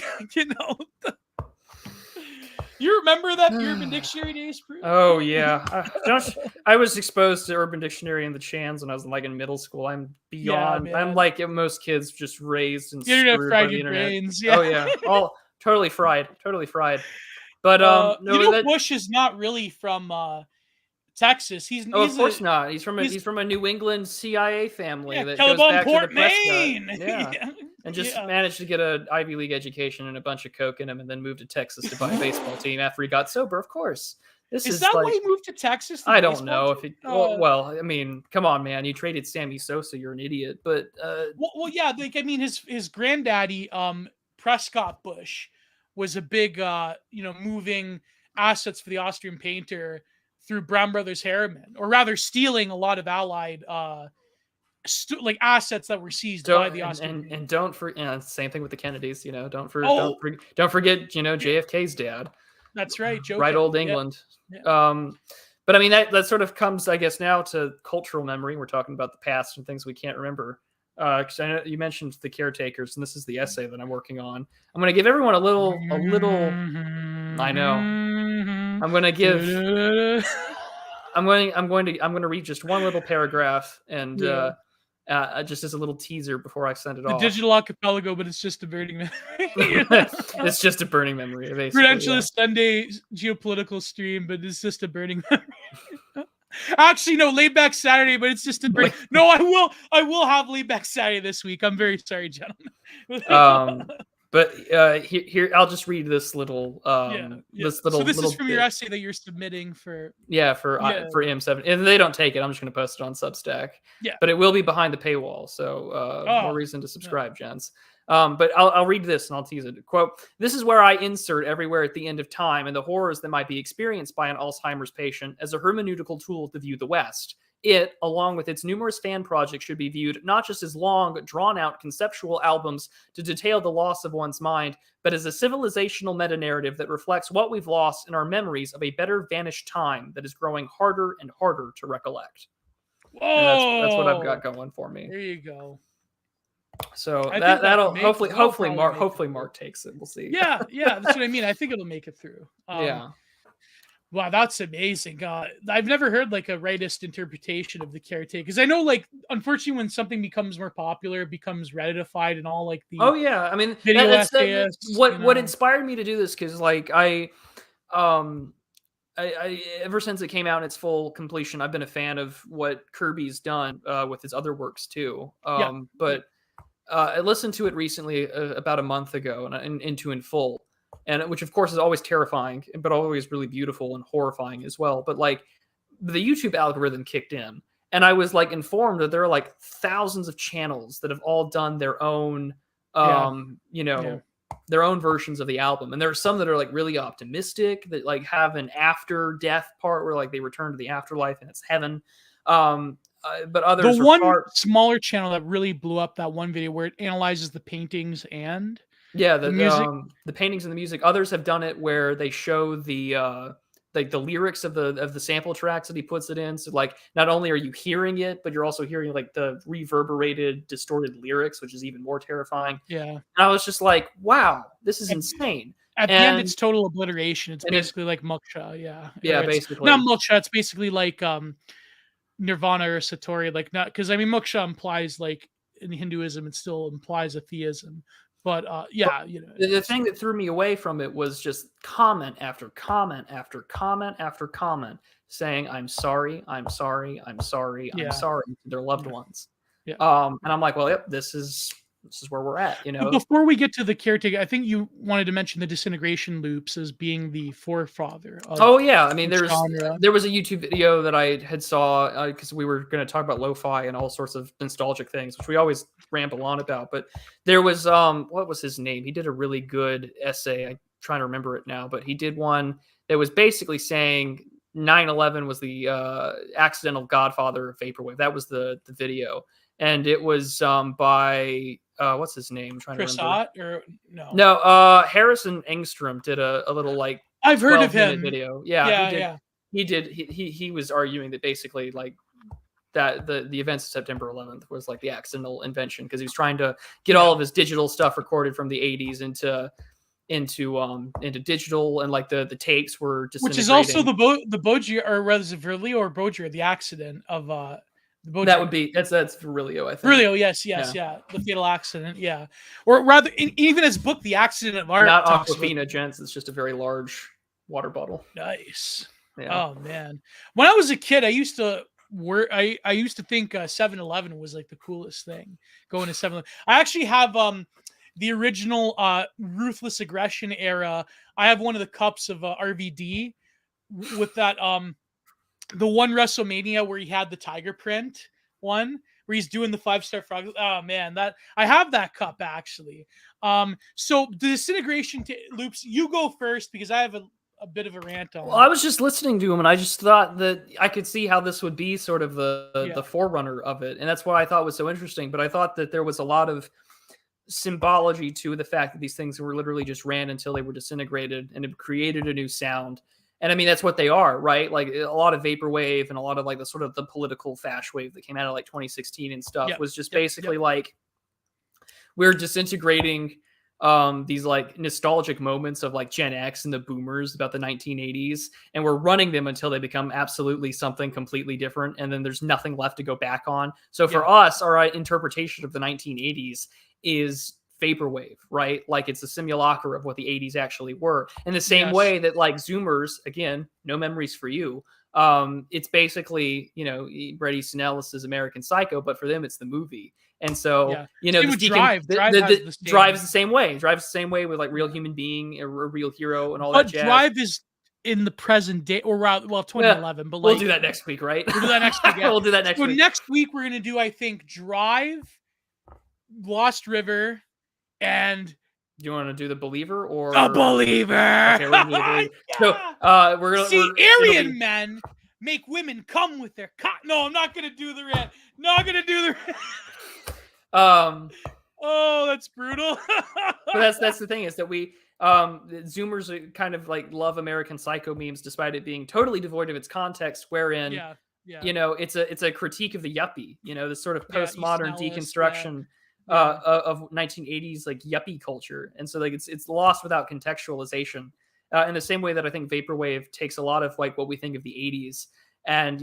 You remember that Urban Dictionary days? Oh yeah, I was exposed to Urban Dictionary and the Chans when I was like in middle school. I'm beyond. Yeah, I'm like most kids, just raised and internet screwed fried by the your internet. brains. Yeah. Oh yeah, all totally fried. But Bush is not really from Texas. Of course not. He's from a New England CIA family that goes Kellogg, back Port, to the Prescott. Maine. Yeah. And just managed to get an Ivy League education and a bunch of coke in him, and then moved to Texas to buy a baseball team after he got sober. Of course. Is that why he moved to Texas? I don't know if it. Well, I mean, come on, man. You traded Sammy Sosa. You're an idiot. But well, yeah. Like I mean, his granddaddy, Prescott Bush, was a big moving assets for the Austrian painter through Brown Brothers Harriman, or rather stealing a lot of Allied assets that were seized by the Austrian. And don't forget, same thing with the Kennedys. Don't forget, JFK's dad. That's right, Joe. Right, old England. Yeah. But I mean that sort of comes, I guess, now to cultural memory. We're talking about the past and things we can't remember. Because I know you mentioned the caretakers, and this is the essay that I'm working on. I'm going to give everyone a little. I know. I'm going to give. I'm going to read just one little paragraph, and just as a little teaser before I send it off. Digital Archipelago, but it's just a burning memory. It's just a burning memory. Prudentialist Sunday geopolitical stream, but it's just a burning memory. Actually, no, laid back Saturday, but it's just a burning. No, I will have laid back Saturday this week. I'm very sorry, gentlemen. But here, I'll just read this little. This little. So this little is from your essay that you're submitting for. For EM7. If they don't take it, I'm just going to post it on Substack. Yeah. But it will be behind the paywall, so more reason to subscribe, gents. But I'll read this and I'll tease it. Quote: "This is where I insert everywhere at the end of time and the horrors that might be experienced by an Alzheimer's patient as a hermeneutical tool to view the West. It, along with its numerous fan projects, should be viewed not just as long, drawn-out conceptual albums to detail the loss of one's mind, but as a civilizational meta-narrative that reflects what we've lost in our memories of a better vanished time that is growing harder and harder to recollect." Whoa! That's what I've got going for me. There you go. So I think that could that'll make hopefully that'll probably make it hopefully through. Mark takes it. We'll see. Yeah, yeah, that's what I mean. I think it'll make it through. Yeah. Wow, that's amazing. I've never heard like a rightist interpretation of the caretaker because I know, like, unfortunately, when something becomes more popular, it becomes Redditified and all like Oh the yeah. I mean, video that's essayists, what inspired me to do this, because like um ever since it came out in its full completion, I've been a fan of what Kirby's done with his other works too. Yeah, yeah, But I listened to it recently, about a month ago, and into in full, and which of course is always terrifying, but always really beautiful and horrifying as well. But like the YouTube algorithm kicked in, and I was like informed that there are like thousands of channels that have all done their own, yeah, you yeah. know, their own versions of the album. And there are some that are like really optimistic, that like have an after death part where like they return to the afterlife and it's heaven. But The others are one far, smaller channel that really blew up, that one video where it analyzes the paintings and yeah, the music. the paintings and the music. Others have done it where they show the like the lyrics of the sample tracks that he puts it in. So like not only are you hearing it, but you're also hearing like the reverberated, distorted lyrics, which is even more terrifying. Yeah. And I was just like, wow, this is At, insane. at the end, And it's total obliteration. It's and it, basically like Moksha, yeah. Or yeah, it's not basically. Moksha, it's basically like Nirvana or Satori, like, not because I mean Moksha implies, like, in Hinduism it still implies a theism. But But yeah, the thing that threw me away from it was just comment after comment after comment after comment saying, I'm sorry, I'm sorry, I'm sorry, I'm yeah, sorry to their loved yeah, ones. yeah. And I'm like, well, yep, this is where we're at, you But know. before we get to the caretaker, I think you wanted to mention the disintegration loops as being the forefather of Oh yeah, I mean, the genre. there was a YouTube video that I had saw, because we were going to talk about lo-fi and all sorts of nostalgic things, which we always ramble on about. But there was what was his name? He did a really good essay. I'm trying to remember it now, but he did one that was basically saying 9/11 was the accidental godfather of vaporwave. That was the video, and it was by what's his name? I'm trying to Chris remember. Ott or no? No, Harrison Engstrom did a little like I've heard of 12-minute him. video. Yeah, Yeah, yeah, he did he was arguing that basically like that the events of September 11th was like the accidental invention, because he was trying to get all yeah. of his digital stuff recorded from the 80s into digital, and like the tapes were Which is also disintegrating. the Bogier, or rather Verlio or Bogier, the accident of the That would Bogier. be that's Virilio, I think. Verlio, yes, yes, Yeah. yeah. The fatal accident, yeah. Or rather, even his book, The Accident of Art, Not talks about. Aquafina, gents. It's just a very large water bottle. Nice. Yeah. Oh man, when I was a kid, I used to work. I used to think 7-Eleven was like the coolest thing. Going to 7-Eleven. I actually have the original Ruthless Aggression era. I have one of the cups of RVD with that the one WrestleMania where he had the tiger print one where he's doing the 5-star frog. Oh man, that I have that cup actually. So the disintegration loops, you go first because I have a bit of a rant on. Well, I was just listening to him, and I just thought that I could see how this would be sort of Yeah. the forerunner of it, and that's what I thought was so interesting. But I thought that there was a lot of symbology to the fact that these things were literally just ran until they were disintegrated, and it created a new sound. And I mean, that's what they are, right? Like a lot of vaporwave and a lot of like the sort of the political fash wave that came out of like 2016 and stuff was just basically like we're disintegrating these like nostalgic moments of like Gen X and the boomers about the 1980s, and we're running them until they become absolutely something completely different, and then there's nothing left to go back on. So for us, our interpretation of the 1980s is vaporwave, right? Like it's a simulacra of what the 80s actually were. In the same way that like Zoomers, again, no memories for you. It's basically, you know, Bret Easton Ellis's American Psycho, but for them it's the movie. And so, you know, Drive Drive's the same way. Drive's the same way with like Real Human Being, a Real Hero, and all that jazz. Drive is in the present day, or well, 2011. But like, we'll do that next week, right? We'll do that next week. Yeah. We'll do that next week. Next week we're gonna do, I think, Drive, Lost River, and do you want to do the Believer or a Believer? Okay, we're gonna do the Believer. So we're gonna see Aryan men make women come with their cock. No, I'm not gonna do the rant. Not gonna do the rant. Oh, that's brutal. But that's the thing, is that we Zoomers kind of like love American Psycho memes despite it being totally devoid of its context, wherein you know it's a critique of the yuppie, you know, this sort of postmodern deconstruction Yeah. of 1980s like yuppie culture, and so like it's lost without contextualization. In the same way that I think vaporwave takes a lot of like what we think of the 80s, and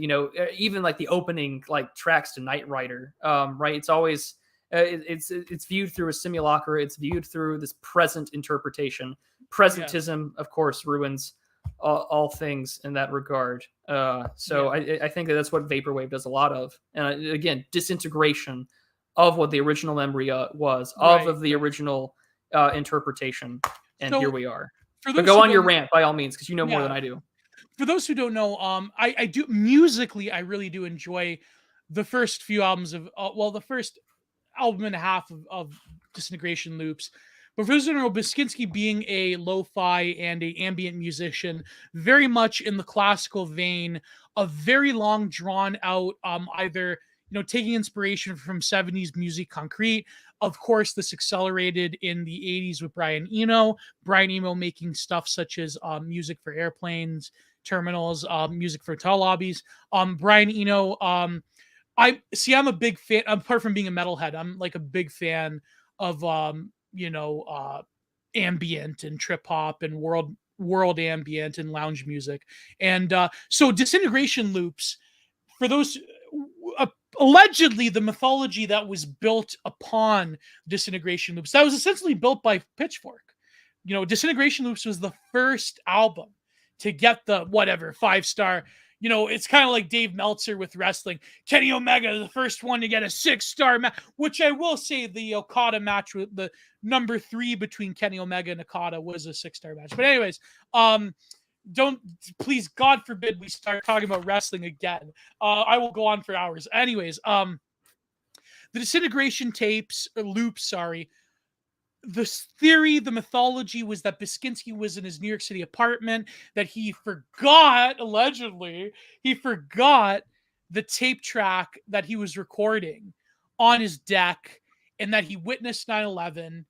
even like the opening like tracks to Knight Rider, right? It's always it's viewed through a simulacra. It's viewed through this present interpretation. Yes. Presentism, of course, ruins all things in that regard. So Yeah. I think that that's what vaporwave does a lot of. And again, disintegration of what the original memory was, Right. of the Right. original interpretation. And here So we are. for But those go who on your don't, rant by all means, because you know more than yeah, I do. for those who don't know, I do musically, I really do enjoy the first few albums of, well, the first album and a half of Disintegration Loops. But for those who don't know, Basinski being a lo-fi and a ambient musician, very much in the classical vein, a very long, drawn out, either taking inspiration from 70s music concrete. Of course, this accelerated in the 80s with Brian Eno. Brian Eno making stuff such as music for airplanes, terminals, music for hotel lobbies. Brian Eno, I see. I'm a big fan. Apart from being a metalhead, I'm like a big fan of ambient and trip hop and world ambient and lounge music. And so Disintegration Loops, for those uh, allegedly the mythology that was built upon Disintegration Loops, that was essentially built by Pitchfork. Disintegration Loops was the first album to get the whatever 5-star. It's kind of like Dave Meltzer with wrestling. Kenny Omega, the first one to get a 6-star match, which I will say the Okada match with the number 3 between Kenny Omega and Okada was a 6-star match. But anyways, don't, please, God forbid we start talking about wrestling again. I will go on for hours. Anyways, the Disintegration tapes, or loops, sorry, the theory, the mythology was that Basinski was in his New York City apartment, that he forgot, allegedly, he forgot the tape track that he was recording on his deck, and that he witnessed 9/11,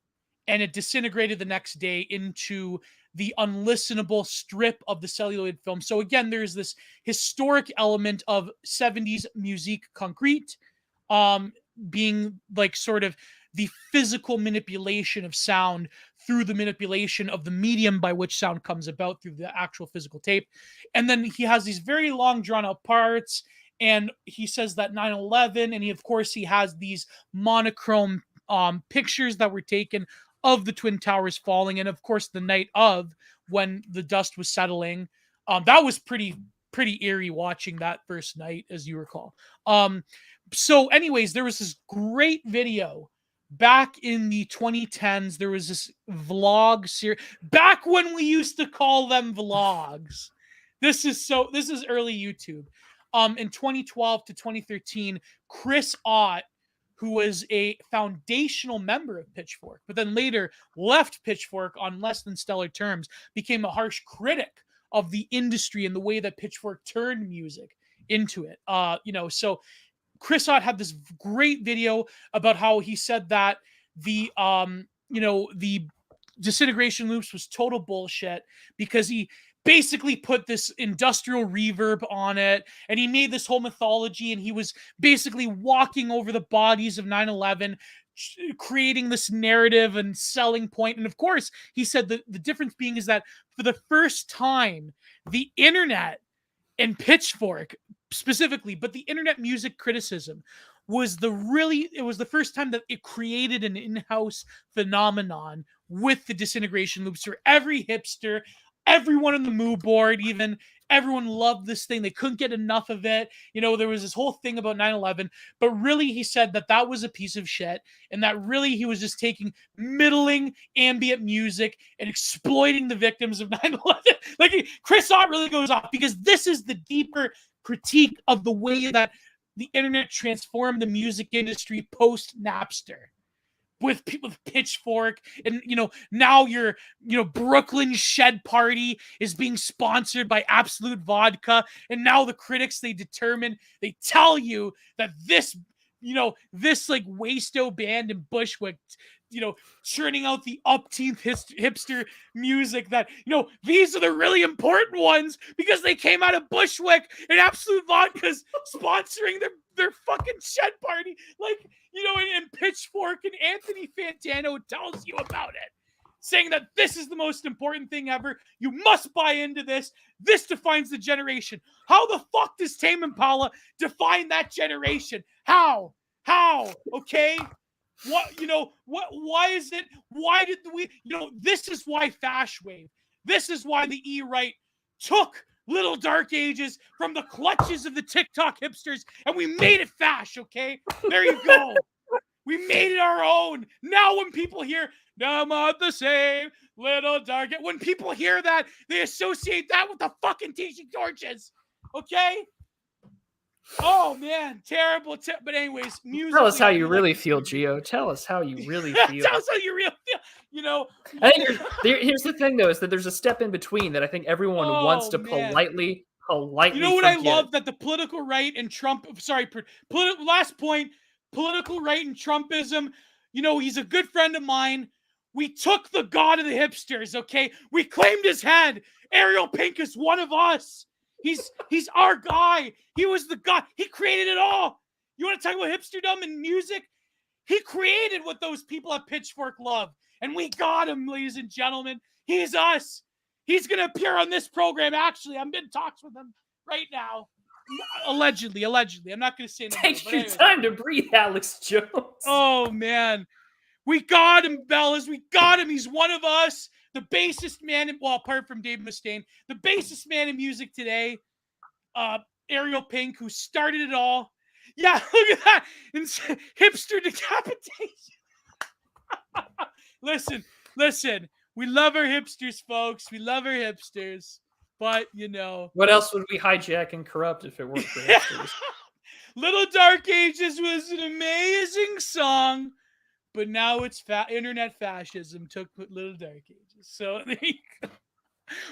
and it disintegrated the next day into the unlistenable strip of the celluloid film. So again, there's this historic element of 70s musique concrete, um, being like sort of the physical manipulation of sound through the manipulation of the medium by which sound comes about through the actual physical tape. And then he has these very long drawn out parts, and he says that 9/11, and of course he has these monochrome pictures that were taken of the Twin Towers falling, and of course the night of, when the dust was settling. That was pretty eerie watching that first night, as you recall. So anyways, there was this great video back in the 2010s. There was this vlog series back when we used to call them vlogs. This is early YouTube. In 2012 to 2013, Chris Ott, who was a foundational member of Pitchfork, but then later left Pitchfork on less than stellar terms, became a harsh critic of the industry and the way that Pitchfork turned music into it. So Chris Ott had this great video about how he said that the Disintegration Loops was total bullshit because he basically put this industrial reverb on it, and he made this whole mythology, and he was basically walking over the bodies of 9/11, creating this narrative and selling point. And of course, he said that the difference being is that for the first time, the internet and Pitchfork specifically, but the internet music criticism it was the first time that it created an in-house phenomenon with the Disintegration Loops, where every hipster, everyone on the Moo board, even everyone loved this thing. They couldn't get enough of it. There was this whole thing about 9/11, but really he said that was a piece of shit, and that really he was just taking middling ambient music and exploiting the victims of 9/11. Like, Chris Ott really goes off, because this is the deeper critique of the way that the internet transformed the music industry post Napster, with people with Pitchfork, and now your Brooklyn Shed Party is being sponsored by Absolute Vodka, and now the critics, they tell you that this like Wasto band in Bushwick churning out the upteenth hipster music that, these are the really important ones because they came out of Bushwick and Absolute Vodka's sponsoring their fucking shed party. Like, and Pitchfork and Anthony Fantano tells you about it, saying that this is the most important thing ever. You must buy into this. This defines the generation. How the fuck does Tame Impala define that generation? How? Okay? Why is it? Why did we, this is why Fash Wave, this is why the E-Right took Little Dark Ages from the clutches of the TikTok hipsters and we made it Fash, okay? There you go. We made it our own. Now when people hear, "No, I'm not the same, Little Dark," when people hear that, they associate that with the fucking teaching torches, okay? Oh man, terrible. But anyways, music. Tell us how you really feel, Gio. Tell us how you really feel. Tell us how you really feel. I think here's the thing, though, is that there's a step in between that I think everyone wants to politely. You know what I love? That the political right and Trump. Sorry, last point. Political right and Trumpism. He's a good friend of mine. We took the god of the hipsters. Okay, we claimed his head. Ariel Pink is one of us. He's our guy. He was the god. He created it all. You want to talk about hipsterdom and music? He created what those people at Pitchfork love. And we got him, ladies and gentlemen. He's us. He's going to appear on this program. Actually, I'm in talks with him right now. Allegedly. I'm not going to say no. Take your time to breathe, Alex Jones. Oh, man. We got him, Bellas. We got him. He's one of us. The bassist man, apart from Dave Mustaine, the bassist man in music today, Ariel Pink, who started it all. Yeah, look at that. Hipster decapitation. Listen. We love our hipsters, folks. We love our hipsters. But, What else would we hijack and corrupt if it weren't for hipsters? Little Dark Ages was an amazing song. But now it's internet fascism took Little Dark Ages. So there you go.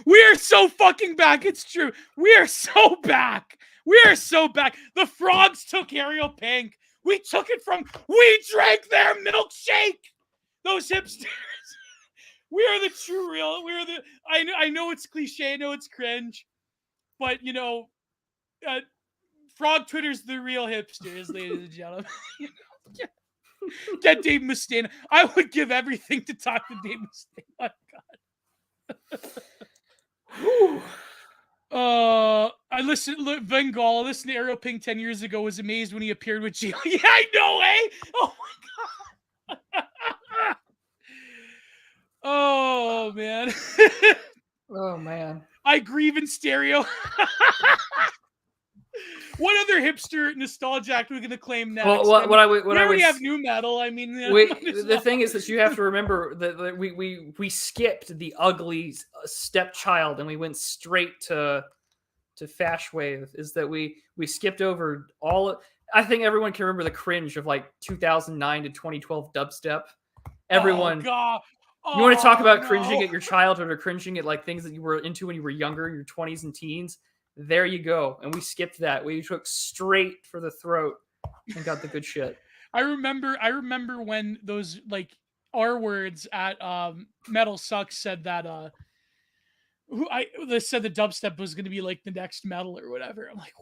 We are so fucking back. It's true. We are so back. The frogs took Ariel Pink. We drank their milkshake. Those hipsters. We are the true real. I know it's cliche. I know it's cringe. But, Frog Twitter's the real hipsters, ladies and gentlemen. Get Dave Mustaine. I would give everything to talk to Dave Mustaine. Oh, God. I listened to Ariel Pink 10 years ago, was amazed when he appeared with Gio. Yeah, I know, eh? Oh, my God. Oh, man. Oh, man. I grieve in stereo. What other hipster nostalgia act are we going to claim next? Well, we already have new metal. I mean, the thing is that you have to remember that we skipped the ugly stepchild and we went straight to Fash Wave. Is that we skipped over all? I think everyone can remember the cringe of like 2009 to 2012 dubstep. Everyone. Oh, God. You want to talk about cringing at your childhood or cringing at like things that you were into when you were younger, in your 20s and teens? There you go. And we skipped that. We took straight for the throat and got the good shit. I remember when those like R words at Metal Sucks said that they said the dubstep was going to be like the next metal or whatever. I'm like,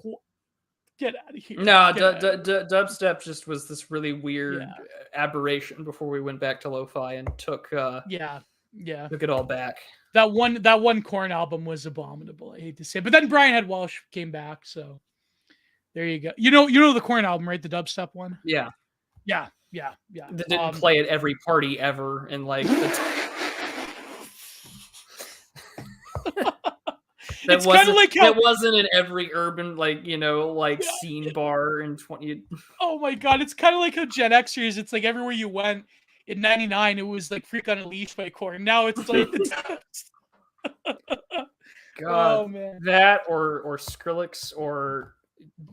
get out of here. No, dubstep just was this really weird aberration before we went back to lo-fi and took took it all back. That one Korn album was abominable. I hate to say it. But then Brian Head Walsh came back, so there you go. You know the Korn album, right? The dubstep one? Yeah. Yeah. That didn't play at every party ever in like that wasn't in every urban scene bar in 20. Oh my God, it's kind of like how Gen Xers, it's like everywhere you went in 99 it was like Freak on a Leash by Korn. Now it's like God, oh man. That or Skrillex or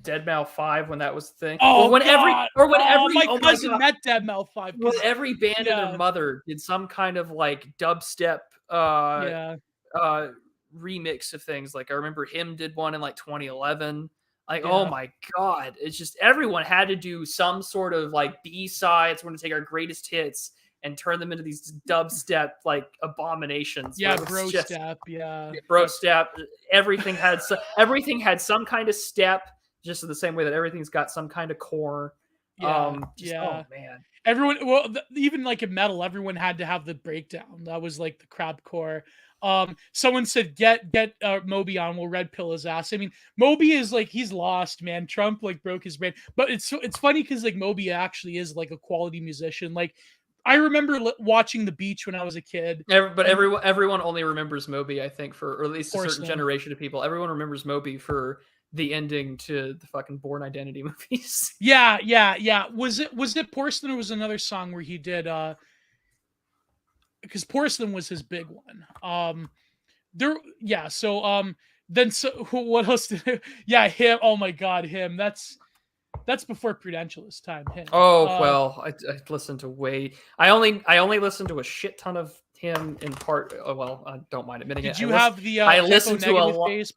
Deadmau 5 when that was the thing. Oh, my cousin met Deadmau 5. When every band and their mother did some kind of like dubstep remix of things. Like I remember him did one in like 2011. Like, oh my God. It's just everyone had to do some sort of like B-sides. We're going to take our greatest hits and turn them into these dubstep like abominations. Yeah, Where it was bro just step. Yeah. bro step. Everything had some kind of step, just in the same way that everything's got some kind of core. Yeah. Just Yeah. oh man. Everyone, well, even like in metal, everyone had to have the breakdown. That was like the crab core. Someone said get Moby on. We'll red pill his ass. I mean, Moby is like he's lost, man. Trump like broke his brain. But it's funny because like Moby actually is like a quality musician. Like I remember watching The Beach when I was a kid. But And everyone only remembers Moby, I think, or at least a certain Porcelain. generation of people. Everyone remembers Moby for the ending to the fucking Born Identity movies. Yeah, yeah, yeah. Was it Porcelain or was another song where he did because Porcelain was his big one. There yeah, so then so what else did yeah, him. Oh my god, him. That's before Prudentialist time, him. Oh well, I listened to way. I only listened to a shit ton of him in part. Oh well, I don't mind admitting Did it. you have the I typo listened to a negative lot. phase?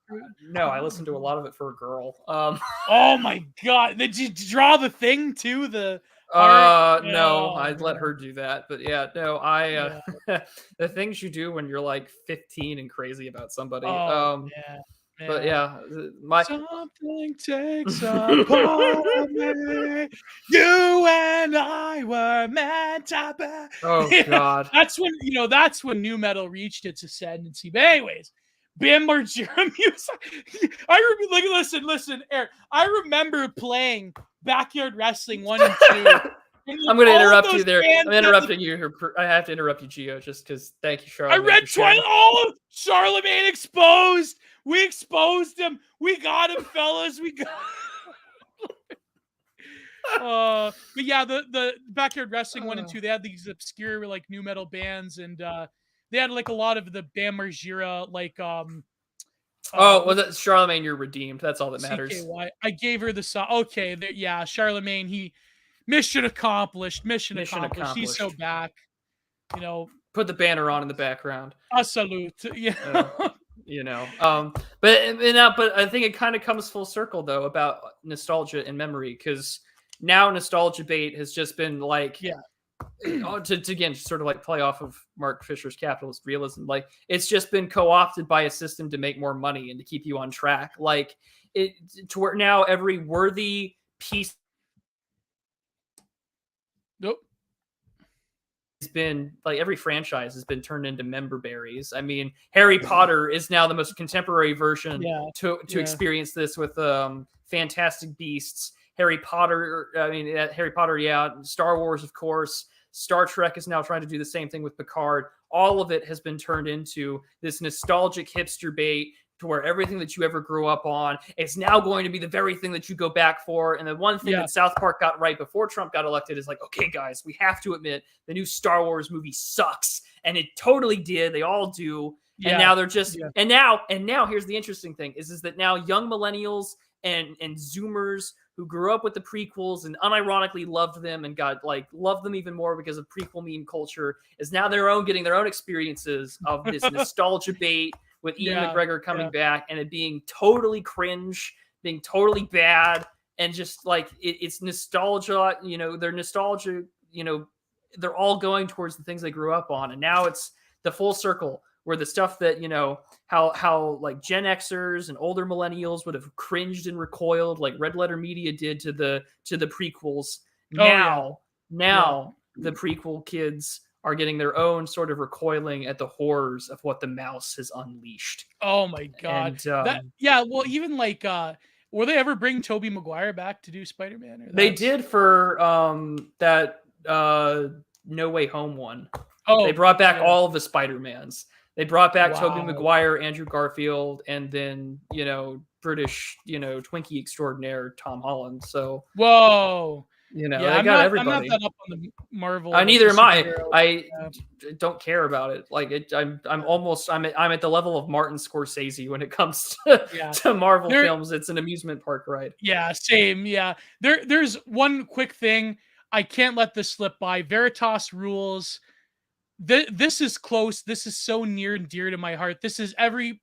No, I listened to a lot of it for a girl. Oh my god. Did you draw the thing too? The heart? No, Oh I'd let man. her do that. But yeah, no, I Yeah. the things you do when you're like 15 and crazy about somebody. Oh man. But Man. yeah, my Something takes a part of me. You and I were meant to oh be. Yeah, god. that's when new metal reached its ascendancy. But anyways, Bam Margera music. Like, listen, Eric. I remember playing Backyard Wrestling 1 and 2. And I'm going to all of interrupt you those there. bands I'm had interrupting you here. I have to interrupt you, Gio, just because. Thank you, I Charlotte. read Twilight. All of Charlemagne exposed. We exposed him. We got him, fellas. We got. But yeah, the Backyard Wrestling 1 and 2, they had these obscure like new metal bands, and they had like a lot of the Bam Margera like Oh, well, that's Charlemagne. You're redeemed. That's all that matters. CKY. I gave her the song. Okay, yeah, Charlemagne. He mission accomplished. Mission accomplished. He's so back. You know, Put the banner on in the background. a salute. Yeah. But I think it kind of comes full circle though about nostalgia and memory, because now nostalgia bait has just been like, Yeah. to again sort of like play off of Mark Fisher's capitalist realism. Like it's just been co-opted by a system to make more money and to keep you on track. Like it to where now every worthy piece Nope. has been like every franchise has been turned into member berries. I mean, Harry Potter is now the most contemporary version to experience this with Fantastic Beasts. Harry Potter, yeah. Star Wars, of course. Star Trek is now trying to do the same thing with Picard. All of it has been turned into this nostalgic hipster bait to where everything that you ever grew up on is now going to be the very thing that you go back for. And the one thing that South Park got right before Trump got elected is like, okay, guys, we have to admit the new Star Wars movie sucks. And it totally did. They all do. Yeah. And now they're just, and now here's the interesting thing is that now young millennials and Zoomers who grew up with the prequels and unironically loved them and loved them even more because of prequel meme culture is now getting their own experiences of this nostalgia bait with Ian McGregor coming back and it being totally cringe, being totally bad, and just like it's nostalgia, they're nostalgia, they're all going towards the things they grew up on. And now it's the full circle where the stuff that, how like Gen Xers and older millennials would have cringed and recoiled like Red Letter Media did to the prequels. The prequel kids are getting their own sort of recoiling at the horrors of what the mouse has unleashed. Oh my god. And, well, even like will they ever bring Tobey Maguire back to do Spider-Man? They did for that No Way Home one. Oh, they brought back all of the Spider-Mans. They brought back Tobey Maguire, Andrew Garfield, and then, British, Twinkie extraordinaire Tom Holland. So whoa. They got everybody. I'm not that up on the Marvel. Neither am I. I don't care about it. Like I'm at the level of Martin Scorsese when it comes to Marvel films. It's an amusement park ride. Yeah, same. Yeah. There's one quick thing. I can't let this slip by. Veritas rules. This is close. This is so near and dear to my heart. This is every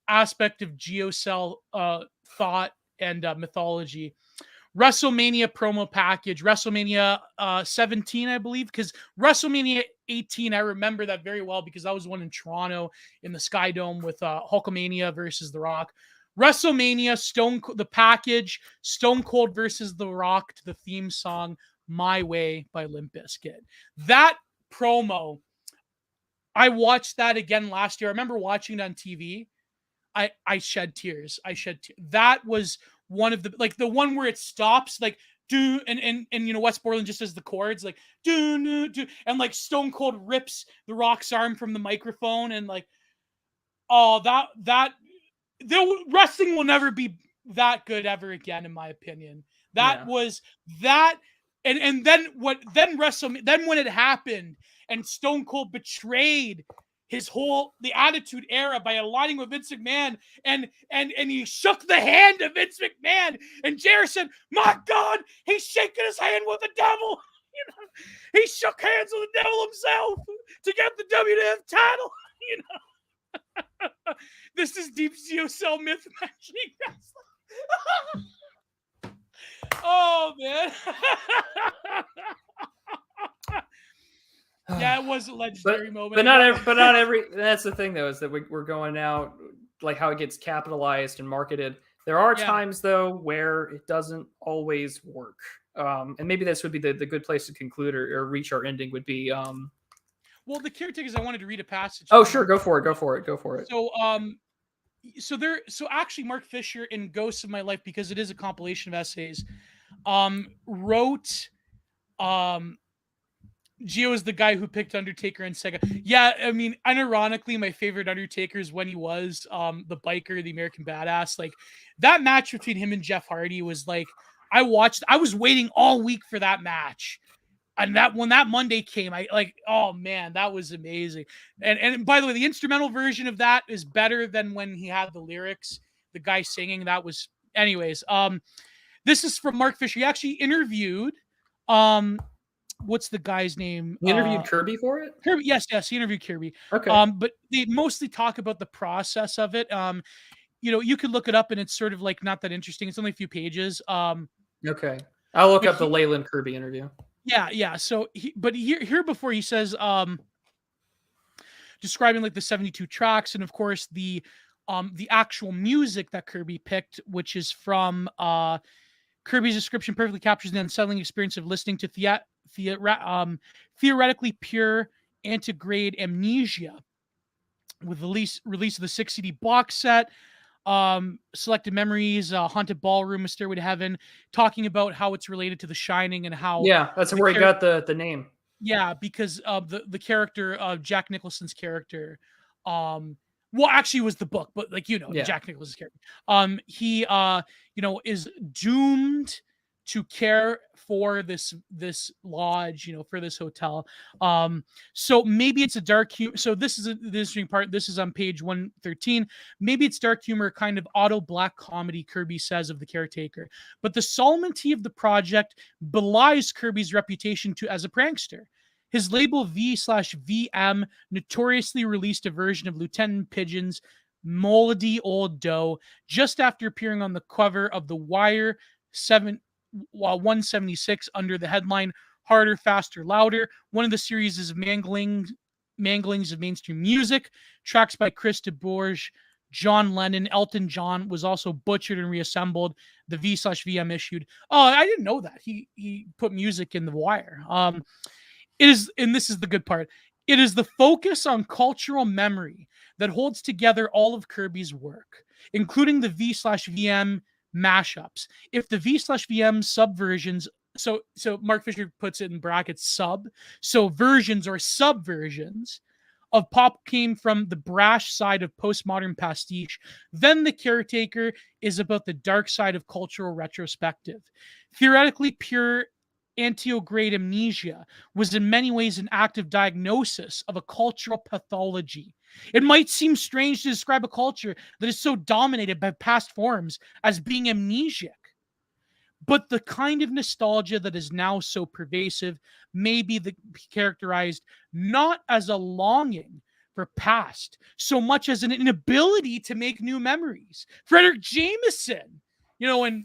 aspect of GeoCell thought and mythology. WrestleMania promo package, WrestleMania 17, I believe, because WrestleMania 18, I remember that very well because that was one in Toronto in the Sky Dome with Hulkamania versus The Rock. WrestleMania, the package, Stone Cold versus The Rock to the theme song My Way by Limp Bizkit. That promo, I watched that again last year. I remember watching it on TV. I shed tears. That was one of the, like, the one where it stops, like, do, and you know, Wes Borland just does the chords, like, do, and like Stone Cold rips The Rock's arm from the microphone, and like, oh, wrestling will never be that good ever again, in my opinion. That was that, and then then when it happened, and Stone Cold betrayed the Attitude Era by aligning with Vince McMahon, and he shook the hand of Vince McMahon, and JR said, "My God, he's shaking his hand with the devil." You know, he shook hands with the devil himself to get the WWF title. You know, this is deep COCL myth matching wrestling. Oh man. Yeah, it was a legendary moment. But not every. That's the thing, though, is that we're going out, like how it gets capitalized and marketed. There are times, though, where it doesn't always work. And maybe this would be the good place to conclude or reach our ending would be. Well, the Caretakers, I wanted to read a passage. Oh, sure, go for it. So actually, Mark Fisher in Ghosts of My Life, because it is a compilation of essays, wrote. Gio is the guy who picked Undertaker and Sega. Yeah, I mean, unironically, my favorite Undertaker is when he was the biker, the American Badass. Like, that match between him and Jeff Hardy was like, I was waiting all week for that match. And that when that Monday came, I like, oh man, that was amazing. And by the way, the instrumental version of that is better than when he had the lyrics, the guy singing. That was, anyways. This is from Mark Fisher. He actually interviewed what's the guy's name? You interviewed Kirby for it? Kirby, yes, he interviewed Kirby. Okay. But they mostly talk about the process of it. You know, you could look it up, and it's sort of like not that interesting. It's only a few pages. Okay, I'll look up the Leyland Kirby interview. Yeah. So, here before he says, describing like the 72 tracks, and of course the actual music that Kirby picked, which is from Kirby's description perfectly captures the unsettling experience of listening to theoretically pure antigrade amnesia. With the release of the 6 CD box set, Selected Memories, Haunted Ballroom, A Stairway to Heaven, talking about how it's related to The Shining and how that's where he got the name. Yeah, because of the character of Jack Nicholson's character. Well, actually, it was the book, but like, Jack Nicholson's character. He is doomed to care for this lodge, for this hotel. So maybe it's a dark humor. So this is the interesting part. This is on page 113. Maybe it's dark humor, kind of auto black comedy, Kirby says of The Caretaker. But the solemnity of the project belies Kirby's reputation as a prankster. His label V/VM notoriously released a version of Lieutenant Pigeon's Moldy Old Dough just after appearing on the cover of The Wire 176 under the headline Harder, Faster, Louder. One of the series' manglings of mainstream music. Tracks by Chris DeBorge, John Lennon, Elton John was also butchered and reassembled. The V/VM issued. Oh, I didn't know that. He put music in The Wire. It is, and this is the good part, it is the focus on cultural memory that holds together all of Kirby's work, including the V/VM mashups. If the V/VM subversions, so Mark Fisher puts it in brackets sub, so versions or subversions of pop came from the brash side of postmodern pastiche, then The Caretaker is about the dark side of cultural retrospective. Theoretically pure antiograde amnesia was in many ways an active diagnosis of a cultural pathology. It might seem strange to describe a culture that is so dominated by past forms as being amnesic, but the kind of nostalgia that is now so pervasive may be characterized not as a longing for past so much as an inability to make new memories. Frederick Jameson and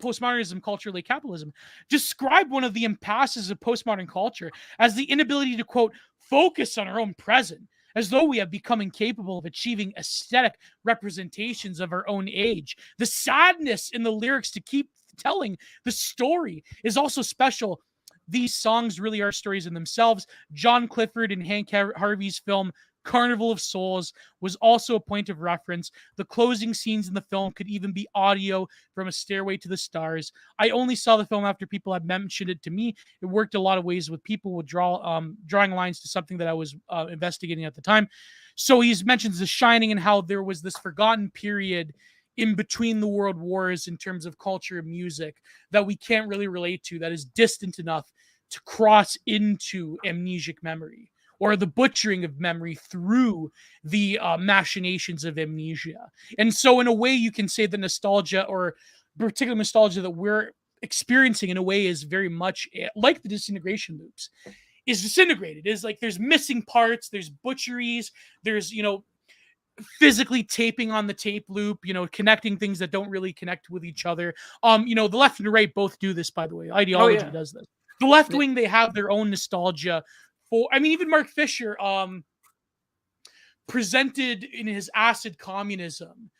postmodernism, culturally capitalism, described one of the impasses of postmodern culture as the inability to, quote, focus on our own present, as though we have become incapable of achieving aesthetic representations of our own age. The sadness in the lyrics to keep telling the story is also special. These songs really are stories in themselves. John Clifford and Hank Harvey's film Carnival of Souls was also a point of reference. The closing scenes in the film could even be audio from A Stairway to the Stars. I only saw the film after people had mentioned it to me. It worked a lot of ways with people would drawing lines to something that I was investigating at the time. So he mentions The Shining and how there was this forgotten period in between the world wars in terms of culture and music that we can't really relate to, that is distant enough to cross into amnesic memory, or the butchering of memory through the machinations of amnesia. And so in a way you can say the nostalgia, or particular nostalgia that we're experiencing, in a way is very much like the disintegration loops, is disintegrated. Is like there's missing parts, there's butcheries, there's physically taping on the tape loop, connecting things that don't really connect with each other. The left and the right both do this, by the way. Ideology does this. The left wing, they have their own nostalgia for, even Mark Fisher presented in his Acid Communism,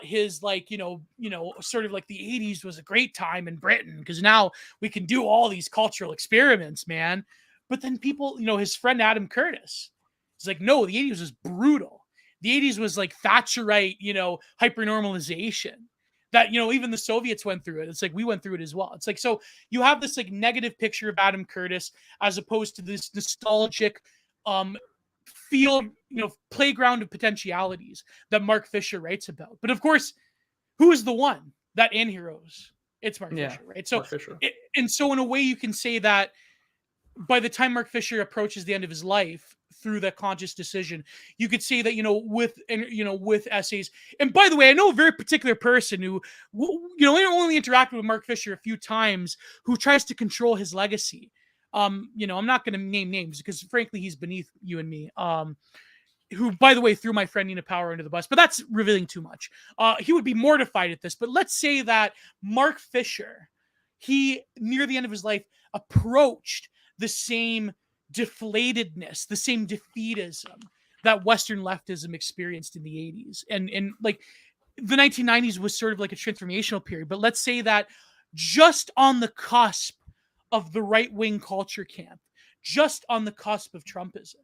his sort of like the 80s was a great time in Britain because now we can do all these cultural experiments, man. But then people, his friend Adam Curtis is like, no, the 80s was brutal. The 80s was like Thatcherite, hypernormalization that, even the Soviets went through it. It's like we went through it as well. It's like, so you have this like negative picture of Adam Curtis as opposed to this nostalgic field, playground of potentialities that Mark Fisher writes about. But of course, who is the one that anti-heroes? It's Mark Fisher, right? So, and so in a way you can say that by the time Mark Fisher approaches the end of his life through that conscious decision, you could say that, with essays. And by the way, I know a very particular person who, only interacted with Mark Fisher a few times, who tries to control his legacy. I'm not going to name names because frankly, he's beneath you and me. Who, by the way, threw my friend Nina Power under the bus, but that's revealing too much. He would be mortified at this, but let's say that Mark Fisher, he, near the end of his life, approached the same deflatedness, the same defeatism that Western leftism experienced in the 80s. And like the 1990s was sort of like a transformational period. But let's say that just on the cusp of the right-wing culture camp, just on the cusp of Trumpism,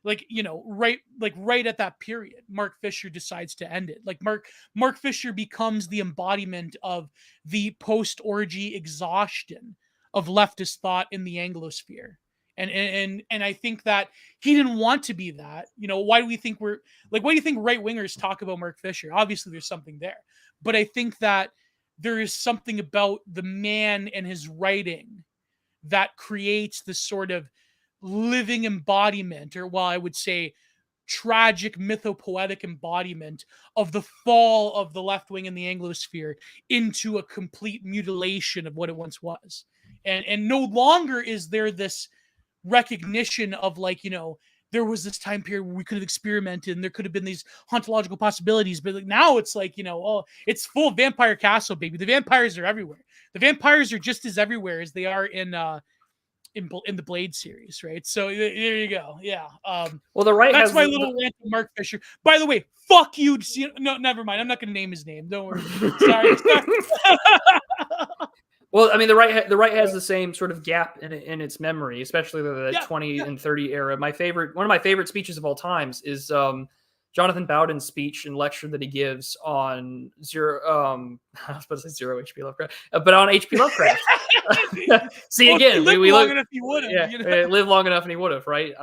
right at that period, Mark Fisher decides to end it. Like Mark Fisher becomes the embodiment of the post-orgy exhaustion of leftist thought in the Anglosphere. And I think that he didn't want to be that. Why do you think right-wingers talk about Mark Fisher? Obviously there's something there. But I think that there is something about the man and his writing that creates this sort of living embodiment, or I would say tragic mythopoetic embodiment of the fall of the left wing in the Anglosphere into a complete mutilation of what it once was. And no longer is there this recognition of there was this time period where we could have experimented and there could have been these ontological possibilities. But now it's like, it's full vampire castle, baby. The vampires are everywhere. The vampires are just as everywhere as they are in the Blade series, right? So there you go. Yeah. Well, the right that's has my little rant to Mark Fisher. By the way, fuck you. No, never mind. I'm not going to name his name. Don't worry. Sorry. Well, the right has the same sort of gap in its memory, especially the 20 and 30 era. One of my favorite speeches of all times is Jonathan Bowden's speech and lecture that he gives on zero. I was supposed to say zero H.P. Lovecraft, but on H.P. Lovecraft. See, again, we long enough, he would have. Lived long enough, and he would have, right?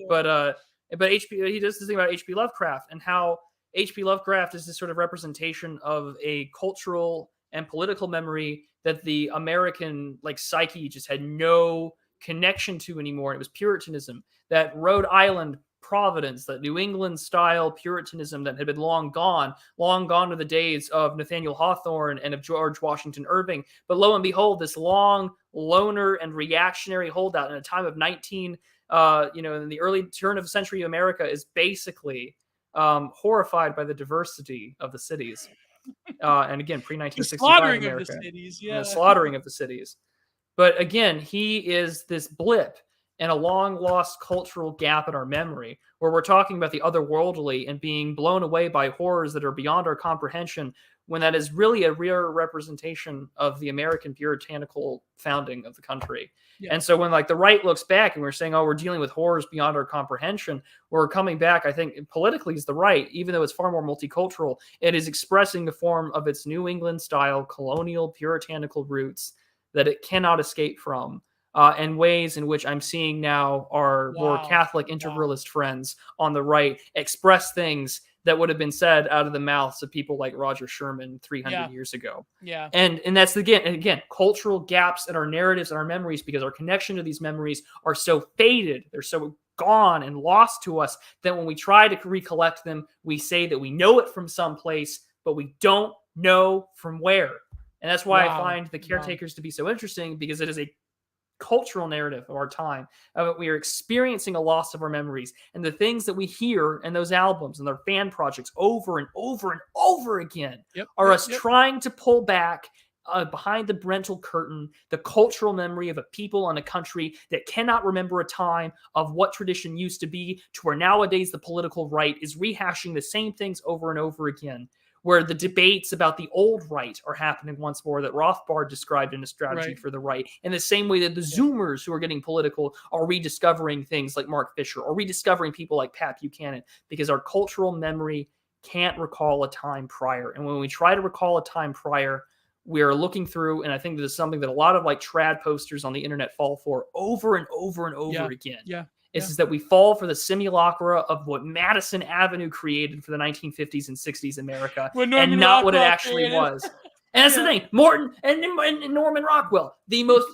But H.P. He does this thing about H.P. Lovecraft and how H.P. Lovecraft is this sort of representation of a cultural and political memory that the American psyche just had no connection to anymore. It was Puritanism, that Rhode Island Providence, that New England style Puritanism that had been long gone to the days of Nathaniel Hawthorne and of George Washington Irving. But lo and behold, this long loner and reactionary holdout in a time of in the early turn of century America is basically horrified by the diversity of the cities. And again, pre The 1965 slaughtering of the America, cities, and the yeah. slaughtering of the cities. But again, he is this blip in a long lost cultural gap in our memory where we're talking about the otherworldly and being blown away by horrors that are beyond our comprehension when that is really a rare representation of the American puritanical founding of the country. Yeah. And so when like the right looks back and we're saying, oh, we're dealing with horrors beyond our comprehension, we're coming back, I think politically is the right, even though it's far more multicultural, it is expressing the form of its New England style colonial puritanical roots that it cannot escape from. And ways in which I'm seeing now our more Wow. Catholic Wow. integralist friends on the right express things that would have been said out of the mouths of people like Roger Sherman 300 years ago. Yeah. And that's again cultural gaps in our narratives and our memories, because our connection to these memories are so faded, they're so gone and lost to us, that when we try to recollect them, we say that we know it from someplace, but we don't know from where. And that's why I find the Caretakers to be so interesting, because it is a cultural narrative of our time. We are experiencing a loss of our memories, and the things that we hear in those albums and their fan projects over and over and over again are us trying to pull back behind the parental curtain, the cultural memory of a people and a country that cannot remember a time of what tradition used to be, to where nowadays the political right is rehashing the same things over and over again, where the debates about the old right are happening once more that Rothbard described in a strategy for the right, in the same way that the Zoomers who are getting political are rediscovering things like Mark Fisher or rediscovering people like Pat Buchanan, because our cultural memory can't recall a time prior. And when we try to recall a time prior, we are looking through, and I think this is something that a lot of like trad posters on the internet fall for over and over and over again. Is that we fall for the simulacra of what Madison Avenue created for the 1950s and 60s America, and not what it actually was. And that's the thing. Morton and Norman Rockwell, the most,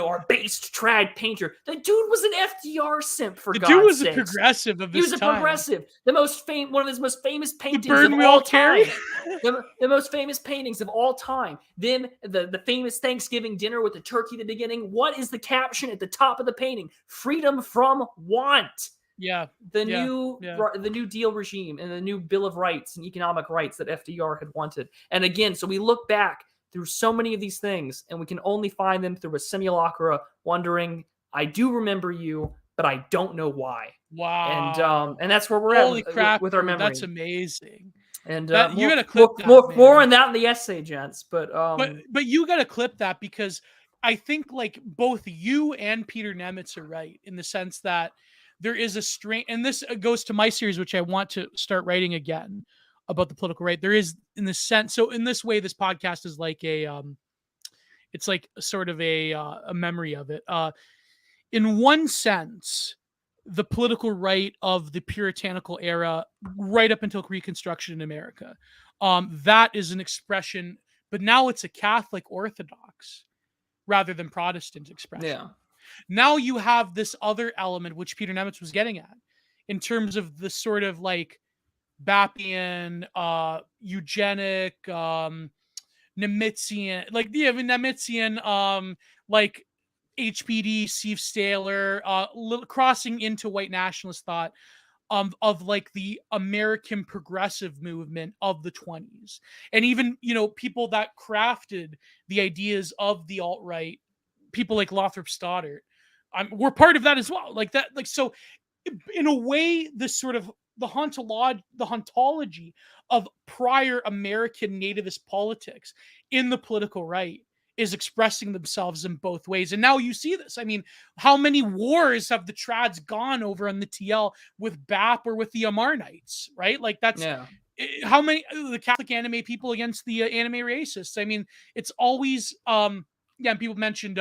our based trad painter. The dude was an FDR simp, for God's sake. The dude was a progressive of his time. He was a progressive. One of his most famous paintings of all time. The most famous paintings of all time. Then the famous Thanksgiving dinner with the turkey at the beginning. What is the caption at the top of the painting? Freedom from want. The New Deal regime and the new Bill of Rights and economic rights that FDR had wanted. And again, so we look back through so many of these things, and we can only find them through a simulacra, wondering, I do remember you, but I don't know why. Wow. And that's where we're at with our memory. That's amazing. And you gotta clip more on that in the essay, gents. But you gotta clip that, because I think like both you and Peter Nemitz are right in the sense that there is a strain, and this goes to my series, which I want to start writing again about the political right. There is, in the sense, so in this way, this podcast is like it's like sort of a memory of it. In one sense, the political right of the puritanical era, right up until Reconstruction in America, that is an expression, but now it's a Catholic Orthodox rather than Protestant expression. Now you have this other element, which Peter Nemitz was getting at, in terms of the sort of like Bappian, eugenic, Nemitzian, like Nemitzian, like HPD, Steve Staler, crossing into white nationalist thought of like the American progressive movement of the 20s. And even, people that crafted the ideas of the alt-right, people like Lothrop Stoddart, we're part of that as well. Like that, like, so in a way, this sort of the hauntology of prior American nativist politics in the political right is expressing themselves in both ways. And now you see this. I mean, how many wars have the trads gone over on the TL with BAP or with the Amar Knights, right? Like that's how many the Catholic anime people against the anime racists. I mean, it's always and people mentioned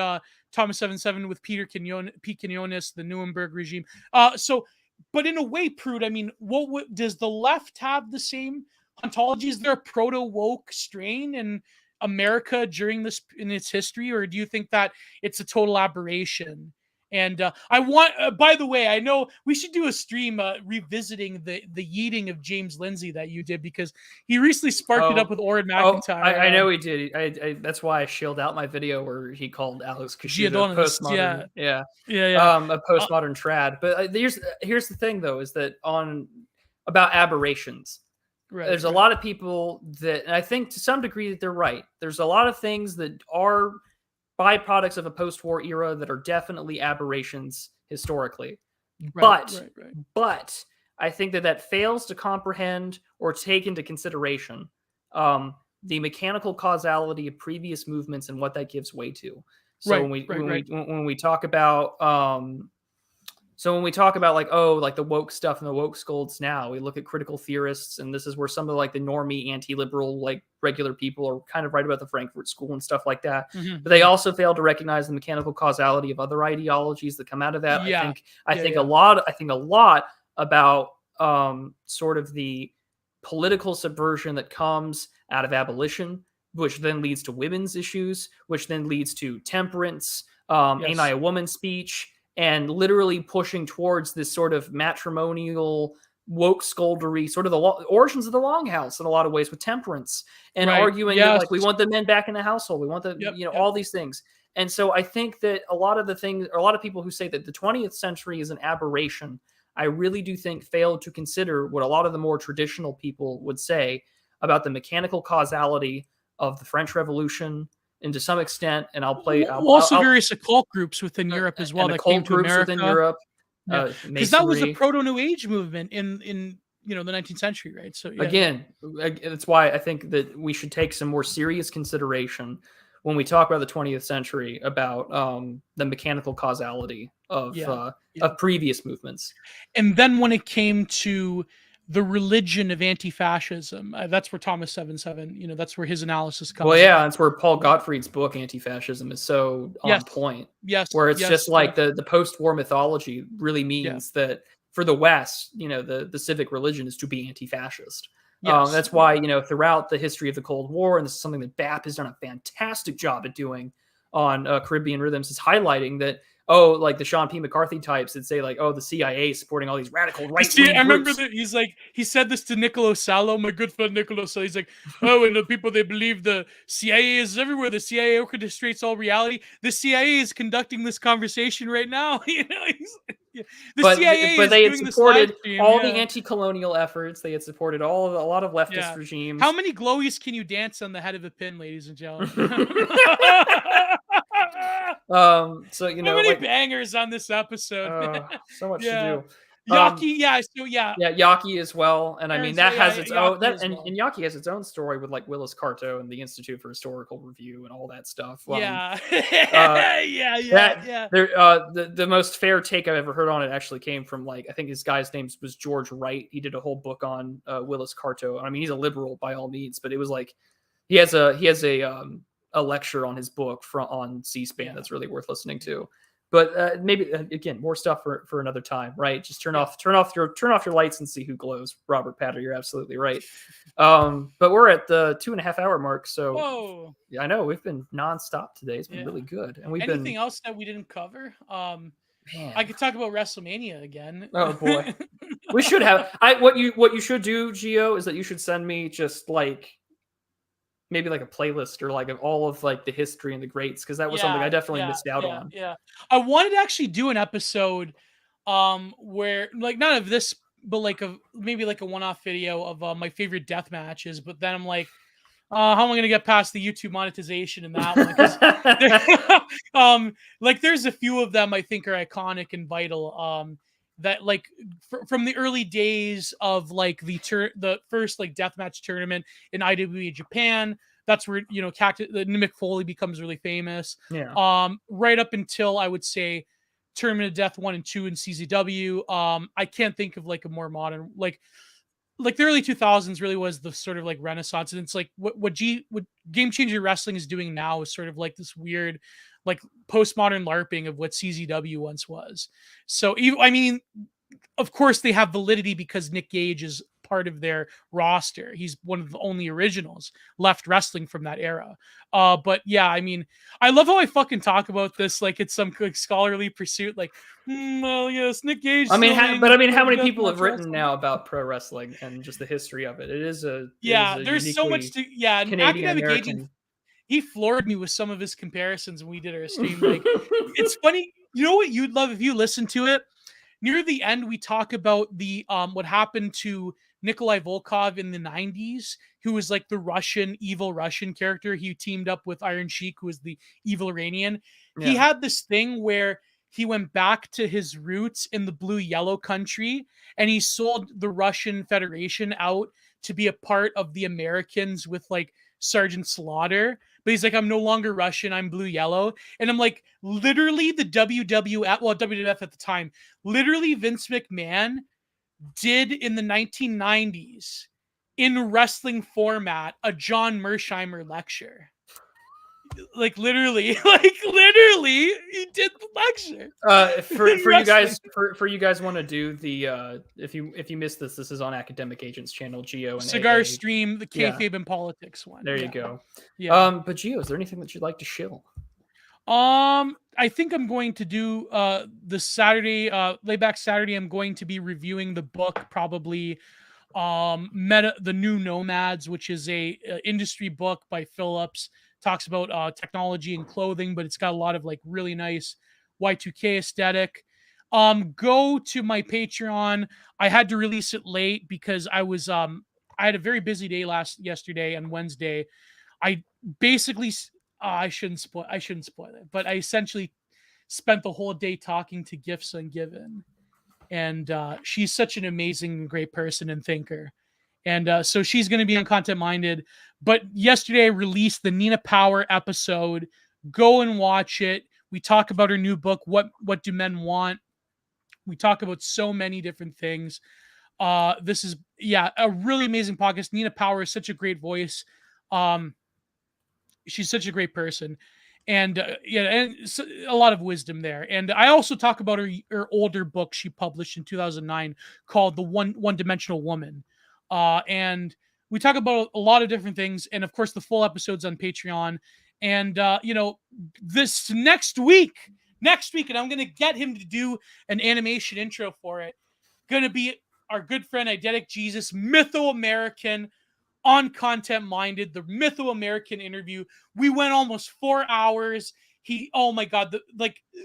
Thomas 77 with Pete Quinones, the Nuremberg regime. But in a way, Prude, I mean, what does the left have the same ontology? Is there a proto-woke strain in America during this in its history, or do you think that it's a total aberration? And I want, by the way, I know we should do a stream revisiting the yeeting of James Lindsay that you did, because he recently sparked it up with Orrin McIntyre. I know he did. I that's why I shielded out my video where he called Alex Kosciuszko postmodern. A postmodern trad. But here's the thing, though, is that about aberrations. Right. there's a lot of people that, and I think to some degree that they're right. There's a lot of things that are byproducts of a post-war era that are definitely aberrations historically. Right. But Right. Right. but I think that that fails to comprehend or take into consideration um, the mechanical causality of previous movements and what that gives way to. So Right. Right. Right. when we talk about so when we talk about like, oh, like the woke stuff and the woke scolds now, we look at critical theorists, and this is where some of like the normie anti-liberal like regular people are kind of right about the Frankfurt School and stuff like that. But they Mm-hmm. also fail to recognize the mechanical causality of other ideologies that come out of that. Yeah. I Yeah. think Yeah. a lot about sort of the political subversion that comes out of abolition, which then leads to women's issues, which then leads to temperance, ain't I Yes. a woman speech, and literally pushing towards this sort of matrimonial woke scoldery, sort of the origins of the longhouse in a lot of ways with temperance, and Right. arguing that Yes. like we want the men back in the household, we want the Yep. Yep. all these things. And so I think that a lot of the things, or a lot of people who say that the 20th century is an aberration, I really do think failed to consider what a lot of the more traditional people would say about the mechanical causality of the French Revolution, and to some extent, and Also, various occult groups within Europe as well and that came occult to groups within America. Europe, Yeah, because that was the Masonry. proto New Age movement in the 19th century, right? So yeah. Again, that's why I think that we should take some more serious consideration when we talk about the 20th century about the mechanical causality Yeah. of previous movements. And then when it came to the religion of anti-fascism, that's where Thomas 77, that's where his analysis Well, comes yeah, in. that's where Paul Gottfried's book Anti-Fascism is so Yes. on point. Yes. Where it's Yes. just like the post-war mythology really Yeah. means that for the West, the civic religion is to be anti-fascist. Yes. That's why, throughout the history of the Cold War, and this is something that BAP has done a fantastic job at doing on Caribbean Rhythms, is highlighting that, oh, like the Sean P. McCarthy types that say like, oh, the CIA is supporting all these radical right-wing I remember groups. that he said this to Niccolo Salo, my good friend Niccolo Salo. He's like, oh, and the people, they believe the CIA is everywhere. The CIA orchestrates all reality. The CIA is conducting this conversation right now. The CIA but is they had doing this live supported stream. all the anti-colonial efforts. They had supported a lot of leftist regimes. How many glowies can you dance on the head of a pin, ladies and gentlemen? So how many bangers on this episode? So much to do. Yaki, Yaki as well, and I mean that has its own and Yaki has its own story with like Willis Carto and the Institute for Historical Review and all that stuff. The most fair take I've ever heard on it actually came from like, I think his guy's name was George Wright. He did a whole book on Willis Carto. I mean, he's a liberal by all means, but it was like he has a lecture on his book on C-SPAN that's really worth listening to. But maybe again, more stuff for another time, right? Just turn off your lights and see who glows. Robert Patter, you're absolutely right. But we're at the 2.5 hour mark, so whoa. I know we've been nonstop today. It's been really good, and we've anything else that we didn't cover. Man. I could talk about WrestleMania again. Oh boy, we should have. What you should do, Gio, is that you should send me just like maybe like a playlist or like of all of like the history and the greats, because that was something I definitely missed out on. Yeah, I wanted to actually do an episode where like none of this, but like maybe like a one-off video of my favorite death matches. But then I'm like, how am I gonna get past the YouTube monetization in that one? Like there's a few of them I think are iconic and vital. That like from the early days of like the first like deathmatch tournament in IWA Japan. That's where Mick Foley becomes really famous. Yeah. Right up until I would say Tournament of Death 1 and 2 in CZW. I can't think of like a more modern like the early 2000s really was the sort of like renaissance, and it's like what Game Changer Wrestling is doing now is sort of like this weird like postmodern LARPing of what CZW once was. So I mean, of course they have validity because Nick Gage is part of their roster. He's one of the only originals left wrestling from that era. But yeah, I mean, I love how I fucking talk about this like it's some like scholarly pursuit. Like, well, yes, Nick Gage. I mean, how many people have written now about pro wrestling and just the history of it? It is there's so much to and Canadian Academic American. Agent, he floored me with some of his comparisons when we did our stream. Like, it's funny. You know what you'd love if you listened to it? near the end, we talk about the what happened to Nikolai Volkov in the 90s, who was like the evil Russian character. He teamed up with Iron Sheik, who was the evil Iranian. He Yeah. had this thing where he went back to his roots in the blue yellow country, and he sold the Russian Federation out to be a part of the Americans with like Sergeant Slaughter. But he's like, I'm no longer Russian, I'm blue yellow. And I'm like, literally the WWF, well, WWF at the time, literally Vince McMahon did in the 1990s in wrestling format a John Mersheimer lecture. Like literally, he did the lecture. For you guys, for you guys want to do the if you missed this, this is on Academic Agents channel, Geo and Cigar AA. Stream, the kayfabe and politics one. There you go. Yeah. But Geo, is there anything that you'd like to shill? I think I'm going to do the Saturday, layback Saturday. I'm going to be reviewing the book, probably the New Nomads, which is a industry book by Phillips. Talks about technology and clothing, but it's got a lot of like really nice Y2K aesthetic. Go to my Patreon. I had to release it late because I had a very busy day yesterday and Wednesday. I basically I shouldn't spoil it, but I essentially spent the whole day talking to Gifts Ungiven, and she's such an amazing, great person and thinker, and so she's going to be on Content Minded. But yesterday I released the Nina Power episode. Go and watch it. We talk about her new book, What Do Men Want? We talk about so many different things. This is a really amazing podcast. Nina Power is such a great voice. She's such a great person, and a lot of wisdom there. And I also talk about her older book she published in 2009 called The One Dimensional Woman, and we talk about a lot of different things. And of course, the full episodes on Patreon. And this next week, and I'm gonna get him to do an animation intro for it. Gonna be our good friend Eidetic Jesus, Mytho American, on Content Minded, the Mytho American interview. We went almost 4 hours. Oh my God,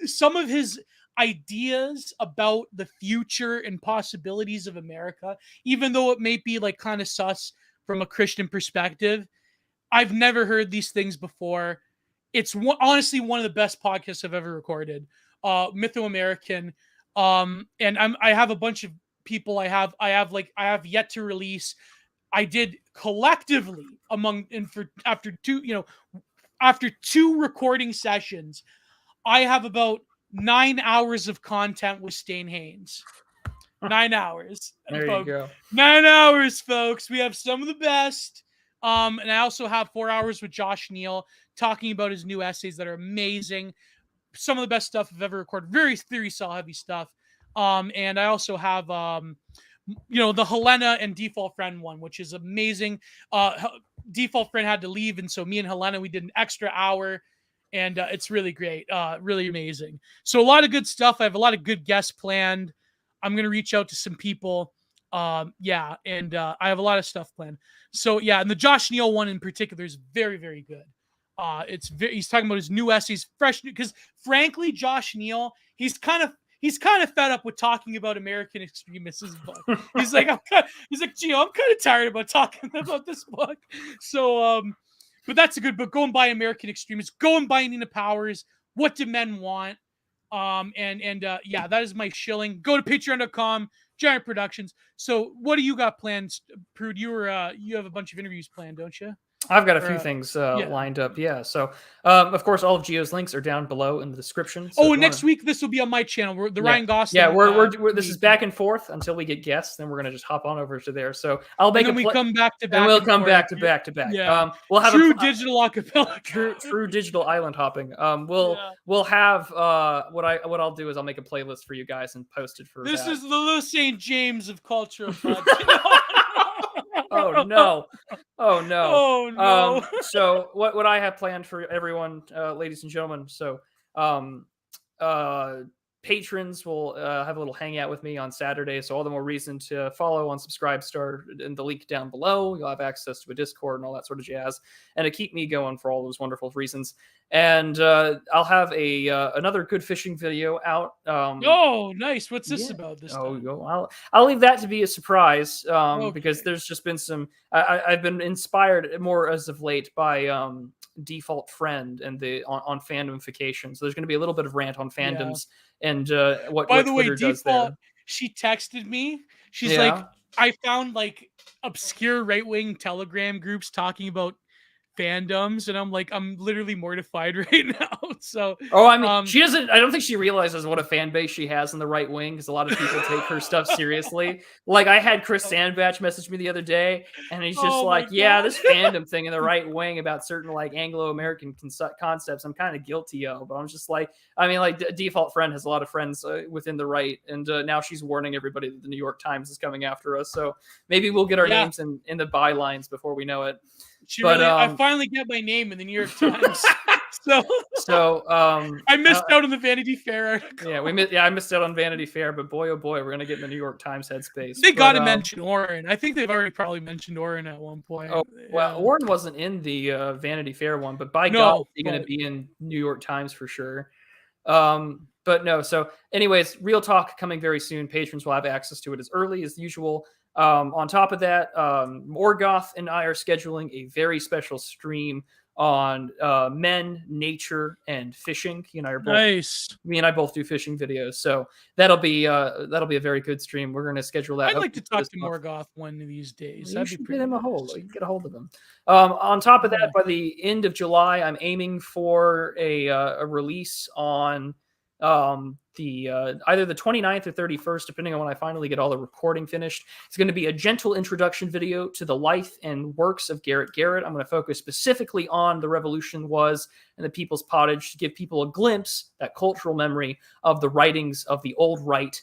some of his ideas about the future and possibilities of America, even though it may be like kind of sus from a Christian perspective, I've never heard these things before. It's honestly one of the best podcasts I've ever recorded. Mytho American, and I have a bunch of people I have yet to release. I did collectively after two recording sessions, I have about 9 hours of content with Stain Haynes. 9 hours. There you go. 9 hours, folks. We have some of the best. And I also have 4 hours with Josh Neal talking about his new essays that are amazing. Some of the best stuff I've ever recorded. Very theory cell heavy stuff. And I also have the Helena and Default Friend one, which is amazing. Default Friend had to leave, and so me and Helena, we did an extra hour, and it's really great, really amazing. So a lot of good stuff. I have a lot of good guests planned. I'm going to reach out to some people. I have a lot of stuff planned. So yeah, and the Josh Neal one in particular is very, very good. He's talking about his new essays, fresh, because frankly, Josh Neal, he's kind of fed up with talking about American extremists' book. He's like, Gio, I'm kind of tired about talking about this book. So, but that's a good book. Go and buy American Extremists. Go and buy Nina Powers. What Do Men Want? That is my shilling. Go to patreon.com, Giant Productions. So what do you got planned, Prude? You have a bunch of interviews planned, don't you? I've got a few things lined up. Yeah. So, of course, all of Geo's links are down below in the description. So next week this will be on my channel. Ryan Gosling. Yeah, we're this is back and forth until we get guests. Then we're gonna just hop on over to there. So I'll make we come back to back. And we'll come back to back to back. Yeah. We'll have true digital acapella. True digital island hopping. We'll have what I'll do is I'll make a playlist for you guys and post it for. This is the Little St. James of cultural. Oh no! Oh no! So what I have planned for everyone, ladies and gentlemen. So, patrons will have a little hangout with me on Saturday. So all the more reason to follow on Subscribestar and the link down below. You'll have access to a Discord and all that sort of jazz, and to keep me going for all those wonderful reasons. And I'll have another good fishing video out. Oh, nice. What's this Yeah. about this Oh, time? I'll leave that to be a surprise because Okay. there's just been some. I've been inspired more as of late by Default Friend and the on fandomification. So there's going to be a little bit of rant on Yeah. fandoms and By what the way, Twitter does Default, there. she texted me. She's like, Yeah. I found like obscure right-wing Telegram groups talking about fandoms, and I'm like, I'm literally mortified right now. So, Oh, I mean, um, she doesn't. I don't think she realizes what a fan base she has in the right wing because a lot of people take her stuff seriously. Like I had Chris Sandbach message me the other day, and he's just oh my like, "Yeah, god. this fandom thing in the right wing about certain like Anglo-American concepts, I'm kind of guilty of." But I'm just like, I mean, like Default Friend has a lot of friends within the right, and now she's warning everybody that the New York Times is coming after us. So maybe we'll get our Yeah. names in the bylines before we know it. But But I finally get my name in the New York Times. So so I missed out on the Vanity Fair article. I missed out on Vanity Fair, but boy, oh boy, we're gonna get in the New York Times headspace. They got But to mention Oren. I think they've already probably mentioned Oren at one point. oh well, Yeah. Warren wasn't in the Vanity Fair one, but by God, No, he's gonna but be in New York Times for sure. But no, so anyways, real talk coming very soon. Patrons will have access to it as early as usual. On top of that, Morgoth and I are scheduling a very special stream on men, nature, and fishing. You and I are both nice. me and I both do fishing videos, so that'll be a very good stream. We're going to schedule that. I'd like to talk this to month. Morgoth one of these days. You That'd be should get pretty him a nice. hold. You can get a hold of him. On top of that, Yeah. by the end of July, I'm aiming for a release on the either the 29th or 31st, depending on when I finally get all the recording finished. It's going to be a gentle introduction video to the life and works of Garrett Garrett. I'm going to focus specifically on the Revolution Was and the People's Pottage to give people a glimpse, that cultural memory of the writings of the old right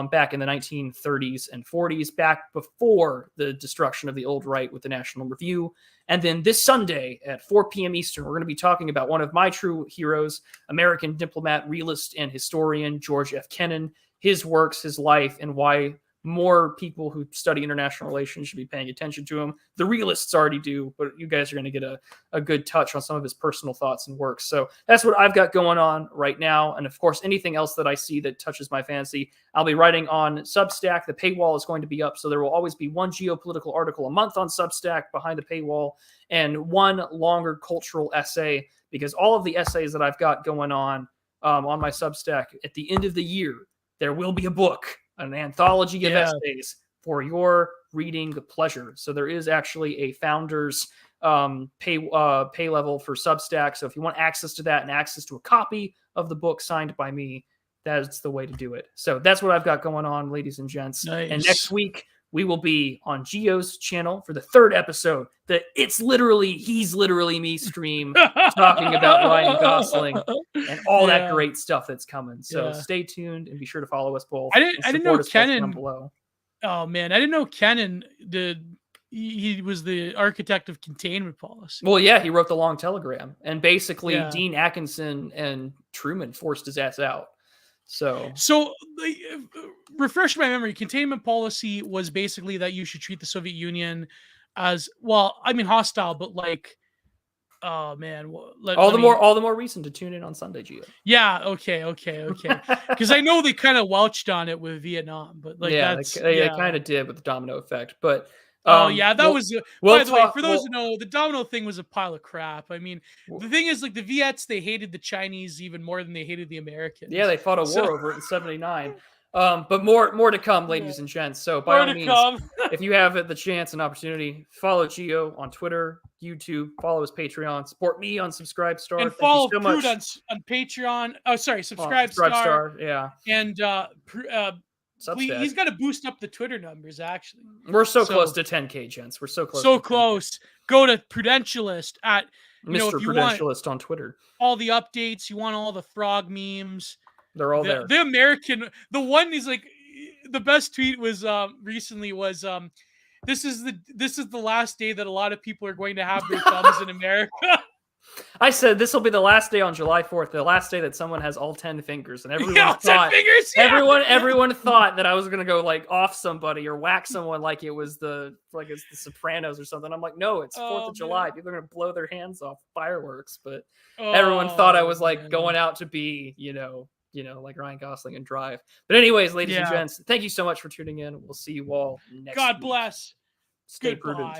back in the 1930s and 40s, back before the destruction of the old right with the National Review. And then this Sunday at 4 p.m. Eastern, we're going to be talking about one of my true heroes, American diplomat, realist, and historian George F. Kennan, his works, his life, and why more people who study international relations should be paying attention to him. The realists already do, but you guys are going to get a good touch on some of his personal thoughts and works. So that's what I've got going on right now. And of course, anything else that I see that touches my fancy, I'll be writing on Substack. The paywall is going to be up, so there will always be one geopolitical article a month on Substack behind the paywall and one longer cultural essay, because all of the essays that I've got going on my Substack, at the end of the year, there will be a book, an anthology of essays for your reading pleasure. So there is actually a founder's pay level for Substack. So if you want access to that and access to a copy of the book signed by me, that's the way to do it. So that's what I've got going on, ladies and gents. Nice. And next week, we will be on Gio's channel for the third episode. He's literally me stream talking about Ryan Gosling and all that great stuff that's coming. So stay tuned and be sure to follow us both. I didn't know Kennan. Below. Oh man, I didn't know Kennan he was the architect of containment policy. Well, yeah, he wrote the Long Telegram, and basically Dean Atkinson and Truman forced his ass out. So refresh my memory. Containment policy was basically that you should treat the Soviet Union as, well, I mean, hostile, but like, oh man, all the more reason to tune in on Sunday, Gio. Yeah, okay. Because I know they kind of welched on it with Vietnam, but like they kind of did with the domino effect. But by the way, for those who know, the domino thing was a pile of crap. I mean, the thing is, like, the Viets, they hated the Chinese even more than they hated the Americans. Yeah, they fought a war over it in '79. But more to come, ladies and gents. So by all means, if you have the chance and opportunity, follow Gio on Twitter, YouTube, follow his Patreon, support me on Subscribestar, and follow Prudence on Patreon. Oh, sorry, Subscribestar. Yeah, and Substack. He's got to boost up the Twitter numbers. Actually, we're so close to 10K, gents. We're so close. So close. Go to Prudentialist at Mr. Prudentialist on Twitter. All the updates. You want all the frog memes. They're all there. The American, the one is like, the best tweet was recently was this is the last day that a lot of people are going to have their thumbs in America. I said this will be the last day on July 4th, the last day that someone has all 10 fingers, and everyone Yeah, 10 thought fingers. Yeah. everyone thought that I was gonna go like off somebody or whack someone like it's the Sopranos or something. I'm like, no, it's 4th Oh of July. man. People are gonna blow their hands off fireworks, but everyone thought I Oh was like man. going out to be, like Ryan Gosling and Drive. But anyways, ladies and Yeah. gents, thank you so much for tuning in. We'll see you all next God week. bless. Stay Goodbye. prudent.